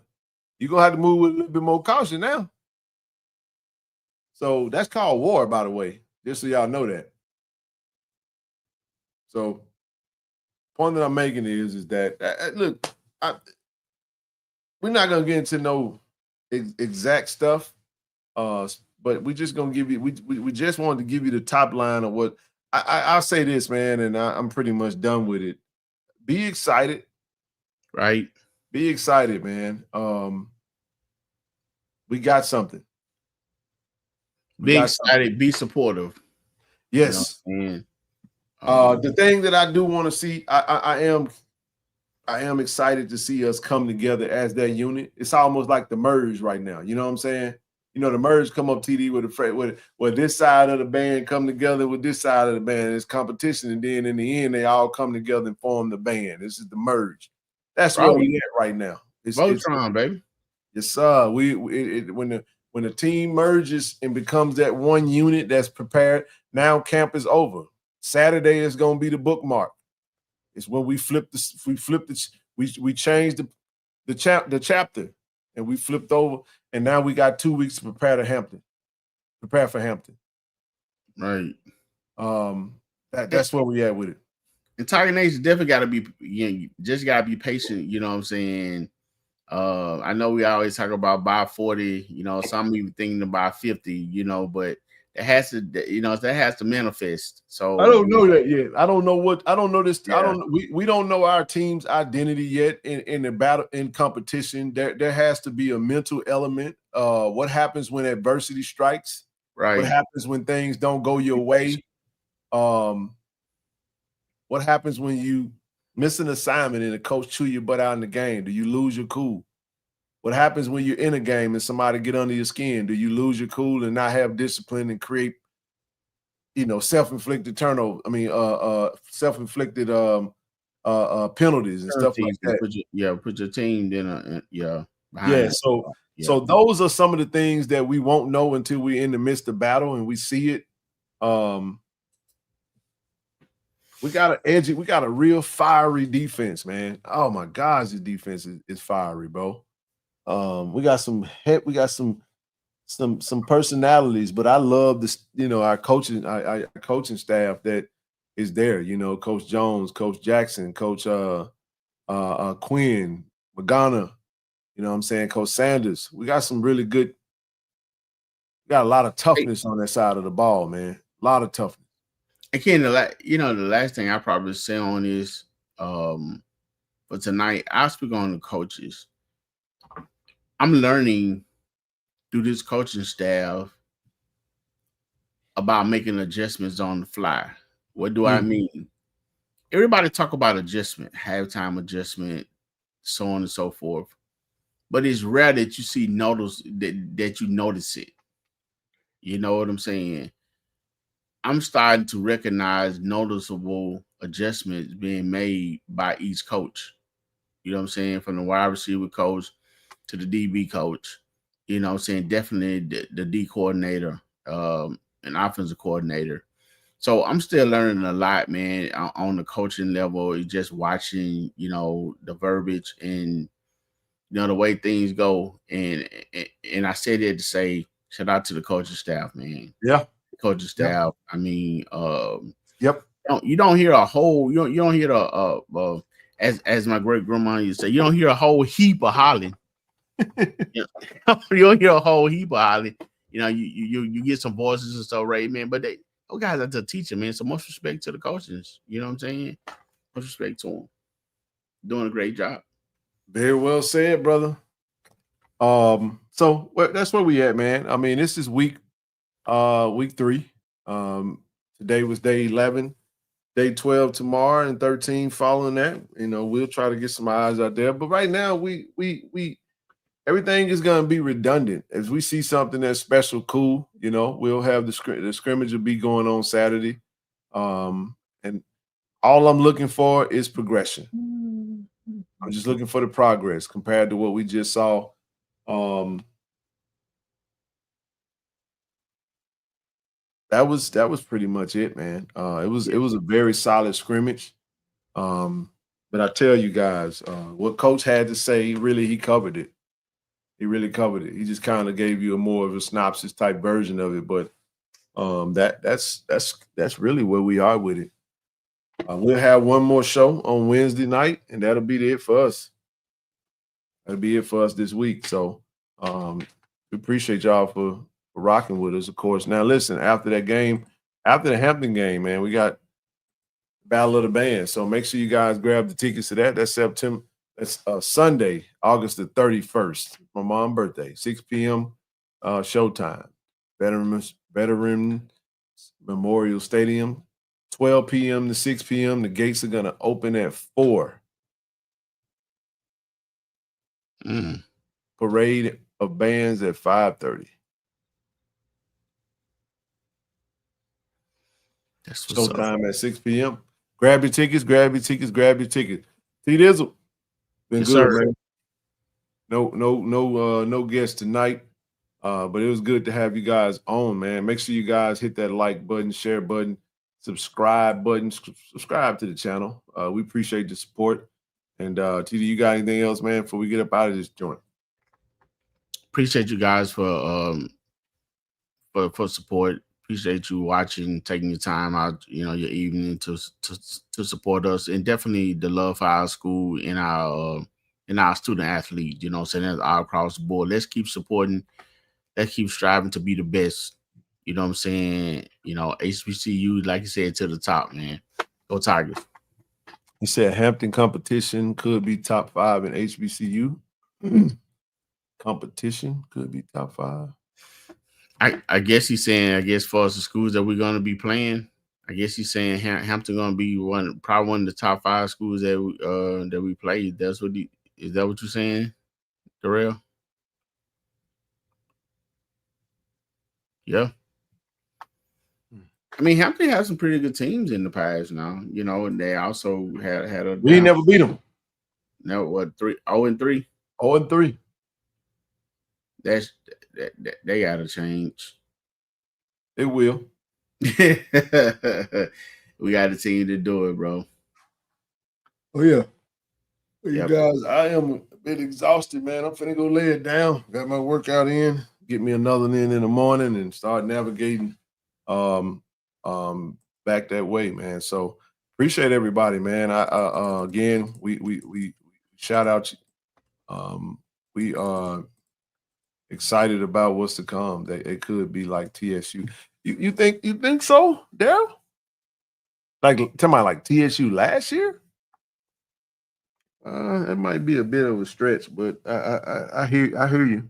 You're gonna have to move with a little bit more caution now. So that's called war, by the way, just so y'all know that. So point that I'm making is that look, we're not gonna get into no exact stuff, but we just gonna give you. We just wanted to give you the top line of what I'll say this, man, and I'm pretty much done with it. Be excited, right? Be excited, man. We got something. Be excited. Be supportive. Yes. You know, the thing that I do want to see, I am excited to see us come together as that unit. It's almost like the merge right now. You know what I'm saying? You know, the merge come up TD with this side of the band come together with this side of the band. It's competition, and then in the end, they all come together and form the band. This is the merge. That's where we at right now. It's Voltron, baby. Yes, sir. When the team merges and becomes that one unit that's prepared, now camp is over. Saturday is going to be the bookmark. It's when we we changed the chapter and we flipped over, and now we got 2 weeks to prepare for Hampton. Right. That's where we at with it. And Tiger Nation definitely got to be, you just got to be patient. You know what I'm saying? I know we always talk about by 40, you know, some even thinking about 50, you know, but it has to, that has to manifest. So I don't know that yet. I don't know this. Yeah. We don't know our team's identity yet in the battle, in competition. There has to be a mental element. What happens when adversity strikes? Right. What happens when things don't go your way? What happens when you miss an assignment and the coach chew your butt out in the game? Do you lose your cool? What happens when you're in a game and somebody get under your skin? Do you lose your cool and not have discipline and create, self-inflicted turnover? I mean, self-inflicted penalties and stuff like that. Put your team in So those are some of the things that we won't know until we're in the midst of battle and we see it. We got a real fiery defense, man. Oh my gosh, this defense is fiery, bro. We got some personalities, but I love this, our coaching staff that is there, Coach Jones, Coach Jackson, Coach Quinn, Magana, you know what I'm saying, Coach Sanders. We got some really good, got a lot of toughness on that side of the ball, man. A lot of toughness. Again, the last thing I probably say on is for tonight, I'll speak on the coaches. I'm learning through this coaching staff about making adjustments on the fly. What do I mean? Everybody talk about adjustment, halftime adjustment, so on and so forth. But it's rare that you see that you notice it. You know what I'm saying? I'm starting to recognize noticeable adjustments being made by each coach. You know what I'm saying? From the wide receiver coach to the DB coach. You know what I'm saying? Definitely the D coordinator. an offensive coordinator. So I'm still learning a lot, man, on the coaching level. Just watching, the verbiage and the way things go. And I said it to say shout out to the coaching staff, man. Yeah, Coaching staff. Yep. I mean, yep. You don't hear a whole. You don't hear as my great grandma used to say, you don't hear a whole heap of hollering. You don't hear a whole heap of hollering. You get some voices and stuff, right, man? But those guys are the teacher, man. So much respect to the coaches. You know what I'm saying? Much respect to them. Doing a great job. Very well said, brother. So that's where we at, man. I mean, this is week 3. Today was day 11, day 12 tomorrow, and 13 following that. We'll try to get some eyes out there. But right now, we everything is going to be redundant. As we see something that's special, cool, we'll have the scrimmage will be going on Saturday. And all I'm looking for is progression. I'm just looking for the progress compared to what we just saw. That was pretty much it, man. It was a very solid scrimmage. But I tell you guys, what Coach had to say, really, he covered it. He really covered it. He just kind of gave you a more of a synopsis type version of it. But that's really where we are with it. We'll have one more show on Wednesday night, and that'll be it for us. That'll be it for us this week. So we appreciate y'all for rocking with us, of course. Now, listen, after that game, after the Hampton game, man, we got Battle of the Bands. So make sure you guys grab the tickets to that. That's September. That's Sunday, August the 31st, my mom's birthday, 6 p.m. Showtime. Veteran Memorial Stadium, 12 p.m. to 6 p.m. The gates are going to open at 4. Parade of bands at 5:30. That's Showtime at 6 p.m. Grab your tickets, grab your tickets, grab your tickets. See, this been good, sir. Man. No guests tonight. But it was good to have you guys on, man. Make sure you guys hit that like button, share button, subscribe button, subscribe to the channel. We appreciate the support. And TD, you got anything else, man, before we get up out of this joint? Appreciate you guys for support. Appreciate you watching, taking your time out, your evening to support us, and definitely the love for our school and our student athletes. Saying that's all across the board. Let's keep supporting. Let's keep striving to be the best. You know what I'm saying? HBCU, like you said, to the top, man. Go Tigers. You said Hampton competition could be top 5 in HBCU. Competition could be top 5. I guess he's saying, as far as the schools that we're going to be playing, I guess he's saying Hampton going to be probably one of the top 5 schools that we play. Is that what you're saying, Darrell? Yeah. I mean, Hampton has some pretty good teams in the past now, and they also had a. We never beat them. No, what, 0-3? 0-3. They got to change. It will. We got a team to do it, bro. Oh, yeah. You guys, I am a bit exhausted, man. I'm finna go lay it down. Got my workout in. Get me another in the morning and start navigating back that way, man. So appreciate everybody, man. Again, we shout out you. We are excited about what's to come. It could be like TSU. You think so, Daryl? Like, tell me, like TSU last year? It might be a bit of a stretch, but I hear you.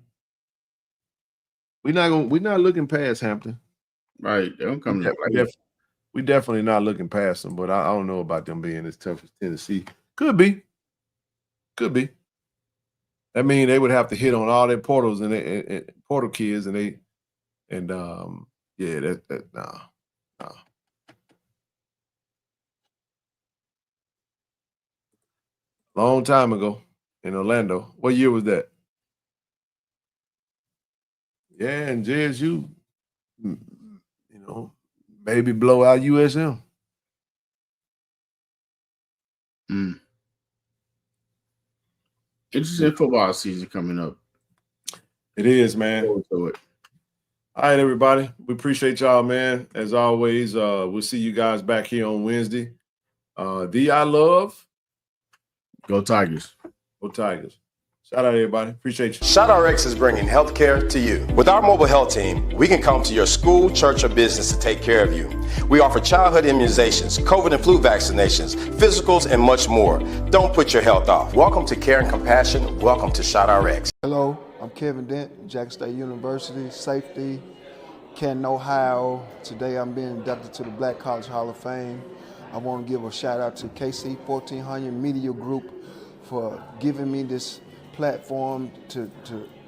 We're not looking past Hampton. Right. They don't come we definitely not looking past them, but I don't know about them being as tough as Tennessee. Could be. That means they would have to hit on all their portals and portal kids no. Long time ago in Orlando. What year was that? Yeah, and JSU, Maybe blow out USM. Interesting football season coming up. It is, man. Forward to it. All right, everybody. We appreciate y'all, man. As always, we'll see you guys back here on Wednesday. I love. Go Tigers. Go Tigers. Shout out, everybody. Appreciate you. ShoutOutRx is bringing healthcare to you. With our mobile health team, we can come to your school, church, or business to take care of you. We offer childhood immunizations, COVID and flu vaccinations, physicals, and much more. Don't put your health off. Welcome to Care and Compassion. Welcome to ShoutOutRx. Hello, I'm Kevin Dent, Jackson State University, safety, Canton, Ohio. Today I'm being inducted to the Black College Hall of Fame. I want to give a shout out to KC-1400 Media Group for giving me this platform to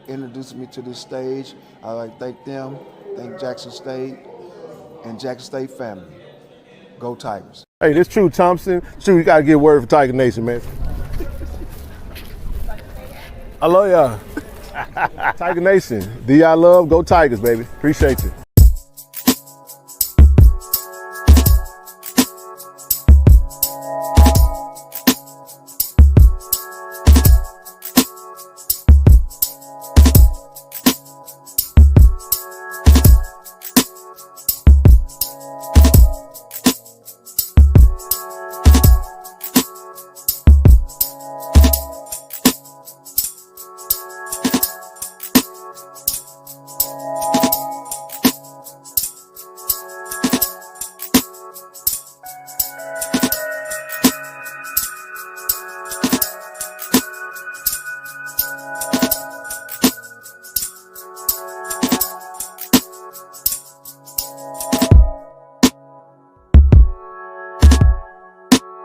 introduce me to this stage. I'd like to thank them, thank Jackson State, and Jackson State family. Go Tigers. Hey, this True Thompson. True, you got to get word for Tiger Nation, man. I love y'all. Tiger Nation. I love. Go Tigers, baby. Appreciate you.